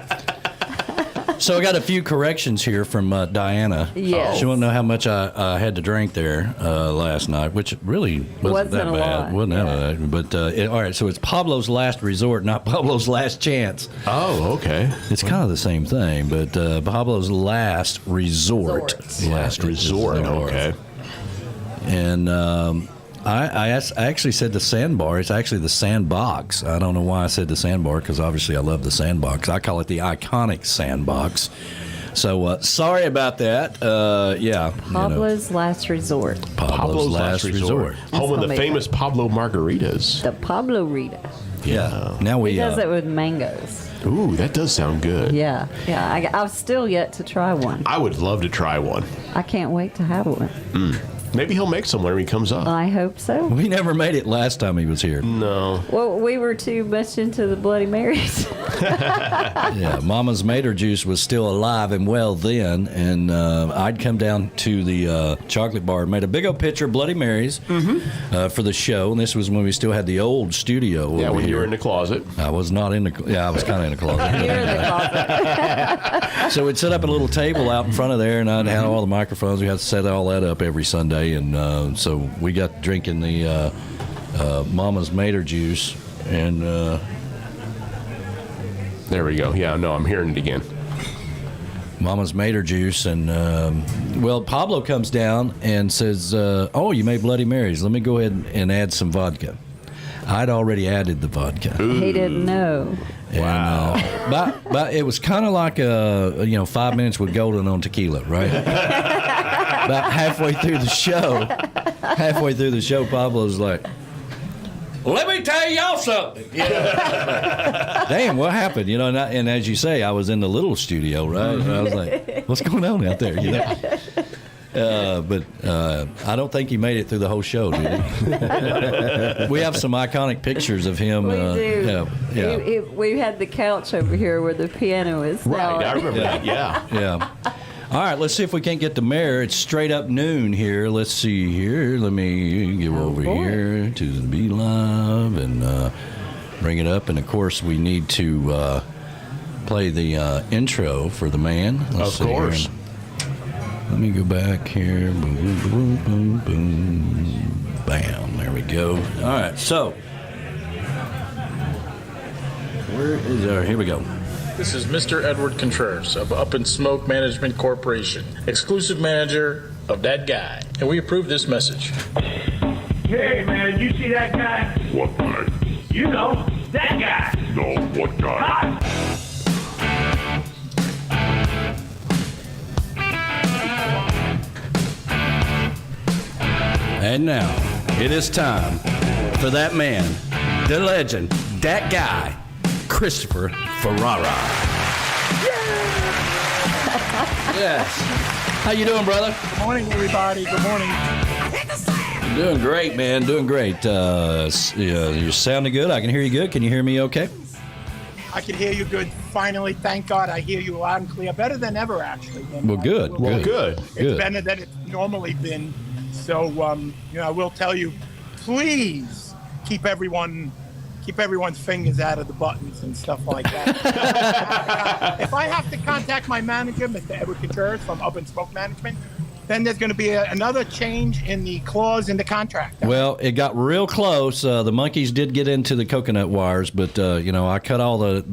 So I got a few corrections here from Diana. Yes. She won't know how much I had to drink there last night, which really wasn't that a bad. lot. Wasn't that bad. But, all right, so it's Pablo's Last Resort, not Pablo's Last Chance. Oh, okay. It's kind of the same thing, but Pablo's Last Resort. Last Resort, okay. And I actually said the sandbar. It's actually the sandbox. I don't know why I said the sandbar, because obviously I love the sandbox. I call it the iconic sandbox. So sorry about that. Yeah. Pablo's Last Resort. Pablo's Last Resort. Home of the famous Pablo Margaritas. The Pablo Rita. Yeah. Now we He does it with mangoes. Ooh, that does sound good. Yeah. I've still yet to try one. I would love to try one. I can't wait to have one. Maybe he'll make some when he comes up. I hope so. We never made it last time he was here. No. Well, we were too much into the Bloody Marys. Yeah, Mama's Mater Juice was still alive and well then, and I'd come down to the chocolate bar and made a big old pitcher of Bloody Marys for the show, and this was when we still had the old studio Yeah, over when here. you were in the closet. I was not in the... Yeah, I was kind of in the closet. You're in the closet. So we'd set up a little table out in front of there, and I'd have all the microphones. We had to set all that up every Sunday, and so we got drinking the Mama's Mater Juice, and... There we go. Yeah, no, I'm hearing it again. Mama's Mater Juice, and well, Pablo comes down and says, "Oh, you made Bloody Marys. Let me go ahead and add some vodka." I'd already added the vodka. He didn't know. Wow! But it was kind of like 5 minutes with Golden on tequila, right? About halfway through the show, Pablo's like, "Let me tell y'all something." Damn, what happened? And as you say, I was in the little studio, right? And I was like, what's going on out there? But I don't think he made it through the whole show, did he? We have some iconic pictures of him. We do. Yeah. We had the couch over here where the piano is. Right, now. I remember that, yeah. Yeah. All right, let's see if we can't get the mayor. It's straight up noon here. Let's see here. Let me get over here to the Be Live and bring it up. And, of course, we need to play the intro for the man. Let's of course. Here. Let me go back here. Boom, boom, boom, boom, boom. Bam. There we go. All right, so where is our... Here we go. This is Mr. Edward Contreras of Up and Smoke Management Corporation, exclusive manager of DAT Guy, and we approve this message. Hey, man, you see that guy? What guy? You know, that guy. No, what guy? And now, it is time for that man, the legend, that guy, Christopher Ferrara. Yes. How you doing, brother? Good morning, everybody. Good morning. Doing great, man. Doing great. You're sounding good. I can hear you good. Can you hear me okay? I can hear you good. Finally, thank God, I hear you loud and clear. Better than ever, actually. Well, good. Good. It's better than it's normally been. So, I will tell you, please keep everyone's fingers out of the buttons and stuff like that. If I have to contact my manager, Mr. Edward Contreras from Up and Smoke Management, then there's going to be another change in the clause in the contract. Well, it got real close. The monkeys did get into the coconut wires, but I cut all the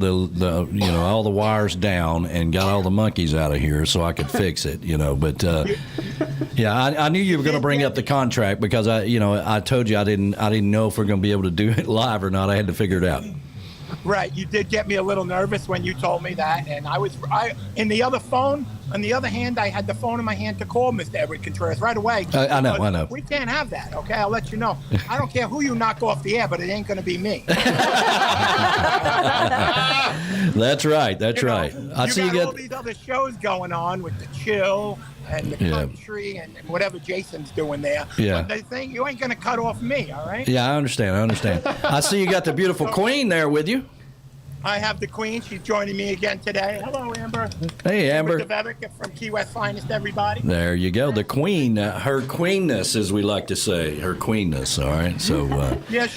all the wires down and got all the monkeys out of here so I could fix it. But I knew you were going to bring up the contract because I told you I didn't know if we're going to be able to do it live or not. I had to figure it out. Right, you did get me a little nervous when you told me that, and I in the other phone. On the other hand, I had the phone in my hand to call Mr. Edward Contreras right away. I know. We can't have that, okay? I'll let you know. I don't care who you knock off the air, but it ain't going to be me. That's right. I see you got all these other shows going on with the chill and the country and whatever Jason's doing there. Yeah. But they think you ain't going to cut off me, all right? Yeah, I understand. I see you got the beautiful Queen there with you. I have the Queen. She's joining me again today. Hello, Amber. Hey, Amber. From Keywestfinest, everybody. There you go. The Queen, her queenness, as we like to say, her queenness. All right. So. Yeah,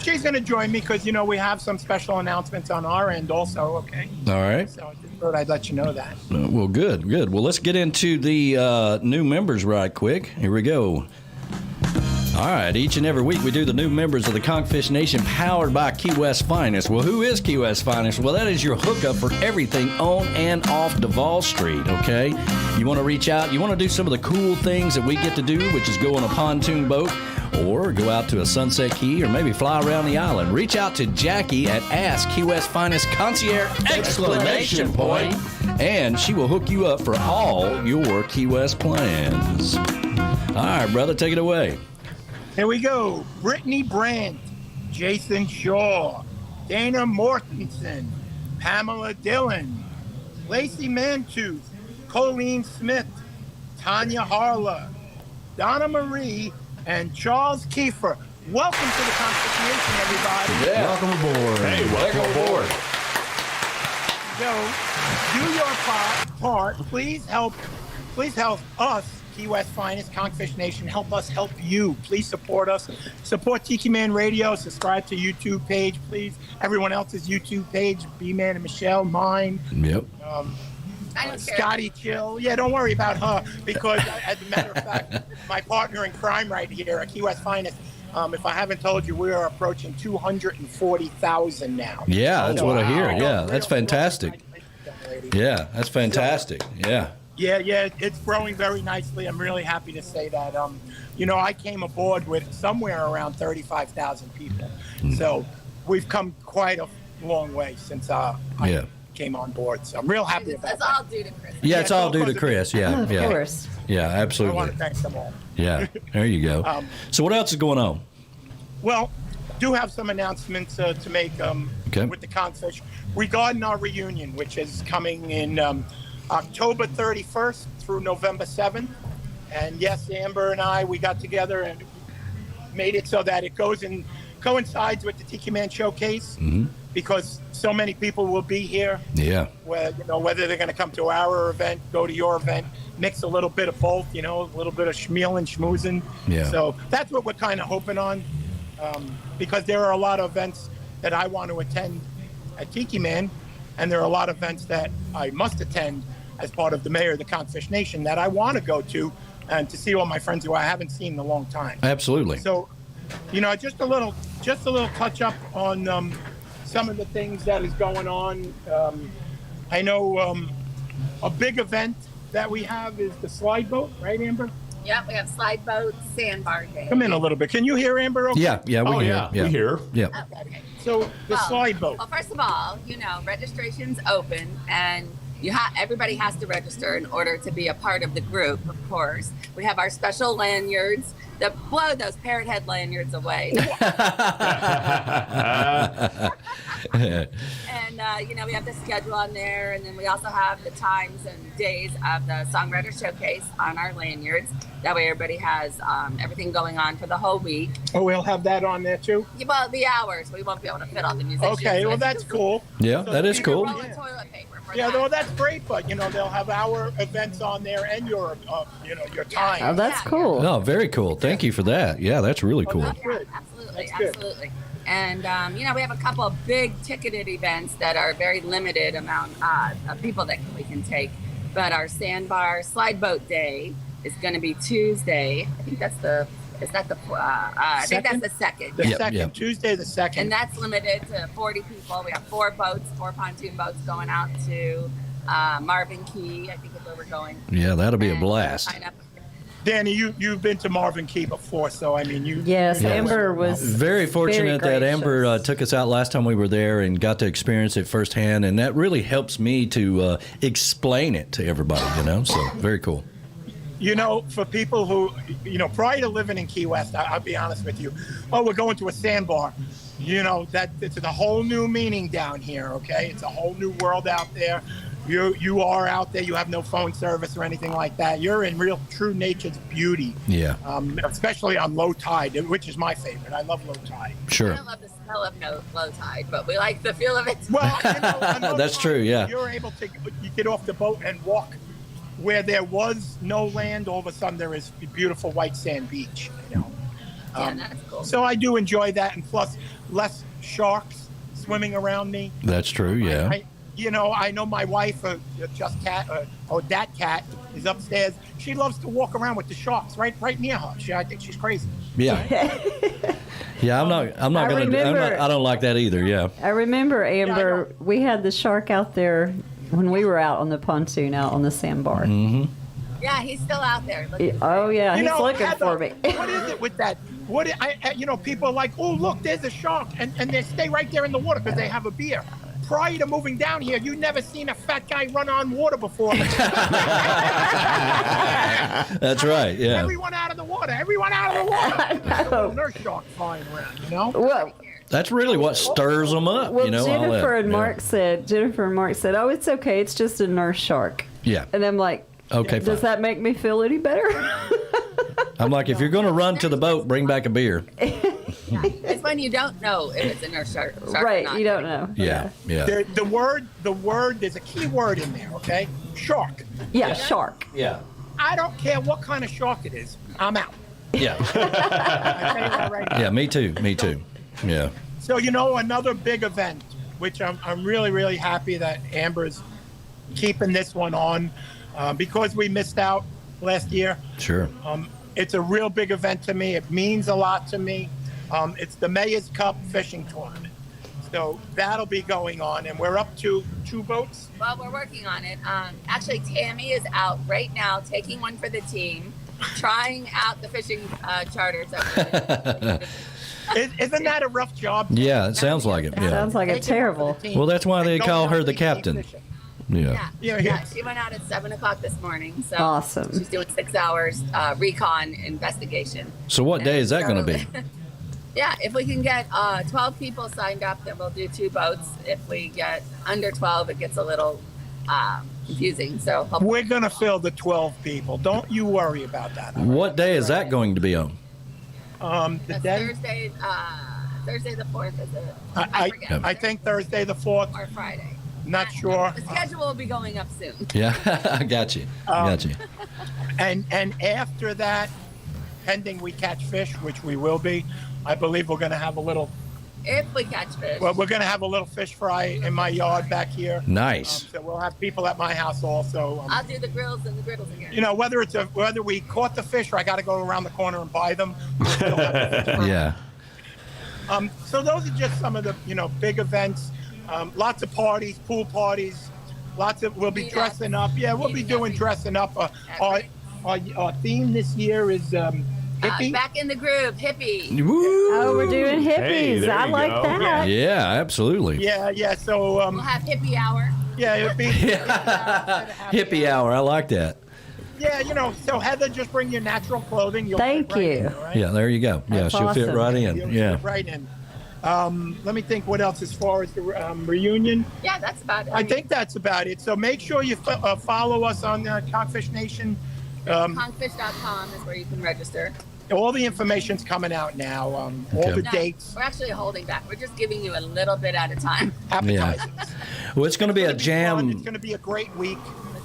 she's going to join me because we have some special announcements on our end also. Okay. All right. So I just thought I'd let you know that. Well, good. Well, let's get into the new members right quick. Here we go. All right, each and every week we do the new members of the Conchfish Nation powered by Keywestfinest. Well, who is Keywestfinest? Well, that is your hookup for everything on and off Duval Street, okay? You want to reach out, you want to do some of the cool things that we get to do, which is go on a pontoon boat or go out to a Sunset Key or maybe fly around the island. Reach out to Jackie at Ask Keywestfinest Concierge exclamation point, and she will hook you up for all your Key West plans. All right, brother, take it away. Here we go. Brittany Brandt, Jason Shaw, Dana Mortensen, Pamela Dillon, Lacey Mantooth, Colleen Smith, Tanya Harla, Donna Marie, and Charles Kiefer. Welcome to the Conchfish Nation, everybody. Yeah. Welcome aboard. Hey, welcome aboard. So, do your part. Please help us. Keywestfinest, Conchfish Nation, help us help you. Please support us. Support Tiki Man Radio. Subscribe to YouTube page, please. Everyone else's YouTube page, B-Man and Michelle, mine. Yep. Scotty Chill. Yeah, don't worry about her because, as a matter of fact, my partner in crime right here at Keywestfinest, if I haven't told you, we are approaching 240,000 now. Yeah, that's what I hear. Yeah, that's fantastic. Yeah, that's fantastic. Yeah. Yeah, it's growing very nicely. I'm really happy to say that. I came aboard with somewhere around 35,000 people. So we've come quite a long way since I came on board. So I'm real happy about that. It's all due to Chris. Yeah, it's all due to Chris. Yeah, Of course. Yeah, I absolutely. want to thank them all. Yeah, there you go. So what else is going on? Well, do have some announcements to make with the Conchfish regarding our reunion, which is coming in October 31st through November 7th. And yes, Amber and I, we got together and made it so that it goes and coincides with the Tiki Man Showcase because so many people will be here. Yeah. Whether they're going to come to our event, go to your event, mix a little bit of both, a little bit of schmeal and schmoozing. Yeah. So that's what we're kind of hoping on because there are a lot of events that I want to attend at Tiki Man, and there are a lot of events that I must attend as part of the mayor of the Conchfish Nation that I want to go to and to see all my friends who I haven't seen in a long time. Absolutely. So, just a little touch up on some of the things that is going on. I know a big event that we have is the slide boat, right, Amber? Yep, we have slide boat, sandbar day. Come in a little bit. Can you hear Amber? Okay? Yeah, we can hear. We hear. Yeah. Okay. So the slide boat. Well, first of all, registration's open, and everybody has to register in order to be a part of the group, of course. We have our special lanyards that blow those Parrot Head lanyards away. And, we have the schedule on there, and then we also have the times and days of the Songwriters Showcase on our lanyards. That way everybody has everything going on for the whole week. Oh, we'll have that on there too? Well, the hours. We won't be able to fit all the musicians. Okay, well, that's cool. Yeah, that is cool. Toilet paper for Yeah, that. no, that's great, but they'll have our events on there and your time. Oh, that's cool. Oh, very cool. Thank you for that. Yeah, that's really cool. that's good. Absolutely, That's good. absolutely. And, we have a couple of big ticketed events that are very limited amount of people that we can take. But our sandbar slide boat day is going to be Tuesday. I think that's the. Is that the? I think that's the second. The second, Tuesday the 2nd. And that's limited to 40 people. We have 4 pontoon boats going out to Marvin Key. I think is where we're going. Yeah, that'll be a blast. Danny, you've been to Marvin Key before, so I mean, you. Yes, Amber was very fortunate that Amber took us out last time we were there and got to experience it firsthand, and that really helps me to explain it to everybody. So very cool. For people who, prior to living in Key West, I'll be honest with you. Oh, we're going to a sandbar. That it's a whole new meaning down here. Okay, it's a whole new world out there. You are out there. You have no phone service or anything like that. You're in real, true nature's beauty. Yeah. Especially on low tide, which is my favorite. I love low tide. Sure. I don't love the smell of low tide, but we like the feel of it. Well, that's true. Yeah. You're able to get off the boat and walk where there was no land. All of a sudden, there is a beautiful white sand beach. Yeah, that's cool. So I do enjoy that, and plus less sharks swimming around me. That's true. Yeah. I know my wife, DAT Cat, is upstairs. She loves to walk around with the sharks right near her. I think she's crazy. Yeah. Yeah, I'm not gonna. I don't like that either. Yeah. I remember, Amber. We had the shark out there when we were out on the pontoon, out on the sandbar. Mm-hmm. Yeah, he's still out there. He's looking for me. What is it with that? People are like, oh, look, there's a shark, and they stay right there in the water because they have a beer. Prior to moving down here, you never seen a fat guy run on water before. That's right. Yeah. Everyone out of the water. Everyone out of the water. There's a nurse shark flying around. Well, that's really what stirs them up. Well, Jennifer and Mark said, "Oh, it's okay. It's just a nurse shark." Yeah. And I'm like, okay. Does that make me feel any better? I'm like, if you're going to run to the boat, bring back a beer. It's when you don't know if it's a nurse shark right, or not. You don't know. Yeah. The word, there's a key word in there, okay? Shark. Yeah, shark. Yeah. I don't care what kind of shark it is. I'm out. Yeah. I tell you that right now. Yeah, me too. Yeah. So, another big event, which I'm really, really happy that Amber's keeping this one on because we missed out last year. Sure. It's a real big event to me. It means a lot to me. It's the Mayor's Cup fishing tournament. So that'll be going on, and we're up to 2 boats. Well, we're working on it. Actually, Tammy is out right now taking one for the team, trying out the fishing charters. Isn't that a rough job? Yeah, it sounds like it. Yeah. Sounds like it's terrible. Well, that's why they call her the captain. Yeah. She went out at 7:00 this morning. So awesome. She's doing 6 hours recon investigation. So what day is that going to be? Yeah, if we can get 12 people signed up, then we'll do 2 boats. If we get under 12, it gets a little confusing. So we're going to fill the 12 people. Don't you worry about that. What day is that going to be on? Thursday the 4th, is it? I forget. I think Thursday the 4th. Or Friday. Not sure. The schedule will be going up soon. Yeah, I got you. And after that, pending we catch fish, which we will be, I believe we're going to have a little. If we catch fish. Well, we're going to have a little fish fry in my yard back here. Nice. So we'll have people at my house also. I'll do the grills and the griddles again. Whether we caught the fish or I got to go around the corner and buy them. We'll still have the fish fry. Yeah. So those are just some of the big events. Lots of parties, pool parties. We'll be dressing up. Yeah, we'll be doing dressing up. Our theme this year is hippie. Back in the groove, hippie. Woo! Oh, we're doing hippies. I like that. Yeah, absolutely. Yeah. So we'll have hippie hour. Yeah, it'll be hippie hour. I like that. Yeah, so Heather, just bring your natural clothing. Thank you. In, right? Yeah, there you go. That's she'll awesome. fit right in. Fit right in. Let me think what else as far as the reunion. Yeah, that's about it. I think that's about it. So make sure you follow us on Conchfish Nation. Conchfish.com is where you can register. All the information's coming out now. All the dates. We're actually holding back. We're just giving you a little bit at a time. Appetizers. Well, it's going to be a jam. It's going to be a great week.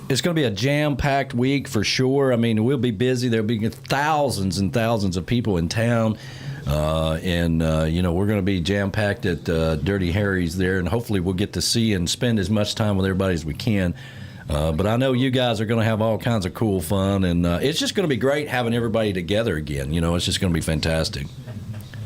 It's going to be a jam-packed week for sure. I mean, we'll be busy. There'll be thousands and thousands of people in town. We're going to be jam-packed at Dirty Harry's there, and hopefully we'll get to see and spend as much time with everybody as we can. But I know you guys are going to have all kinds of cool fun, and it's just going to be great having everybody together again. It's just going to be fantastic.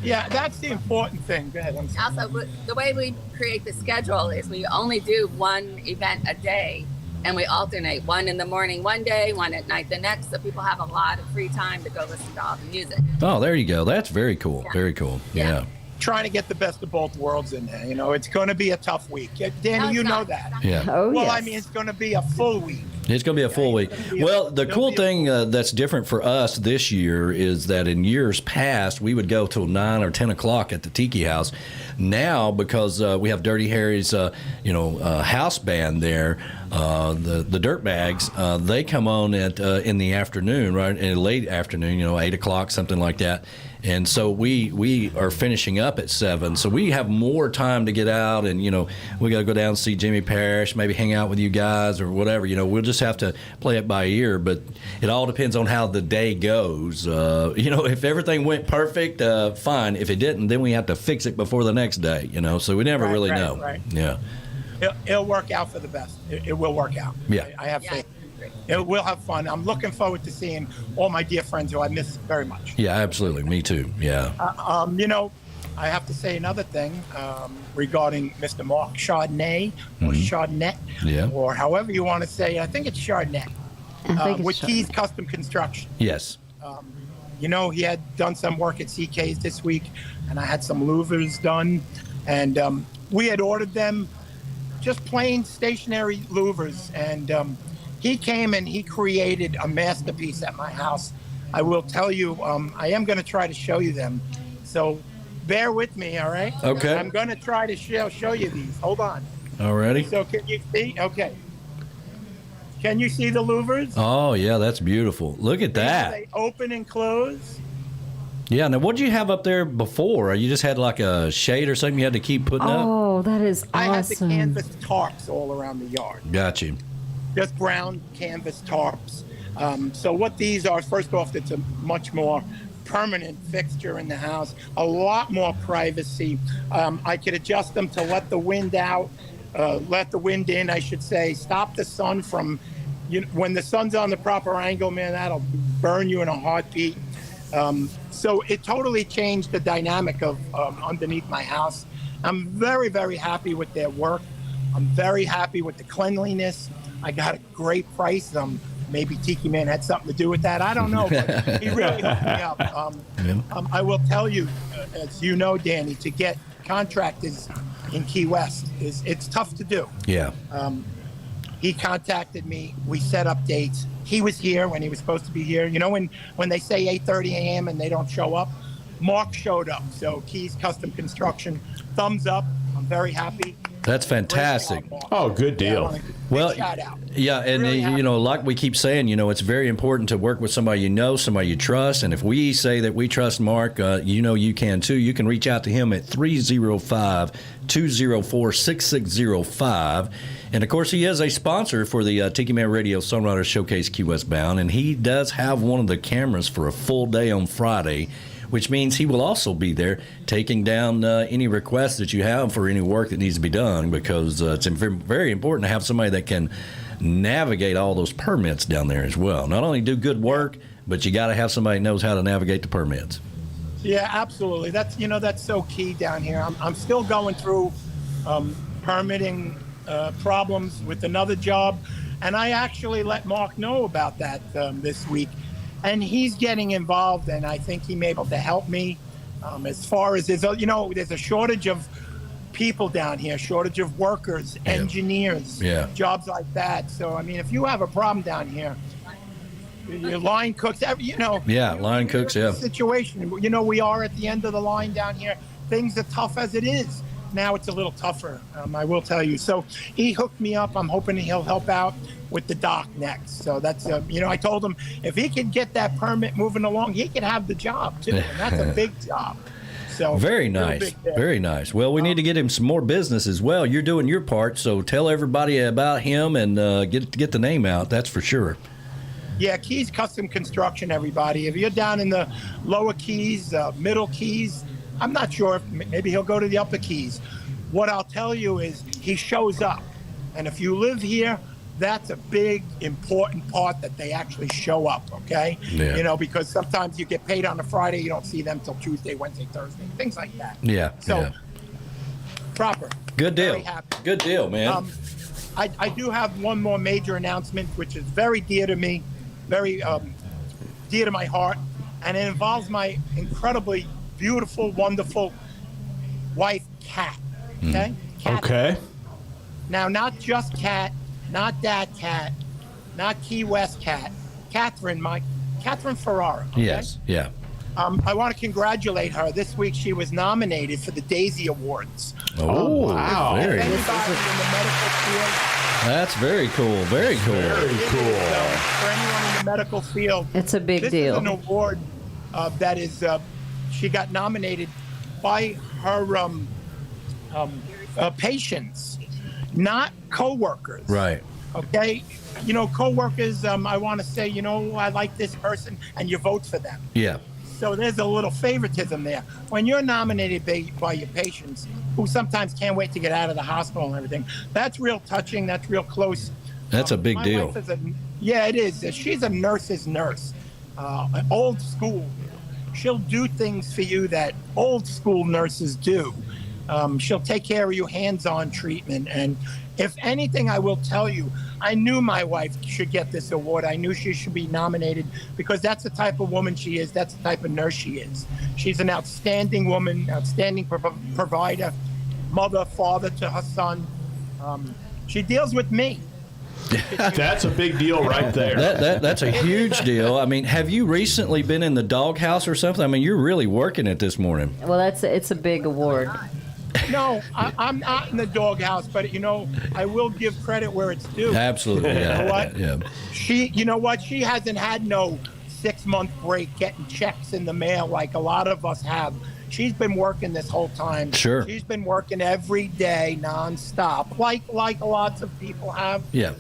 Yeah, that's the important thing. Go ahead. Also, the way we create the schedule is we only do one event a day, and we alternate one in the morning one day, one at night the next, so people have a lot of free time to go listen to all the music. Oh, there you go. That's very cool. Yeah. Very cool. Yeah. Trying to get the best of both worlds in there. It's going to be a tough week. Danny, you know that. Yeah. Oh, well, yes. I mean, it's going to be a full week. It's going to be a full week. Well, the cool thing that's different for us this year is that in years past, we would go till 9 or 10 o'clock at the Tiki House. Now, because we have Dirty Harry's, house band there, the Dirtbags, they come on in the afternoon, right, in late afternoon, 8 o'clock, something like that. And so we are finishing up at 7, so we have more time to get out, and we got to go down and see Jimmy Parrish, maybe hang out with you guys or whatever. We'll just have to play it by ear, but it all depends on how the day goes. If everything went perfect, fine. If it didn't, then we have to fix it before the next day. So we never really know. Right. Yeah. It'll work out for the best. It will work out. Yeah. I have faith. We'll have fun. I'm looking forward to seeing all my dear friends who I miss very much. Yeah, absolutely. Me too. Yeah. I have to say another thing regarding Mr. Mark Chardonnay or Chardonnay, or however you want to say it. I think it's Chardonnay with Keys Custom Construction. Yes. He had done some work at CK's this week, and I had some louvers done, and we had ordered them, just plain stationary louvers, and he came and he created a masterpiece at my house. I will tell you, I am going to try to show you them. So bear with me, all right? Okay. I'm going to try to show you these. Hold on. Alrighty. So can you see? Okay. Can you see the louvers? Oh, yeah, that's beautiful. Look at that. They open and close. Yeah, now what did you have up there before? You just had like a shade or something you had to keep putting up? Oh, that is awesome. I had the canvas tarps all around the yard. Got you. Just brown canvas tarps. So what these are, first off, it's a much more permanent fixture in the house, a lot more privacy. I could adjust them to let the wind out, let the wind in, I should say, stop the sun from, when the sun's on the proper angle, man, that'll burn you in a heartbeat. So it totally changed the dynamic of underneath my house. I'm very, very happy with their work. I'm very happy with the cleanliness. I got a great price. Maybe Tiki Man had something to do with that. I don't know, but he really hooked me up. I will tell you, as you know, Danny, to get contractors in Key West, it's tough to do. Yeah. He contacted me. We set up dates. He was here when he was supposed to be here. When they say 8:30 a.m. and they don't show up, Mark showed up. So Keys Custom Construction, thumbs up. I'm very happy. That's fantastic. Oh, good deal. Well, shout out. Yeah, and Really like we keep saying, it's very important to work with somebody somebody you trust. And if we say that we trust Mark, you can too. You can reach out to him at 305-204-6605. And of course, he is a sponsor for the Tiki Man Radio Songwriters Showcase Key West Bound, and he does have one of the cameras for a full day on Friday, which means he will also be there taking down any requests that you have for any work that needs to be done, because it's very important to have somebody that can navigate all those permits down there as well. Not only do good work, but you got to have somebody that knows how to navigate the permits. Yeah, absolutely. That's so key down here. I'm still going through permitting problems with another job, and I actually let Mark know about that this week. And he's getting involved, and I think he may be able to help me as far as there's a shortage of people down here, shortage of workers, engineers, jobs like that. So, I mean, if you have a problem down here, your line cooks, line cooks, situation. We are at the end of the line down here. Things are tough as it is. Now it's a little tougher, I will tell you. So he hooked me up. I'm hoping he'll help out with the dock next. So that's, I told him if he could get that permit moving along, he could have the job too. And that's a big job. So very nice. Very nice. Well, we need to get him some more business as well. You're doing your part, so tell everybody about him and get the name out. That's for sure. Yeah, Keys Custom Construction, everybody. If you're down in the lower Keys, middle Keys, I'm not sure if maybe he'll go to the upper Keys. What I'll tell you is he shows up. And if you live here, that's a big, important part that they actually show up, okay? Yeah. You know, because sometimes you get paid on a Friday, you don't see them till Tuesday, Wednesday, Thursday, things like that. Yeah. So, proper. Good deal. Very happy. Good deal, man. I do have one more major announcement, which is very dear to me, very dear to my heart, and it involves my incredibly beautiful, wonderful wife, Kat. Okay? Kat. Okay. Now, not just Kat, not that Kat, not Key West Kat, Catherine Ferrara. Okay? Yes. Yeah. I want to congratulate her. This week she was nominated for the Daisy Awards. Oh, wow. If Very anybody good. in the medical field, That's very cool. Very cool. Very cool. for anyone in the medical field, It's a big this deal. is an award that is, she got nominated by her patients, not coworkers. Right. Okay? You know, coworkers, I want to say, you know, I like this person, and you vote for them. Yeah. So there's a little favoritism there. When you're nominated by your patients, who sometimes can't wait to get out of the hospital and everything, that's real touching. That's real close. That's a big My deal. wife is yeah, it is. She's a nurse's nurse, old school. She'll do things for you that old school nurses do. She'll take care of you, hands-on treatment. And if anything, I will tell you, I knew my wife should get this award. I knew she should be nominated because that's the type of woman she is. That's the type of nurse she is. She's an outstanding woman, outstanding provider, mother, father to her son. She deals with me. That's a big deal right there. That's a huge deal. I mean, have you recently been in the doghouse or something? I mean, you're really working it this morning. Well, it's a big award. No, I'm not in the doghouse, but, you know, I will give credit where it's due. Absolutely. Yeah. You know what? Yeah. You know what? She hasn't had no 6-month break getting checks in the mail like a lot of us have. She's been working this whole time. Sure. She's been working every day nonstop, like lots of people have. Yeah.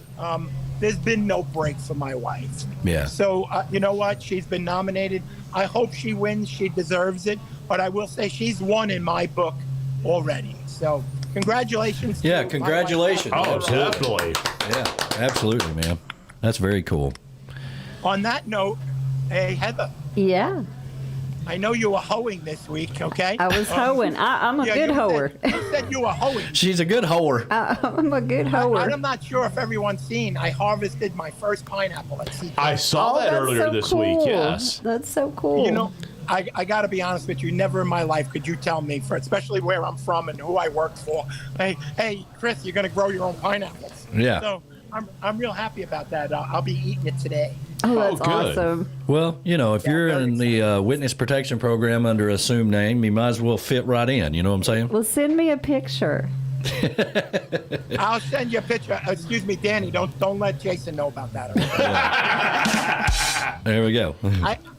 There's been no break for my wife. Yeah. So, you know what? She's been nominated. I hope she wins. She deserves it. But I will say she's won in my book already. So, congratulations. Yeah, to my congratulations. wife. Oh, definitely. Yeah, absolutely, man. That's very cool. On that note, hey, Heather, Yeah, I know you were hoeing this week, okay? I was hoeing. I'm a Yeah, good you hoer. You said you were hoeing. She's a good hoer. I'm a good hoer. I'm not sure if everyone's seen. I harvested my first pineapple at CJ. I saw that that's earlier so this cool. week, yes. That's so cool. You know, I got to be honest with you. Never in my life could you tell me, especially where I'm from and who I work for, hey, Chris, you're going to grow your own pineapples. Yeah. So I'm real happy about that. I'll be eating it today. oh, that's good. awesome. Well, you know, if you're in the witness protection program under assumed name, you might as well fit right in. You know what I'm saying? Well, send me a picture. I'll send you a picture. Excuse me, Danny. Don't let Jason know about that. There we go.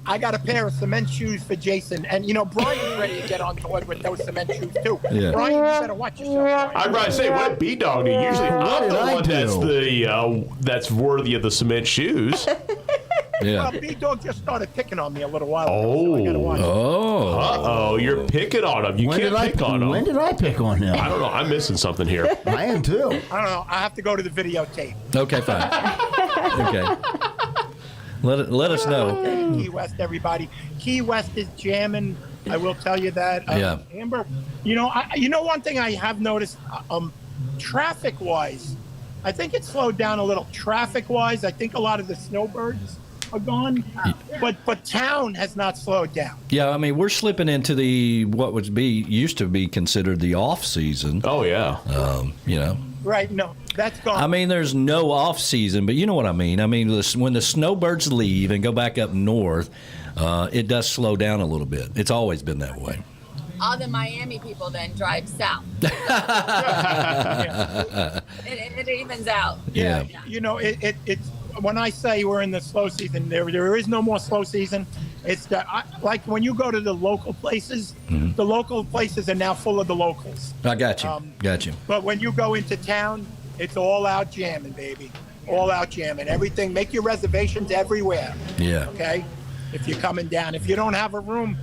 I got a pair of cement shoes for Jason, and you know Brian's ready to get on board with those cement shoes too. Yeah. Brian, you better watch yourself. I'm right to say, what B-Dog do? Usually I'm did the I one do? that's worthy of the cement shoes. Yeah. Well, B-Dog just started picking on me a little while ago, so I gotta watch. Oh. Uh-oh, you're picking on him. You can't pick on him. When did I pick on him? I don't know. I'm missing something here. I am too. I don't know. I have to go to the videotape. Okay, fine. Okay. Let us know. Key West, everybody. Key West is jamming. I will tell you that. Yeah. Amber, you know one thing I have noticed, traffic-wise, I think it slowed down a little. Traffic-wise, I think a lot of the snowbirds are gone, but town has not slowed down. Yeah, I mean, we're slipping into used to be considered the off season. Oh, yeah. You know. Right? No, that's gone. I mean, there's no off season, but you know what I mean. I mean, when the snowbirds leave and go back up north, it does slow down a little bit. It's always been that way. All the Miami people then drive south. It evens out. Yeah. You know, it's when I say we're in the slow season, there is no more slow season. It's like when you go to the local places, the local places are now full of the locals. I got you. Got you. But when you go into town, it's all out jamming, baby. All out jamming. Everything. Make your reservations everywhere. Yeah. Okay? If you're coming down. If you don't have a room,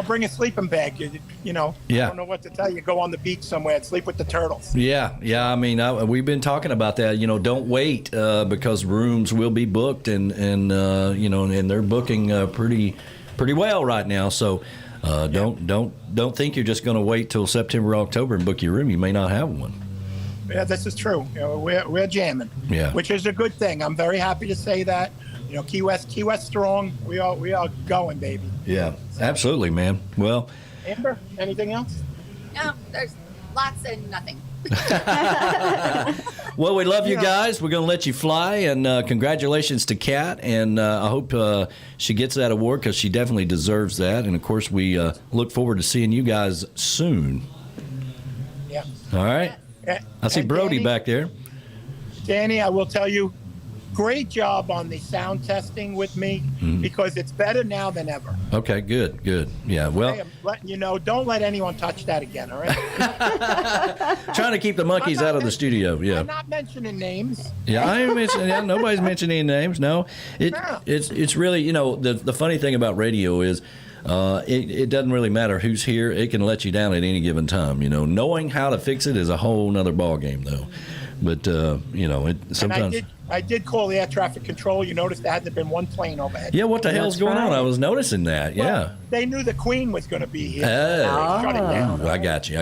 bring a sleeping bag. Yeah. I don't know what to tell you. Go on the beach somewhere and sleep with the turtles. Yeah. I mean, we've been talking about that. Don't wait because rooms will be booked, and they're booking pretty well right now. So don't think you're just going to wait till September, October and book your room. You may not have one. Yeah, this is true. We're jamming. Yeah. Which is a good thing. I'm very happy to say that. Key West strong. We are going, baby. Yeah, absolutely, man. Well, Amber, anything else? No, there's lots and nothing. Well, we love you guys. We're going to let you fly, and congratulations to Kat, and I hope she gets that award because she definitely deserves that. And, of course, we look forward to seeing you guys soon. Yeah. All right. I see Brody Danny, back there. Danny, I will tell you, great job on the sound testing with me because it's better now than ever. Okay, good. Yeah, well. I am letting you know, don't let anyone touch that again, all right? Trying to keep the monkeys out of the studio, yeah. I'm not mentioning names. Yeah, I ain't mentioning. Yeah, nobody's mentioning any names. No, it's really the funny thing about radio is it doesn't really matter who's here. It can let you down at any given time. Knowing how to fix it is a whole nother ball game, though. But sometimes. And I did call the air traffic control. You noticed there hasn't been one plane overhead. Yeah, what the hell's going on? I was noticing that. Yeah. Well, they knew the Queen was going to be here. Oh. They shut it down. I got you.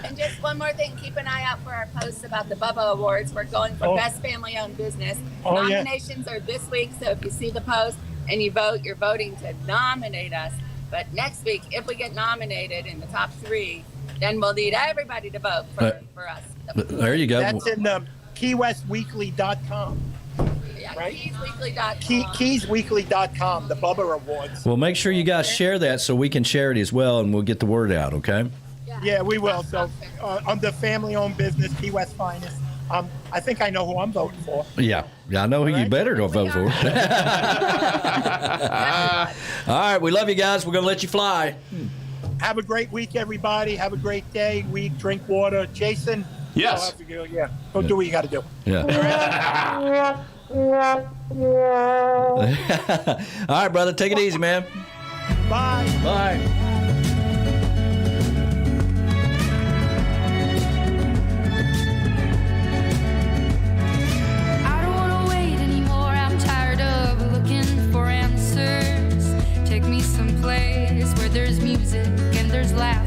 And just one more thing, keep an eye out for our posts about the Bubba Awards. We're going for Best Family-Owned Business. Nominations are this week, so if you see the post and you vote, you're voting to nominate us. But next week, if we get nominated in the top 3, then we'll need everybody to vote for us. There you go. That's in keywestweekly.com. Yeah, right? keysweekly.com. Keysweekly.com, the Bubba Awards. Well, make sure you guys share that so we can share it as well, and we'll get the word out, okay? Yeah, we will. So, under family-owned business, Keywestfinest, I think I know who I'm voting for. Yeah, I know who you better don't vote for. All right, we love you guys. We're going to let you fly. Have a great week, everybody. Have a great day, week. Drink water. Jason? Yes. Go do what you got to do. Yeah. All right, brother. Take it easy, man. Bye. Bye. I don't want to wait anymore. I'm tired of looking for answers. Take me someplace where there's music and there's laughter.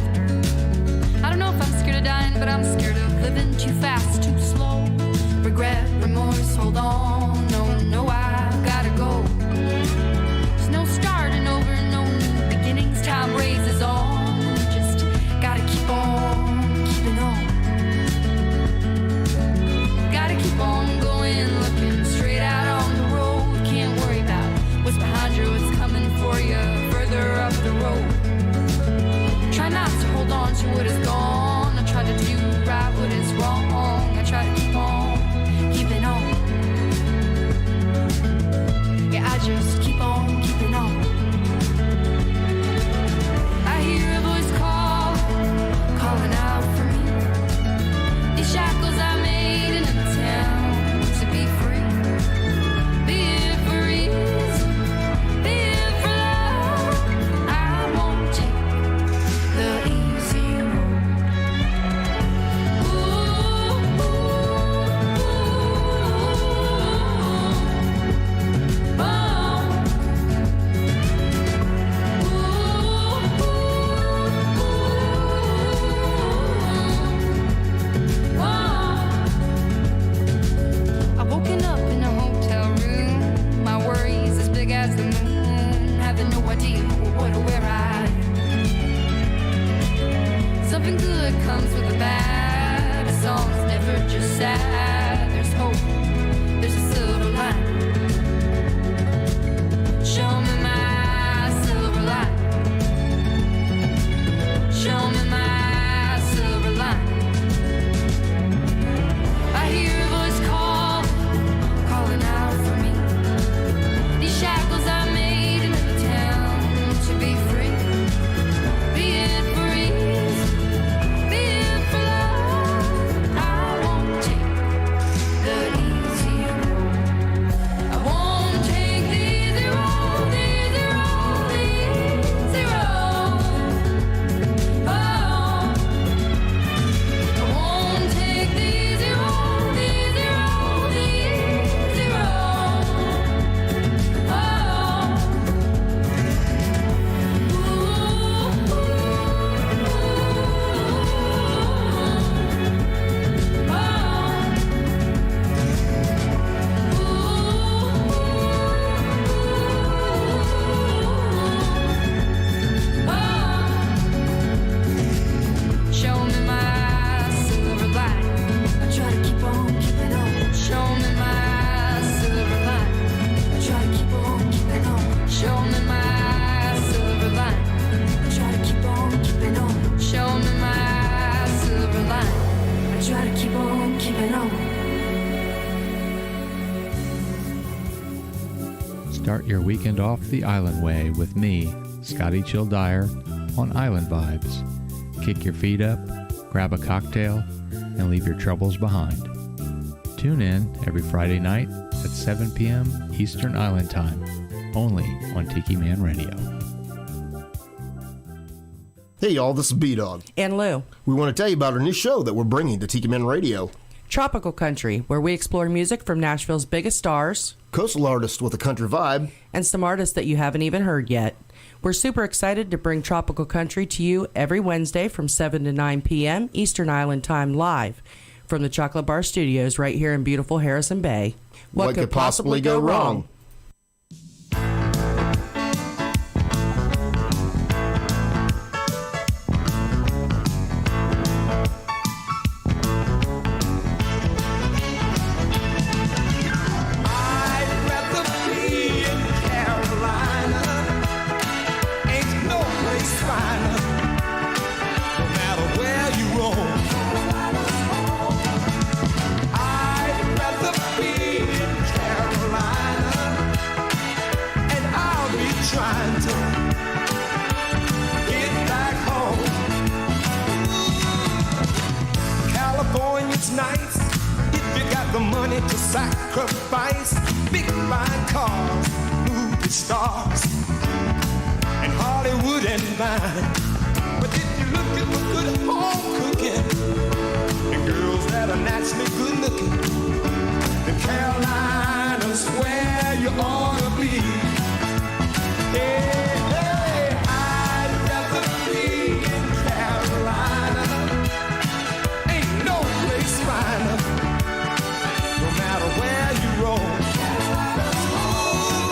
I don't know if I'm scared of dying, but I'm scared of living too fast, too slow. Regret, remorse, hold on. No, I've gotta go. There's no starting over, no new beginnings. Time raises on. Just gotta keep on keeping on. Gotta keep on going, looking straight out on the road. Can't worry about what's behind you, what's coming for you further up the road. Try not to hold on to what is gone. I try to do right what is wrong. I try to keep on keeping on. Yeah, I just keep on keeping on. I hear a voice calling out for me. These shackles I made in a town to be free. Be it for ease, be it for love. I won't take the easy road. Ooh, ooh, ooh, oh. I've woken up in a hotel room. My worries as big as the moon. Having no idea what or where I am. Something good comes with the bad. A song's never just sad. There's hope, there's a silver line. Show me my silver line. Show me my silver line. I hear a voice calling out for me. These shackles I made in the town to be free. Be it for ease, be it for love. I won't take the easy Start your weekend off the island way with me, Scotty Chill Dyer, on Island Vibes. Kick your feet up, grab a cocktail, and leave your troubles behind. Tune in every Friday night at 7 p.m. Eastern Island Time, only on Tiki Man Radio. Hey y'all, this is B-Dog. And Lou. We want to tell you about our new show that we're bringing to Tiki Man Radio. Tropical Country, where we explore music from Nashville's biggest stars, coastal artists with a country vibe, and some artists that you haven't even heard yet. We're super excited to bring Tropical Country to you every Wednesday from 7 to 9 p.m. Eastern Island Time live from the Chocolate Bar Studios right here in beautiful Harrison Bay. What could possibly go wrong? Nice if you got the money to sacrifice big fine cars, movie stars, and Hollywood and Vine. But if you look at the good home cooking and girls that are naturally good looking, then Carolina's where you ought to be. Hey, hey, I'd rather be in Carolina. Finer, no matter where you roam. Ooh,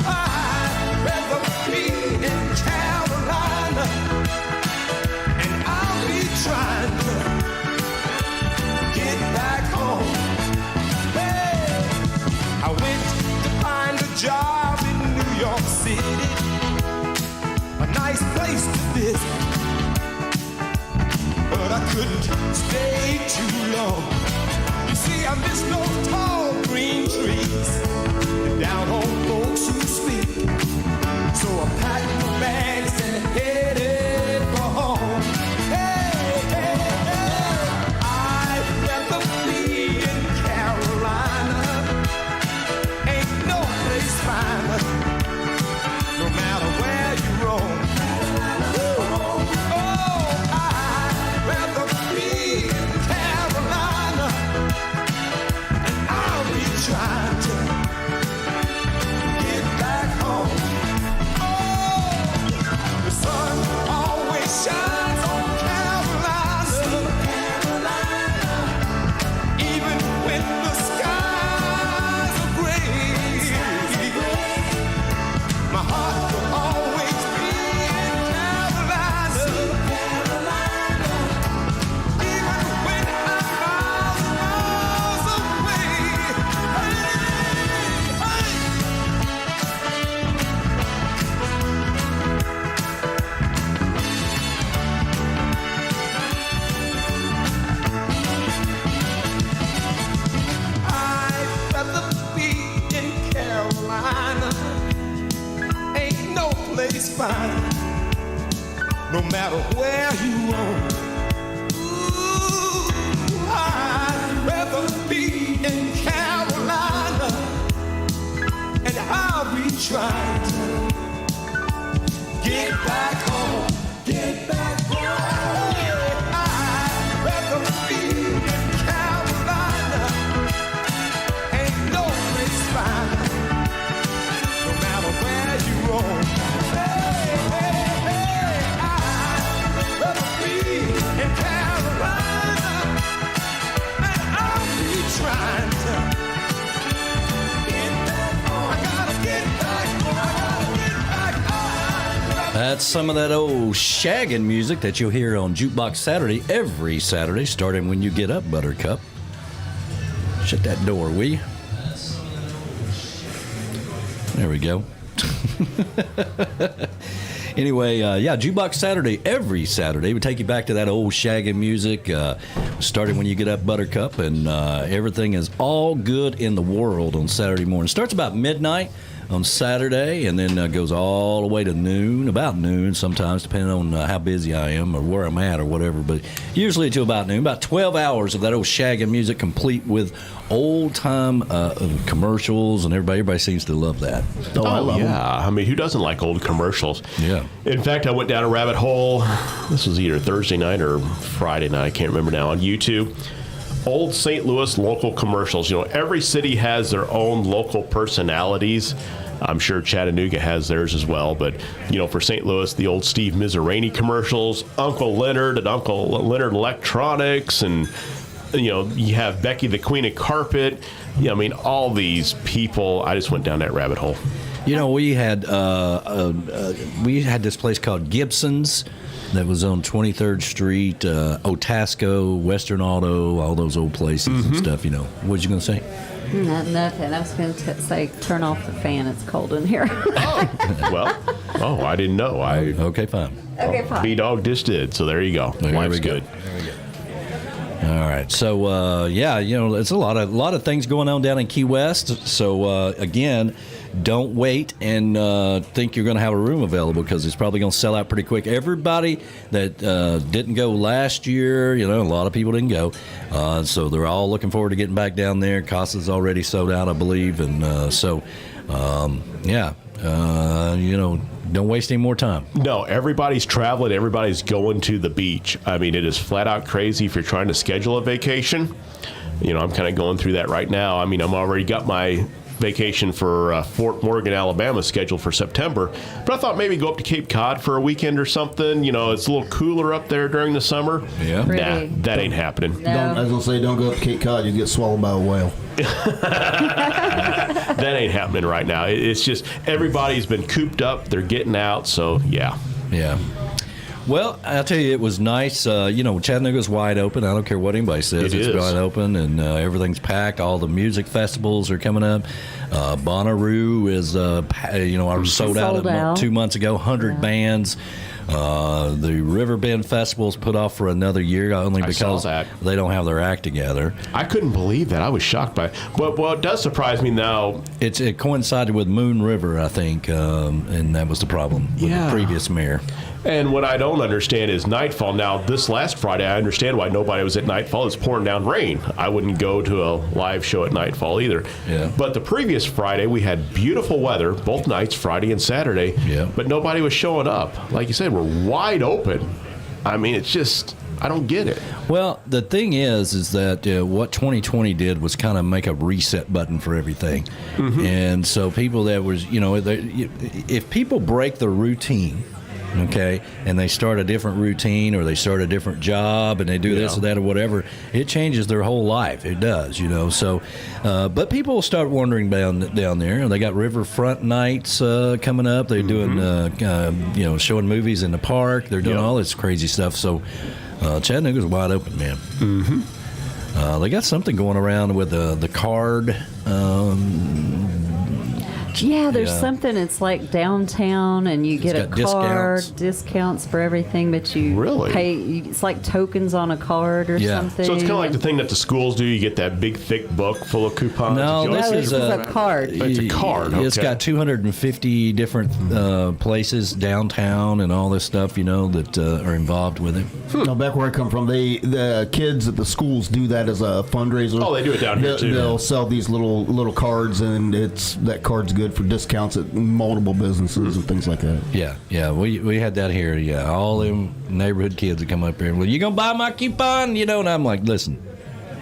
I'd rather be in Carolina, and I'll be trying to get back home. Hey, I went to find a job in New York City, a nice place to visit, but I couldn't stay too long. You see, I miss those tall green trees and down home folks who speak. So I packed my bags and headed for home. Hey, hey, hey, I'd rather be in Carolina. Ain't no place finer, no matter where you roam. Trying to get back home. Oh, the sun always shines on Carolina, even when the skies are gray. My heart will always be in Carolina, even when I'm miles away. Ain't no place fine, no matter where you roam. Ooh, I'd rather be in Carolina, and I'll be trying to get back home, get back home. I'd rather be in Carolina, ain't no place fine, no matter where you roam. Hey, hey, hey, I'd rather be in Carolina, and I'll be trying to get back home. I gotta get back home. I gotta get back home. That's some of that old shaggin' music that you'll hear on Jukebox Saturday every Saturday, starting when you get up, Buttercup. Shut that door, will you? There we go. Anyway, yeah, Jukebox Saturday every Saturday. We take you back to that old shaggin' music, starting when you get up, Buttercup, and everything is all good in the world on Saturday morning. Starts about midnight. on Saturday, and then goes all the way to noon, about noon sometimes, depending on how busy I am or where I'm at or whatever. But usually till about noon, about 12 hours of that old shagging music, complete with old-time commercials, and everybody seems to love that. Oh, I love them. I mean, who doesn't like old commercials? Yeah. In fact, I went down a rabbit hole. This was either Thursday night or Friday night. I can't remember now, on YouTube. Old St. Louis local commercials. You know, every city has their own local personalities. I'm sure Chattanooga has theirs as well. But, you know, for St. Louis, the old Steve Mizrarini commercials, Uncle Leonard and Uncle Leonard Electronics, and, you know, you have Becky the Queen of Carpet. Yeah, I mean, all these people. I just went down that rabbit hole. You know, we had this place called Gibson's that was on 23rd Street, Otasco, Western Auto, all those old places and stuff, you know. What was you going to say? Nothing. I was going to say, turn off the fan. It's cold in here. I didn't know. Okay, fine. Okay, fine. B-Dog just did, so there you go. Life's good. There we go. All right. So, yeah, you know, it's a lot of things going on down in Key West. So, again, don't wait and think you're going to have a room available, because it's probably going to sell out pretty quick. Everybody that didn't go last year, you know, a lot of people didn't go. So they're all looking forward to getting back down there. Casa's already sold out, I believe. And you know, don't waste any more time. No, everybody's traveling. Everybody's going to the beach. I mean, it is flat out crazy if you're trying to schedule a vacation. You know, I'm kind of going through that right now. I mean, I'm already got my vacation for Fort Morgan, Alabama scheduled for September. But I thought maybe go up to Cape Cod for a weekend or something. You know, it's a little cooler up there during the summer. Yeah. Nah, that ain't happening. No. I was going to say, don't go up to Cape Cod. You get swallowed by a whale. That ain't happening right now. It's just everybody's been cooped up. They're getting out. So, yeah. Yeah. Well, I'll tell you, it was nice. You know, Chattanooga's wide open. I don't care what anybody says. It's wide open, and everything's packed. All the music festivals are coming up. Bonnaroo is, you know, I sold out 2 months ago, 100 bands. The Riverbend Festival's put off for another year, only because they don't have their act together. I couldn't believe that. I was shocked by it. But what does surprise me now... It coincided with Moon River, I think, and that was the problem with the previous mayor. And what I don't understand is Nightfall. Now, this last Friday, I understand why nobody was at Nightfall. It's pouring down rain. I wouldn't go to a live show at Nightfall either. Yeah. But the previous Friday, we had beautiful weather, both nights, Friday and Saturday. Yeah. But nobody was showing up. Like you said, we're wide open. I mean, it's just... I don't get it. Well, the thing is that what 2020 did was kind of make a reset button for everything. And so people that was, you know, if people break the routine, okay, and they start a different routine or they start a different job and they do this or that or whatever, it changes their whole life. It does, you know. So, but people start wandering down there. They got riverfront nights coming up. They're doing, you know, showing movies in the park. They're doing all this crazy stuff. So Chattanooga's wide open, man. They got something going around with the card. Yeah, there's something. It's like downtown, and you get a card, discounts for everything, but you pay. It's like tokens on a card or something. So it's kind of like the thing that the schools do. You get that big, thick book full of coupons. No, this is a card. It's a card. Okay. It's got 250 different places downtown and all this stuff, you know, that are involved with it. Now, back where I come from, the kids at the schools do that as a fundraiser. Oh, they do it down here too. They'll sell these little cards, and that card's good for discounts at multiple businesses and things like that. Yeah, we had that here. Yeah, all them neighborhood kids that come up here and, well, you gonna buy my coupon? You know, and I'm like, listen,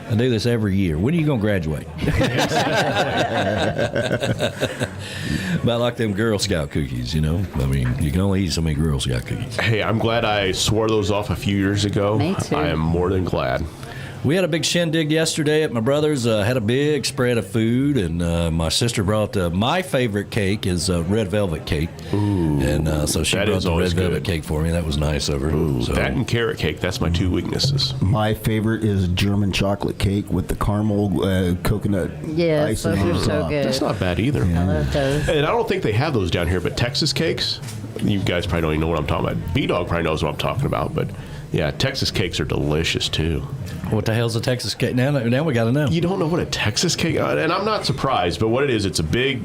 I do this every year. When are you gonna graduate? About like them Girl Scout cookies, you know. I mean, you can only eat so many Girl Scout cookies. Hey, I'm glad I swore those off a few years ago. Me too. I am more than glad. We had a big shindig yesterday at my brother's. Had a big spread of food, and my sister brought my favorite cake is red velvet cake. Ooh, and so she brought the red velvet cake for me. That was nice of her. Ooh, so. That and carrot cake, that's my two weaknesses. My favorite is German chocolate cake with the caramel coconut icing on those are so good. That's not bad either. I love those. And I don't think they have those down here, but Texas cakes, you guys probably don't even know what I'm talking about. B-Dog probably knows what I'm talking about, but yeah, Texas cakes are delicious too. What the hell's a Texas cake? Now we got to know. You don't know what a Texas cake is? And I'm not surprised, but what it is, it's a big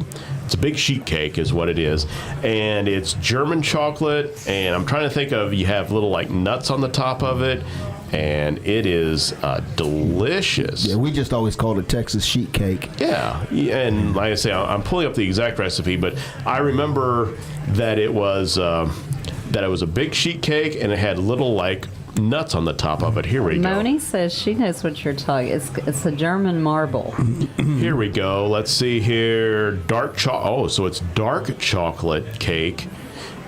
It's a big sheet cake is what it is. And it's German chocolate. And I'm trying to think of, you have little like nuts on the top of it. And it is delicious. Yeah, we just always called it Texas sheet cake. Yeah, and like I say, I'm pulling up the exact recipe, but I remember that it was a big sheet cake, and it had little like nuts on the top of it. Here we go. Moni says she knows what you're talking. It's a German marble. Here we go. Let's see here. Dark chocolate. Oh, so it's dark chocolate cake.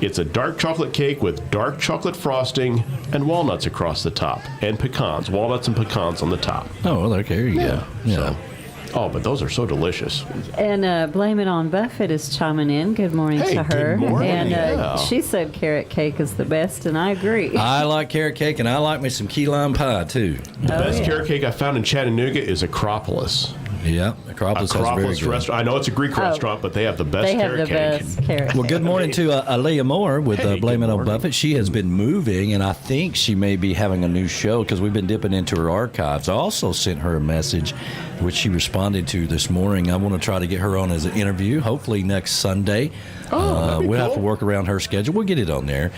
It's a dark chocolate cake with dark chocolate frosting and walnuts across the top, and pecans, walnuts and pecans on the top. Oh, well, there you go. Yeah. Oh, but those are so delicious. And Blame It on Buffett is chiming in. Good morning to her. Good morning. And she said carrot cake is the best, and I agree. I like carrot cake, and I like me some key lime pie, too. The best carrot cake I found in Chattanooga is Acropolis. Yeah, Acropolis has very good. Restaurant. I know it's a Greek restaurant, but they have the best carrot cake. Well, good morning to Aaliyah Moore with Blame It on Buffett. She has been moving, and I think she may be having a new show because we've been dipping into her archives. I also sent her a message, which she responded to this morning. I want to try to get her on as an interview, hopefully next Sunday. We'll have to work around her schedule. We'll get it on there.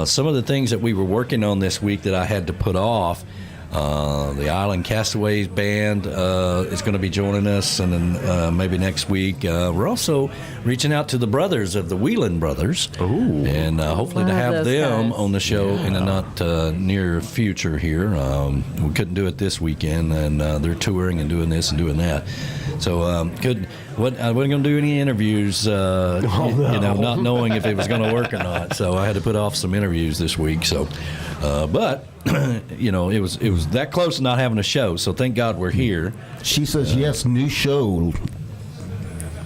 Some of the things that we were working on this week that I had to put off, the Island Castaways Band is going to be joining us, and then maybe next week. We're also reaching out to the brothers of the Whelan Brothers, and hopefully to have them on the show in the not near future here. We couldn't do it this weekend, and they're touring and doing this and doing that. So we're going to do any interviews, not knowing if it was going to work or not. So I had to put off some interviews this week. So, but it was that close to not having a show. So thank God we're here. She says yes, new show.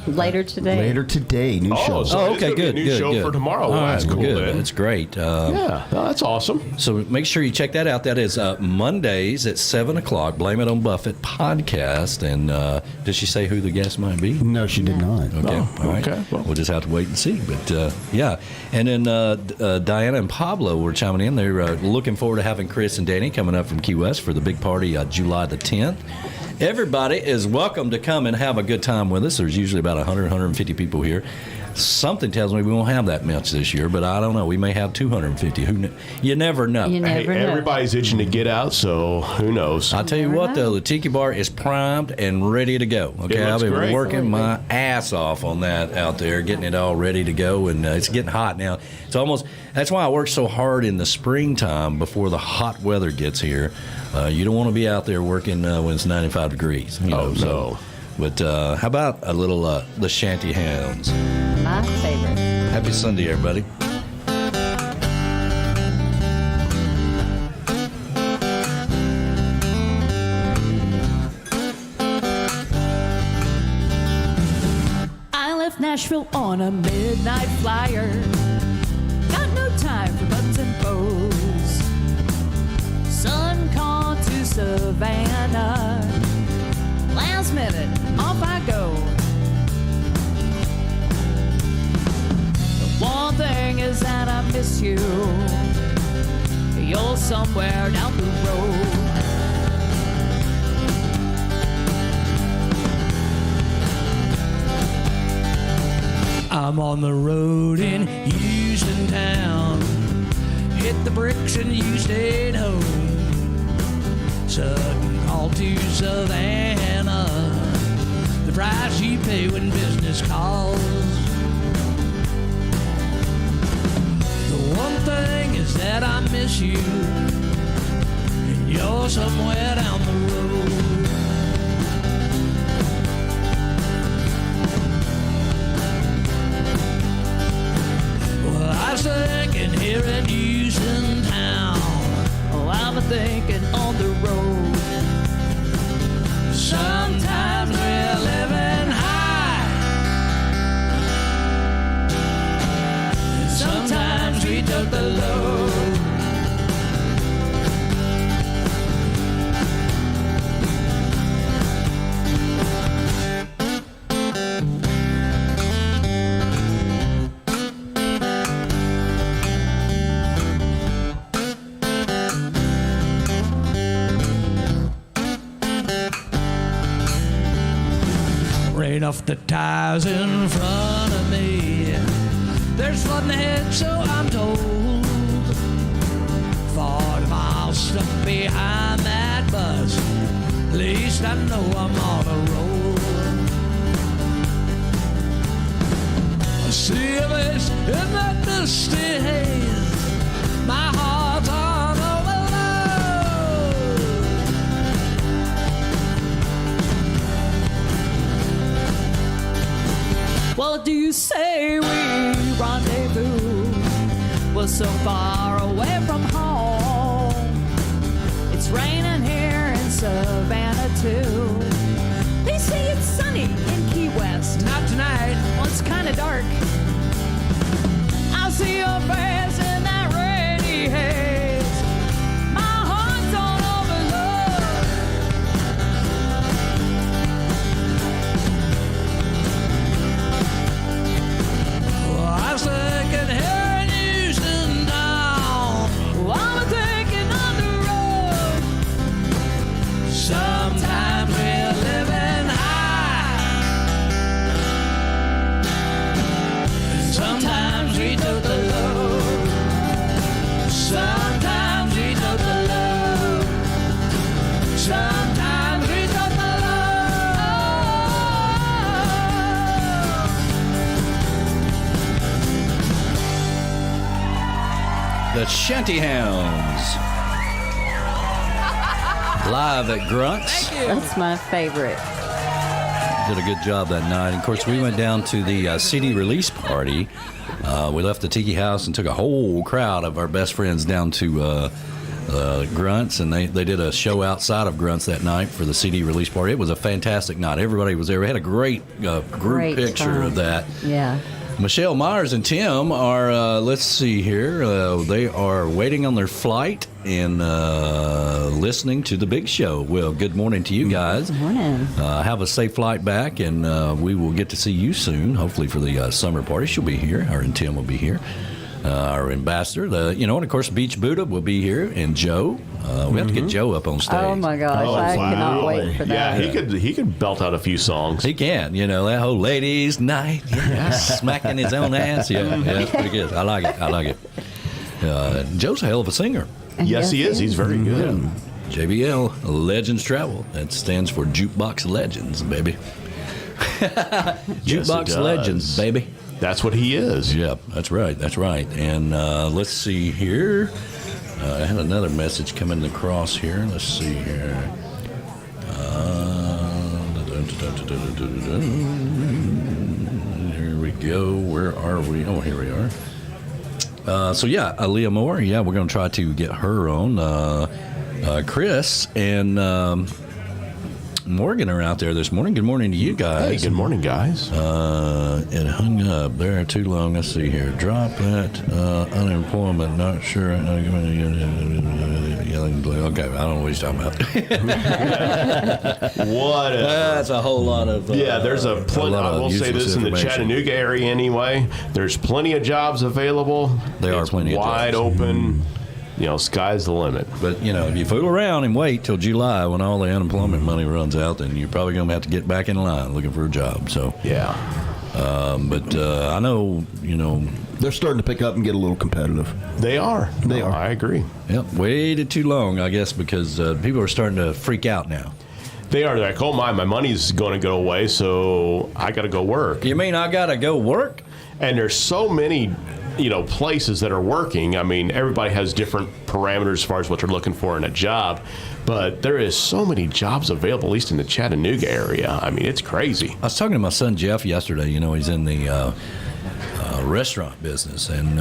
Later today, new show. So okay, good. New show for tomorrow. Well, that's cool. Good. That's great. That's awesome. So make sure you check that out. That is Mondays at 7:00. Blame It on Buffett podcast. And did she say who the guest might be? No, she did not. Okay, all right. Okay. Well, we'll just have to wait and see. But yeah, and then Diana and Pablo were chiming in. They're looking forward to having Chris and Danny coming up from Key West for the big party July the 10th. Everybody is welcome to come and have a good time with us. There's usually about 100, 150 people here. Something tells me we won't have that much this year, but I don't know. We may have 250. You never know. Everybody's itching to get out, so who knows? I'll tell you what, though, the Tiki Bar is primed and ready to go. Okay, I've been working my ass off on that out there, getting it all ready to go, and it's getting hot now. It's almost, that's why I work so hard in the springtime before the hot weather gets here. You don't want to be out there working when it's 95 degrees. No. But how about a little the Shanty Hounds? My favorite. Happy Sunday, everybody. I left Nashville on a midnight flyer. Got no time for buttons and bows. Sun called to Savannah. Last minute, off I go. The one thing is that I miss you. You're somewhere down the road. I'm on the road in Houston town. Hit the bricks and you stayed home. Sudden call to Savannah. The price you pay when business calls. The one thing is that I miss you, and you're somewhere down the road. Well, I was thinking here in Houston town. Oh, I'm thinking on the road. Sometimes we're living high, and sometimes we took the low. paying off the tires in front of me. There's flooding ahead, so I'm told. 40 miles stuck behind that bus. At least I know I'm on a roll. I see a face in that dusty haze. My heart's on overload. Well, do you say we rendezvous? We're so far away from home. It's raining here in Savannah too. They say it's sunny in Key West. Not tonight. Well, it's kind of dark. I see your face in that rainy haze. My heart's on overload. Well, I was thinking here in Houston town. Well, I'm taking on the road. Sometimes we're living high. Sometimes we took the low. Sometimes we took the low. Sometimes we took the The Shanty Hounds. Live at Grunts. That's my favorite. Did a good job that night. And of course, we went down to the CD release party. We left the Tiki House and took a whole crowd of our best friends down to Grunts, and they did a show outside of Grunts that night for the CD release party. It was a fantastic night. Everybody was there. We had a great group picture of that. Yeah. Michelle Myers and Tim are, let's see here, they are waiting on their flight and listening to the big show. Well, good morning to you guys. Good morning. Have a safe flight back, and we will get to see you soon, hopefully for the summer party. She'll be here, her and Tim will be here. Our ambassador, and of course, Beach Buddah will be here, and Joe. We have to get Joe up on stage. Oh my gosh, I cannot wait for that. Yeah, he could belt out a few songs. He can, that whole ladies' night, smacking his own ass. Yeah, that's pretty good. I like it. Joe's a hell of a singer. Yes, he is. He's very good. JBL, Legends Travel. That stands for Jukebox Legends, baby. Jukebox Legends, baby. That's what he is. Yeah, that's right. And let's see here. I had another message coming across here. Let's see here. Here we go. Where are we? Oh, here we are. So, yeah, Aaliyah Moore. Yeah, we're going to try to get her on. Chris and Morgan are out there this morning. Good morning to you guys. Hey, good morning, guys. It hung up there too long. Let's see here. Drop that unemployment. Not sure. Okay, I don't know what he's talking about. Whatever. That's a whole lot of. There's a plenty. I will say this in the Chattanooga area anyway. There's plenty of jobs available. There are plenty of jobs. Wide open. Sky's the limit. But, if you fool around and wait till July when all the unemployment money runs out, then you're probably going to have to get back in line looking for a job. So, yeah. But I know, they're starting to pick up and get a little competitive. They are. I agree. Yep. Waited too long, I guess, because people are starting to freak out now. They are. They're like, oh, my money's going to go away, so I got to go work. You mean I got to go work? And there's so many places that are working. I mean, everybody has different parameters as far as what they're looking for in a job, but there is so many jobs available, at least in the Chattanooga area. I mean, it's crazy. I was talking to my son Jeff yesterday. He's in the restaurant business, and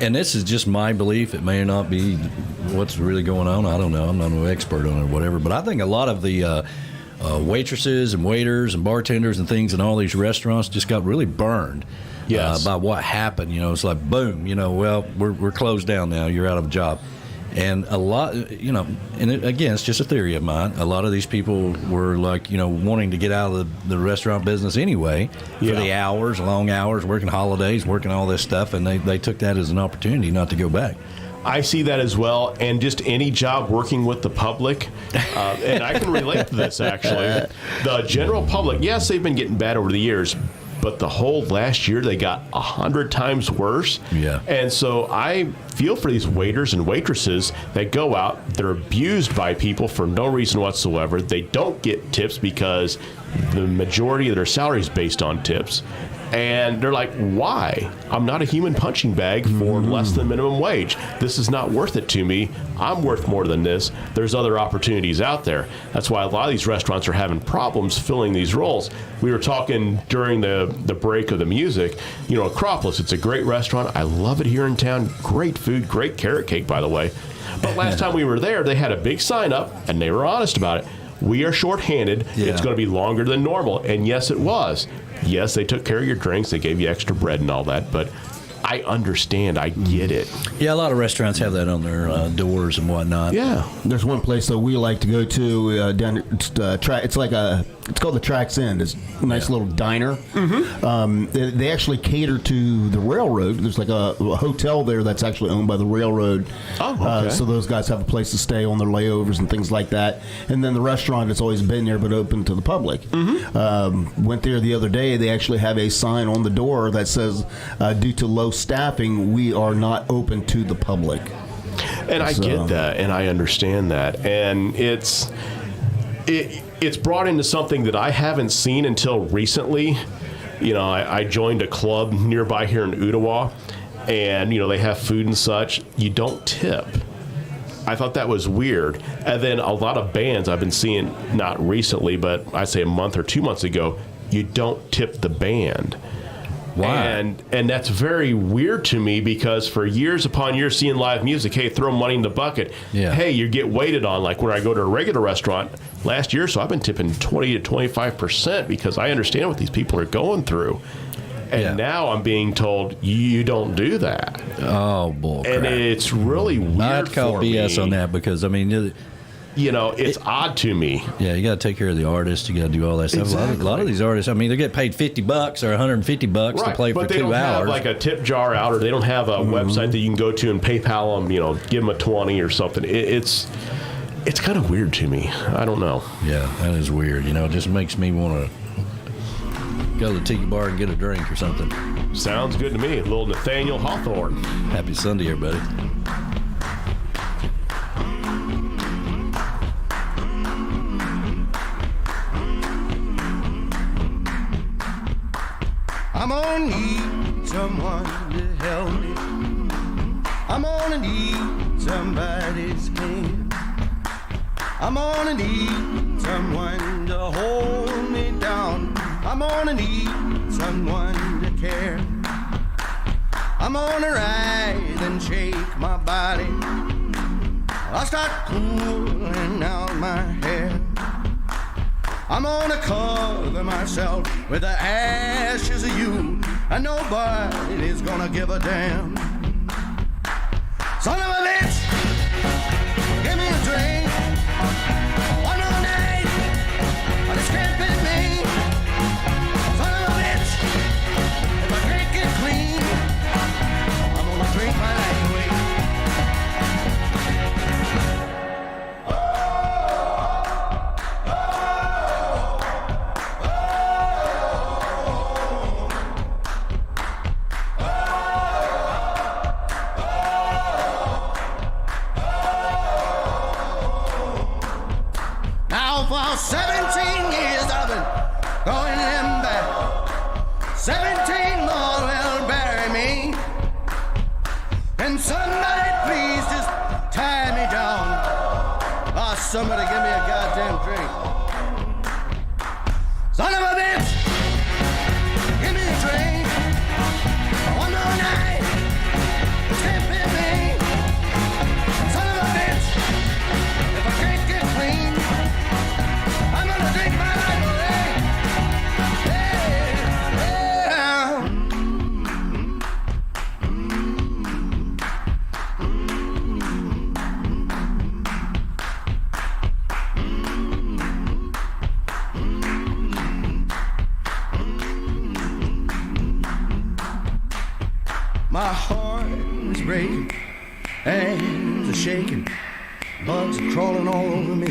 and this is just my belief. It may not be what's really going on. I don't know. I'm not an expert on it or whatever, but I think a lot of the waitresses and waiters and bartenders and things in all these restaurants just got really burned by what happened. It's like, boom, well, we're closed down now. You're out of a job. And a lot, and again, it's just a theory of mine. A lot of these people were like, wanting to get out of the restaurant business anyway for the hours, long hours, working holidays, working all this stuff. And they took that as an opportunity not to go back. I see that as well, and just any job working with the public, and I can relate to this, actually. The general public, yes, they've been getting bad over the years, but the whole last year they got 100 times worse. Yeah. And so I feel for these waiters and waitresses that go out, they're abused by people for no reason whatsoever. They don't get tips because the majority of their salary is based on tips. And they're like, why? I'm not a human punching bag for less than minimum wage. This is not worth it to me. I'm worth more than this. There's other opportunities out there. That's why a lot of these restaurants are having problems filling these roles. We were talking during the break of the music, Acropolis, it's a great restaurant. I love it here in town. Great food, great carrot cake, by the way. But last time we were there, they had a big sign up, and they were honest about it. We are shorthanded. Yeah. It's going to be longer than normal. And yes, it was. Yes, they took care of your drinks. They gave you extra bread and all that. But I understand. I get it. Yeah, a lot of restaurants have that on their doors and whatnot. Yeah. There's one place that we like to go to down. It's called the Track's End. It's a nice little diner. They actually cater to the railroad. There's like a hotel there that's actually owned by the railroad. Oh, okay. So those guys have a place to stay on their layovers and things like that. And then the restaurant has always been there, but open to the public. Went there the other day. They actually have a sign on the door that says, due to low staffing, we are not open to the public. And I get that, and I understand that. And it's brought into something that I haven't seen until recently. I joined a club nearby here in Ottawa, and, they have food and such. You don't tip. I thought that was weird. And then a lot of bands I've been seeing, not recently, but I'd say a month or 2 months ago, you don't tip the band. Why? And that's very weird to me because for years upon years seeing live music, hey, throw money in the bucket. Yeah. Hey, you get waited on. Like when I go to a regular restaurant last year, so I've been tipping 20 to 25% because I understand what these people are going through. And now I'm being told you don't do that. Oh, bull crap. And it's really weird. I have to call BS on that because, it's odd to me. Yeah, you got to take care of the artist. You got to do all that stuff. Exactly. A lot of these artists, they get paid $50 or $150 to play for 2 hours. But they don't have like a tip jar out, or they don't have a website that you can go to and PayPal them. Give them a 20 or something. It's kind of weird to me. I don't know. Yeah, that is weird. It just makes me want to go to the tiki bar and get a drink or something. Sounds good to me. A little Nathaniel Hawthorne. Happy Sunday, everybody. I'm gonna need someone to help me. I'm gonna need somebody's hand. I'm gonna need someone to hold me down. I'm gonna need someone to care. I'm gonna rise and shake my body. I'll start pulling out my hair. I'm gonna cover myself with the ashes of you, and nobody's gonna give a damn. Son of a bitch, give me a drink. One more night, but it's can't be me. Son of a bitch, if I drink it clean, I'm gonna drink my life away. For 17 years I've been going them back. 17 more will bury me. And somebody please just tie me down. Oh, somebody give me a goddamn drink. Son of a bitch, give me a drink. One more night, can't be me. Son of a bitch, if I can't get clean, I'm gonna drink my life away. My heart is breaking. hands are shaking, bugs are crawling all over me.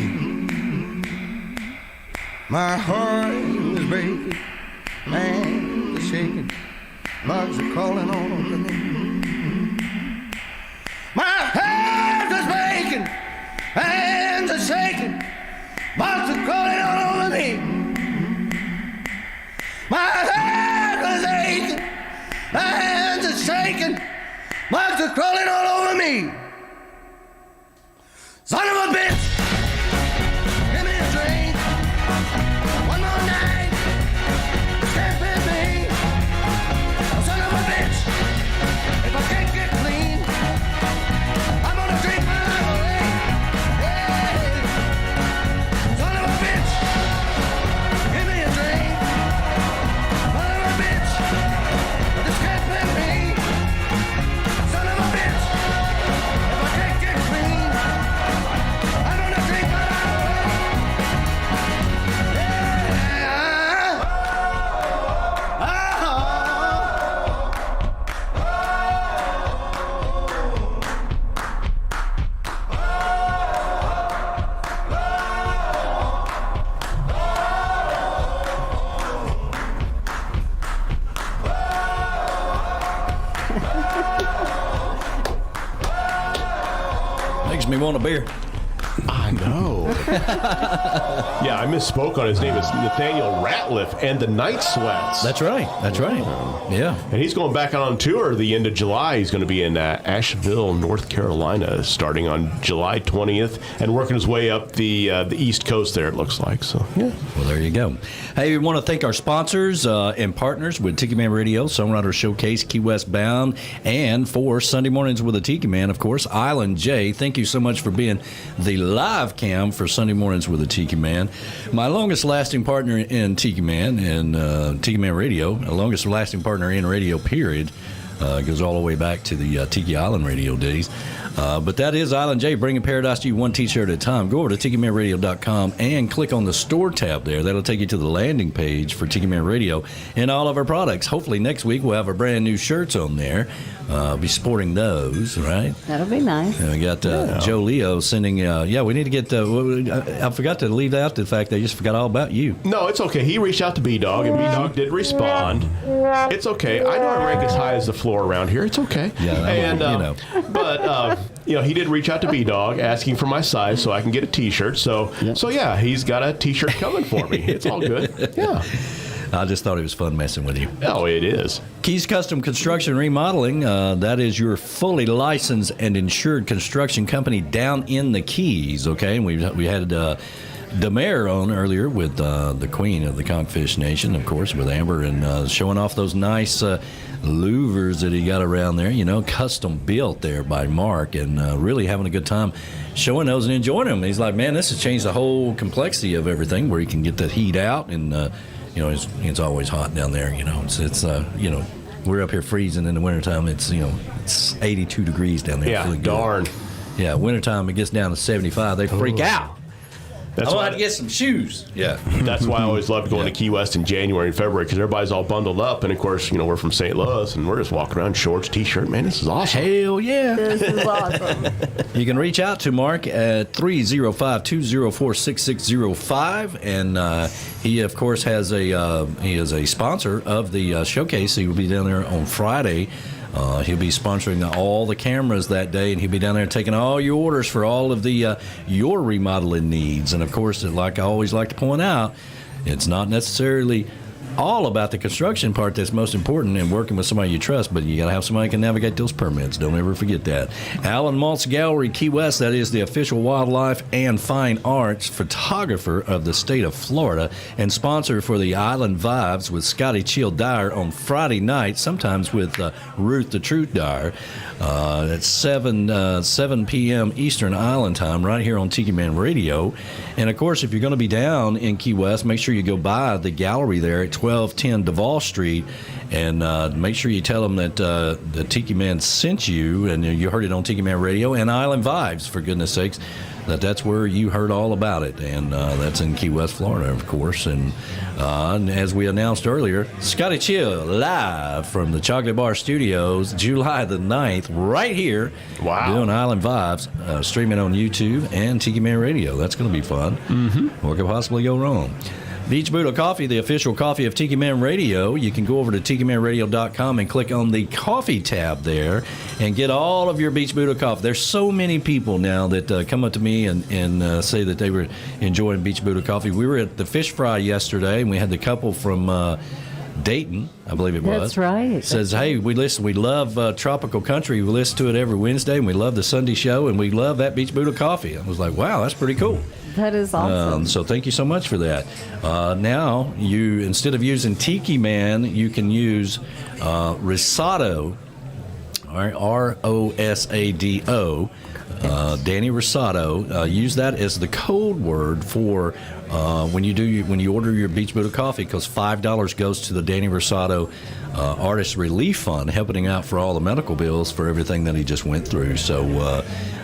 My heart is breaking, hands are shaking, bugs are crawling all over me. My hands are breaking, hands are shaking, bugs are crawling all over me. My hands are aching, my hands are shaking, bugs are crawling all over me. Son of a bitch, give me a drink. One more night, can't fit me. Son of a bitch, if I can't get clean, I'm gonna drink my life away. Hey. Son of a bitch, give me a drink. Son of a bitch, this can't fit me. Son of a bitch, if I can't get clean, I'm gonna drink my life away. Makes me want a beer. I know. Yeah, I misspoke on his name. It's Nathaniel Ratliff and the Night Sweats. That's right. That's right. Yeah. And he's going back out on tour the end of July. He's going to be in Asheville, North Carolina, starting on July 20th and working his way up the East Coast there, it looks like. So, yeah. Well, there you go. Hey, we want to thank our sponsors and partners with Tiki Man Radio, Songwriters Showcase, Key West Bound, and for Sunday Mornings with a Tiki Man, of course, Island J. Thank you so much for being the live cam for Sunday Mornings with a Tiki Man. My longest lasting partner in Tiki Man and Tiki Man Radio, the longest lasting partner in radio, period, goes all the way back to the Tiki Island Radio days. But that is Island J, bringing paradise to you one T-shirt at a time. Go over to tikimanradio.com and click on the store tab there. That'll take you to the landing page for Tiki Man Radio and all of our products. Hopefully next week we'll have our brand new shirts on there. Be sporting those, right? That'll be nice. And we got Joe Leo sending, we need to get, I forgot to leave out the fact they just forgot all about you. No, it's okay. He reached out to B-Dog, and B-Dog did respond. It's okay. I know I rank as high as the floor around here. It's okay. Yeah, and, but he did reach out to B-Dog asking for my size so I can get a T-shirt. So yeah, he's got a T-shirt coming for me. It's all good. Yeah. I just thought it was fun messing with you. Oh, it is. Keys Custom Construction Remodeling, that is your fully licensed and insured construction company down in the Keys, okay? And we had the mayor on earlier with the queen of the Conchfish Nation, of course, with Amber, and showing off those nice louvers that he got around there, custom built there by Mark, and really having a good time showing those and enjoying them. He's like, man, this has changed the whole complexity of everything, where he can get that heat out, and it's always hot down there. It's we're up here freezing in the wintertime. It's 82 degrees down there. Yeah, darn. Yeah, wintertime it gets down to 75. They freak out. That's I want to get some shoes. Yeah. That's why I always loved going to Key West in January and February, because everybody's all bundled up. And, of course, we're from St. Louis, and we're just walking around shorts, T-shirt. Man, this is awesome. Hell yeah. This is awesome. You can reach out to Mark at 305-204-6605. And he, of course, he is a sponsor of the showcase. He will be down there on Friday. He'll be sponsoring all the cameras that day, and he'll be down there taking all your orders for all of the your remodeling needs. And, of course, like I always like to point out, it's not necessarily all about the construction part that's most important and working with somebody you trust, but you got to have somebody who can navigate those permits. Don't ever forget that. Alan Maltz Gallery, Key West, that is the official wildlife and fine arts photographer of the state of Florida, and sponsor for the Island Vibes with Scotty Chill Dyer on Friday night, sometimes with Ruth the Truth Dyer. At 7 p.m. Eastern Island Time, right here on Tiki Man Radio. And, of course, if you're going to be down in Key West, make sure you go by the gallery there at 12 1210 Duval Street. And make sure you tell them that the Tiki Man sent you, and you heard it on Tiki Man Radio and Island Vibes, for goodness sakes. That's where you heard all about it, and that's in Key West, Florida, of course. And as we announced earlier, Scotty Chill live from the Chocolate Bar Studios, July the 9th, right here, doing Island Vibes, streaming on YouTube and Tiki Man Radio. That's going to be fun. What could possibly go wrong? Beach Buddah Coffee, the official coffee of Tiki Man Radio. You can go over to tikimanradio.com and click on the coffee tab there and get all of your Beach Buddah coffee. There's so many people now that come up to me and say that they were enjoying Beach Buddah Coffee. We were at the Fish Fry yesterday, and we had the couple from Dayton, I believe it was. That's right. Says, hey, we love Tropical Country. We listen to it every Wednesday, and we love the Sunday show, and we love that Beach Buddah Coffee. I was like, wow, that's pretty cool. That is awesome. So thank you so much for that. Now, you instead of using Tiki Man, you can use Rosado, all right, Rosado, Danny Rosado. Use that as the code word for when you order your Beach Buddah Coffee, because $5 goes to the Danny Rosado Artist Relief Fund, helping out for all the medical bills for everything that he just went through. So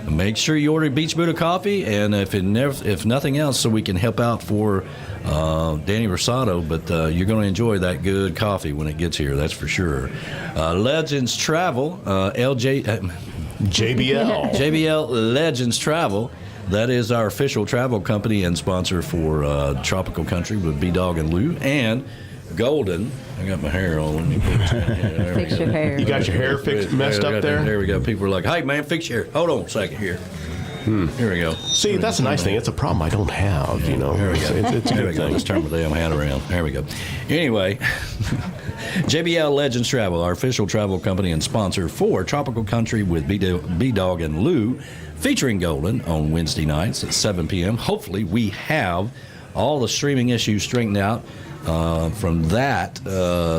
make sure you order Beach Buddah Coffee, and if nothing else, so we can help out for Danny Rosado. But you're going to enjoy that good coffee when it gets here, that's for sure. Legends Travel, JBL Legends Travel. That is our official travel company and sponsor for Tropical Country with B-Dog and Lou, and Golden. I got my hair on. Let me fix your hair. You got your hair messed up there? There we go. People are like, hey, man, fix your hair. Hold on a second here. Here we go. See, that's a nice thing. It's a problem I don't have, you know. There we go. It's a there good we go. thing. Let's turn my damn hat around. There we go. Anyway, JBL Legends Travel, our official travel company and sponsor for Tropical Country with B-Dog and Lou, featuring Golden on Wednesday nights at 7 p.m. Hopefully, we have all the streaming issues straightened out from that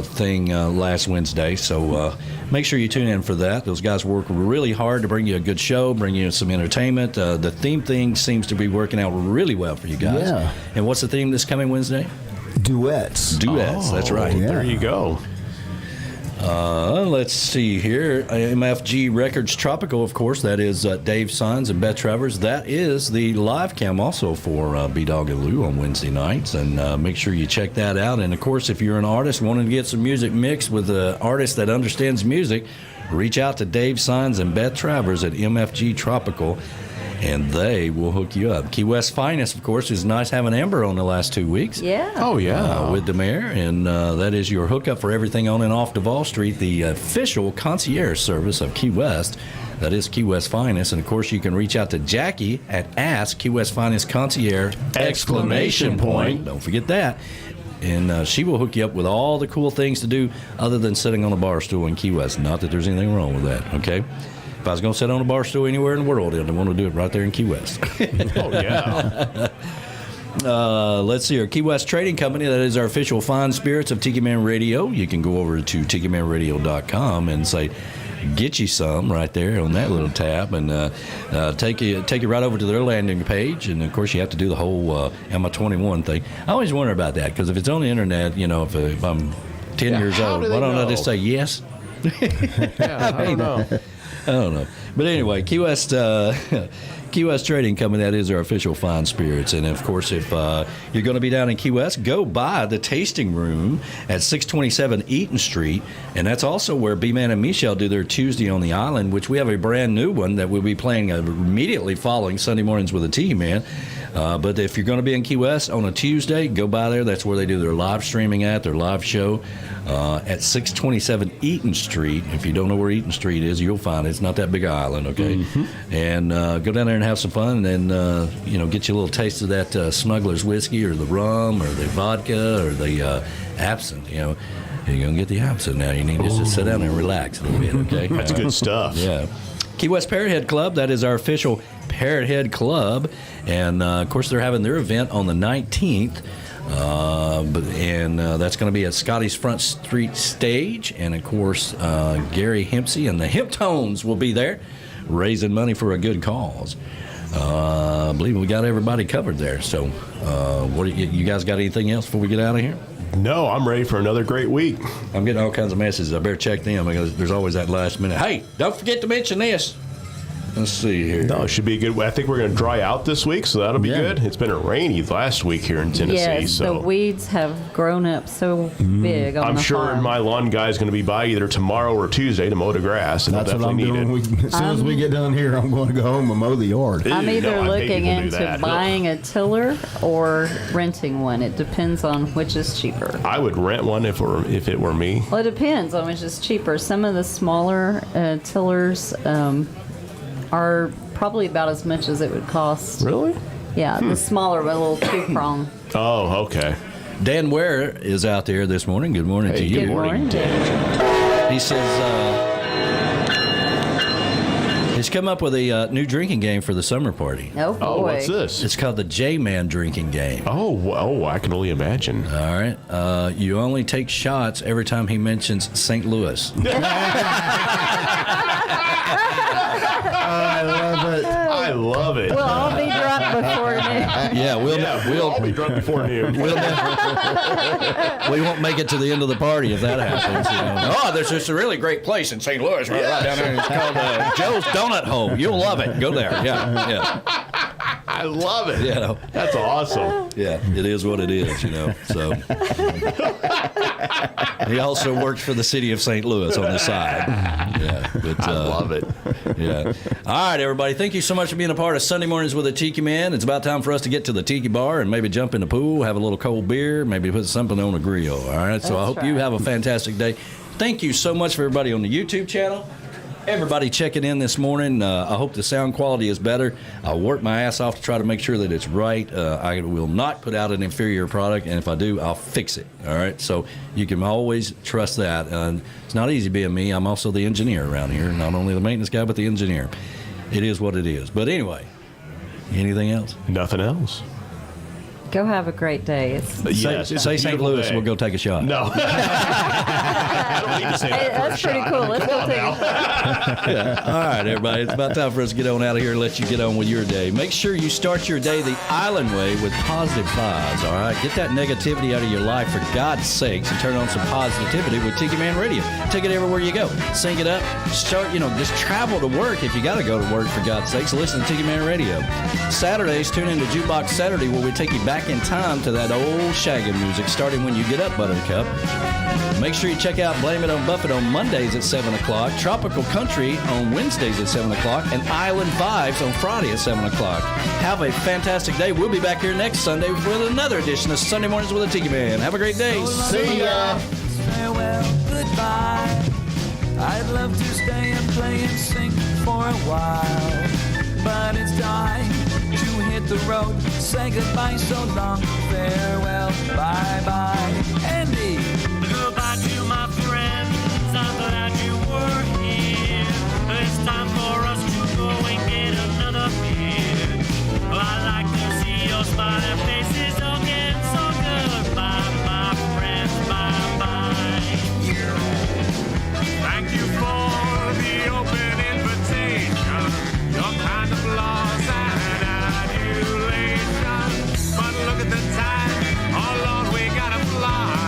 thing last Wednesday. So make sure you tune in for that. Those guys work really hard to bring you a good show, bring you some entertainment. The theme thing seems to be working out really well for you guys. Yeah. And what's the theme this coming Wednesday? Duets. That's right. Yeah. There you go. Let's see here. MFGRECORD's Tropical, of course. That is Dave Sines and Beth Travers. That is the live cam also for B-Dog and Lou on Wednesday nights. And make sure you check that out. And, of course, if you're an artist wanting to get some music mixed with an artist that understands music, reach out to Dave Sines and Beth Travers at MFG Tropical, and they will hook you up. Keywestfinest, of course, is nice having Amber on the last 2 weeks. Yeah. Oh, yeah. With the mayor, and that is your hookup for everything on and off Duval Street, the official concierge service of Key West. That is Keywestfinest, and of course you can reach out to Jackie at Ask Keywestfinest Concierge ! Don't forget that. And she will hook you up with all the cool things to do other than sitting on a bar stool in Key West. Not that there's anything wrong with that, okay? If I was going to sit on a bar stool anywhere in the world, I'd want to do it right there in Key West. Oh, yeah. Let's see, our Key West Trading Company, that is our official fine spirits of Tiki Man Radio. You can go over to tikimanradio.com and say, get you some right there on that little tab, and take you right over to their landing page. And of course you have to do the whole am I 21 thing. I always wonder about that, because if it's on the internet, you know, if I'm 10 years old, why don't I just say yes? Yeah, I don't know. I don't know. But anyway, Key West Trading Company, that is our official fine spirits. And, of course, if you're going to be down in Key West, go by the tasting room at 627 Eaton Street. And that's also where B-Man and Michelle do their Tuesday on the Island, which we have a brand new one that we'll be playing immediately following Sunday Mornings with the Tikiman. But if you're going to be in Key West on a Tuesday, go by there. That's where they do their live streaming their live show at 627 Eaton Street. If you don't know where Eaton Street is, you'll find it. It's not that big island, okay? Mm-hmm. And go down there and have some fun, and get you a little taste of that Smuggler's whiskey or the rum or the vodka or the absinthe, You're going to get the absinthe now. You need to just sit down and relax a little bit, okay? That's good stuff. Yeah. Key West Parrot Head Club, that is our official Parrot Head Club. And, of course, they're having their event on the 19th. That's going to be at Scotty's Front Street Stage. And, of course, Gary Hempsey and the Hemp Tones will be there raising money for a good cause. I believe we got everybody covered there. So, what you guys got anything else before we get out of here? No, I'm ready for another great week. I'm getting all kinds of messages. I better check them because there's always that last minute. Hey, don't forget to mention this. Let's see here. No, it should be a good. I think we're going to dry out this week, so that'll be good. It's been rainy last week here in Tennessee. Yes, so the weeds have grown up so big on I'm the sure farm. my lawn guy is going to be by either tomorrow or Tuesday to mow the grass. And That's what I'm doing. As soon as we get done here, I'm going to go home and mow the yard. I'm either looking into buying a tiller or renting one. It depends on which is cheaper. I would rent one if it were me. Well, it depends on which is cheaper. Some of the smaller tillers are probably about as much as it would cost. Really? Yeah, the smaller, but a little two-prong. Oh, okay. Dan Ware is out there this morning. Good morning to you. Good morning, He says he's come up with a new drinking game for the summer party. Oh, boy. Oh, what's this? It's called the J-Man drinking game. Oh, I can only imagine. All right. You only take shots every time he mentions St. Louis. I love it. I love it. We'll all be drunk before noon. Yeah, we'll all be drunk before noon. We won't make it to the end of the party if that happens. You know. Oh, there's just a really great place in St. Louis right down there. It's called Joe's Donut Hole. You'll love it. Go there. Yeah. I love it. Yeah, that's awesome. Yeah, it is what it is, you know. So he also works for the city of St. Louis on the side. Yeah, but, I love it. Yeah. All right, everybody. Thank you so much for being a part of Sunday Mornings with a Tiki Man. It's about time for us to get to the Tiki Bar and maybe jump in the pool, have a little cold beer, maybe put something on the grill. All right. So I hope you have a fantastic day. Thank you so much for everybody on the YouTube channel. Everybody checking in this morning. I hope the sound quality is better. I'll work my ass off to try to make sure that it's right. I will not put out an inferior product, and if I do, I'll fix it. All right? So you can always trust that. It's not easy being me. I'm also the engineer around here, not only the maintenance guy, but the engineer. It is what it is. But anyway, anything else? Nothing else. Go have a great day. Say St. Louis, we'll go take a shot. No. I don't need to say that. Hey, that's pretty cool. Let's go take a shot. Yeah. All right, everybody. It's about time for us to get on out of here and let you get on with your day. Make sure you start your day the island way with positive vibes, all right? Get that negativity out of your life for God's sakes and turn on some positivity with Tiki Man Radio. Take it everywhere you go. Sing it up. Start, just travel to work if you got to go to work, for God's sakes. Listen to Tiki Man Radio. Saturdays, tune in to Jukebox Saturday, where we take you back in time to that old shagging music, starting when you get up, Buttercup. Make sure you check out Blame It on Buffett on Mondays at 7 o'clock, Tropical Country on Wednesdays at 7 o'clock, and Island Vibes on Friday at 7 o'clock. Have a fantastic day. We'll be back here next Sunday with another edition of Sunday Mornings with a Tiki Man. Have a great day. See ya. Farewell, goodbye. I'd love to stay and play and sing for a while, but it's time to hit the road. Say goodbye, so long, farewell, bye-bye. Andy! Goodbye to my friends, I'm glad you were here. It's time for us to go and get another beer. I like to see your smiling faces again, so goodbye, my friends, bye-bye. Thank you for the open invitation, your kind of laws and adulation. But look at the time, oh Lord, we gotta fly.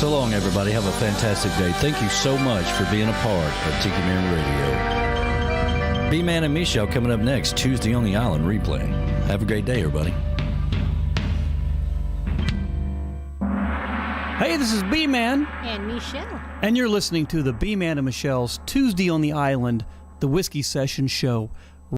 So long, everybody. Have a fantastic day. Thank you so much for being a part of Tiki Man Radio. B-Man and Michelle coming up next, Tuesday on the Island replay. Have a great day, everybody. Hey, this is B-Man. And Michelle. And you're listening to the B-Man and Michelle's Tuesday on the Island, the Whiskey Session Show.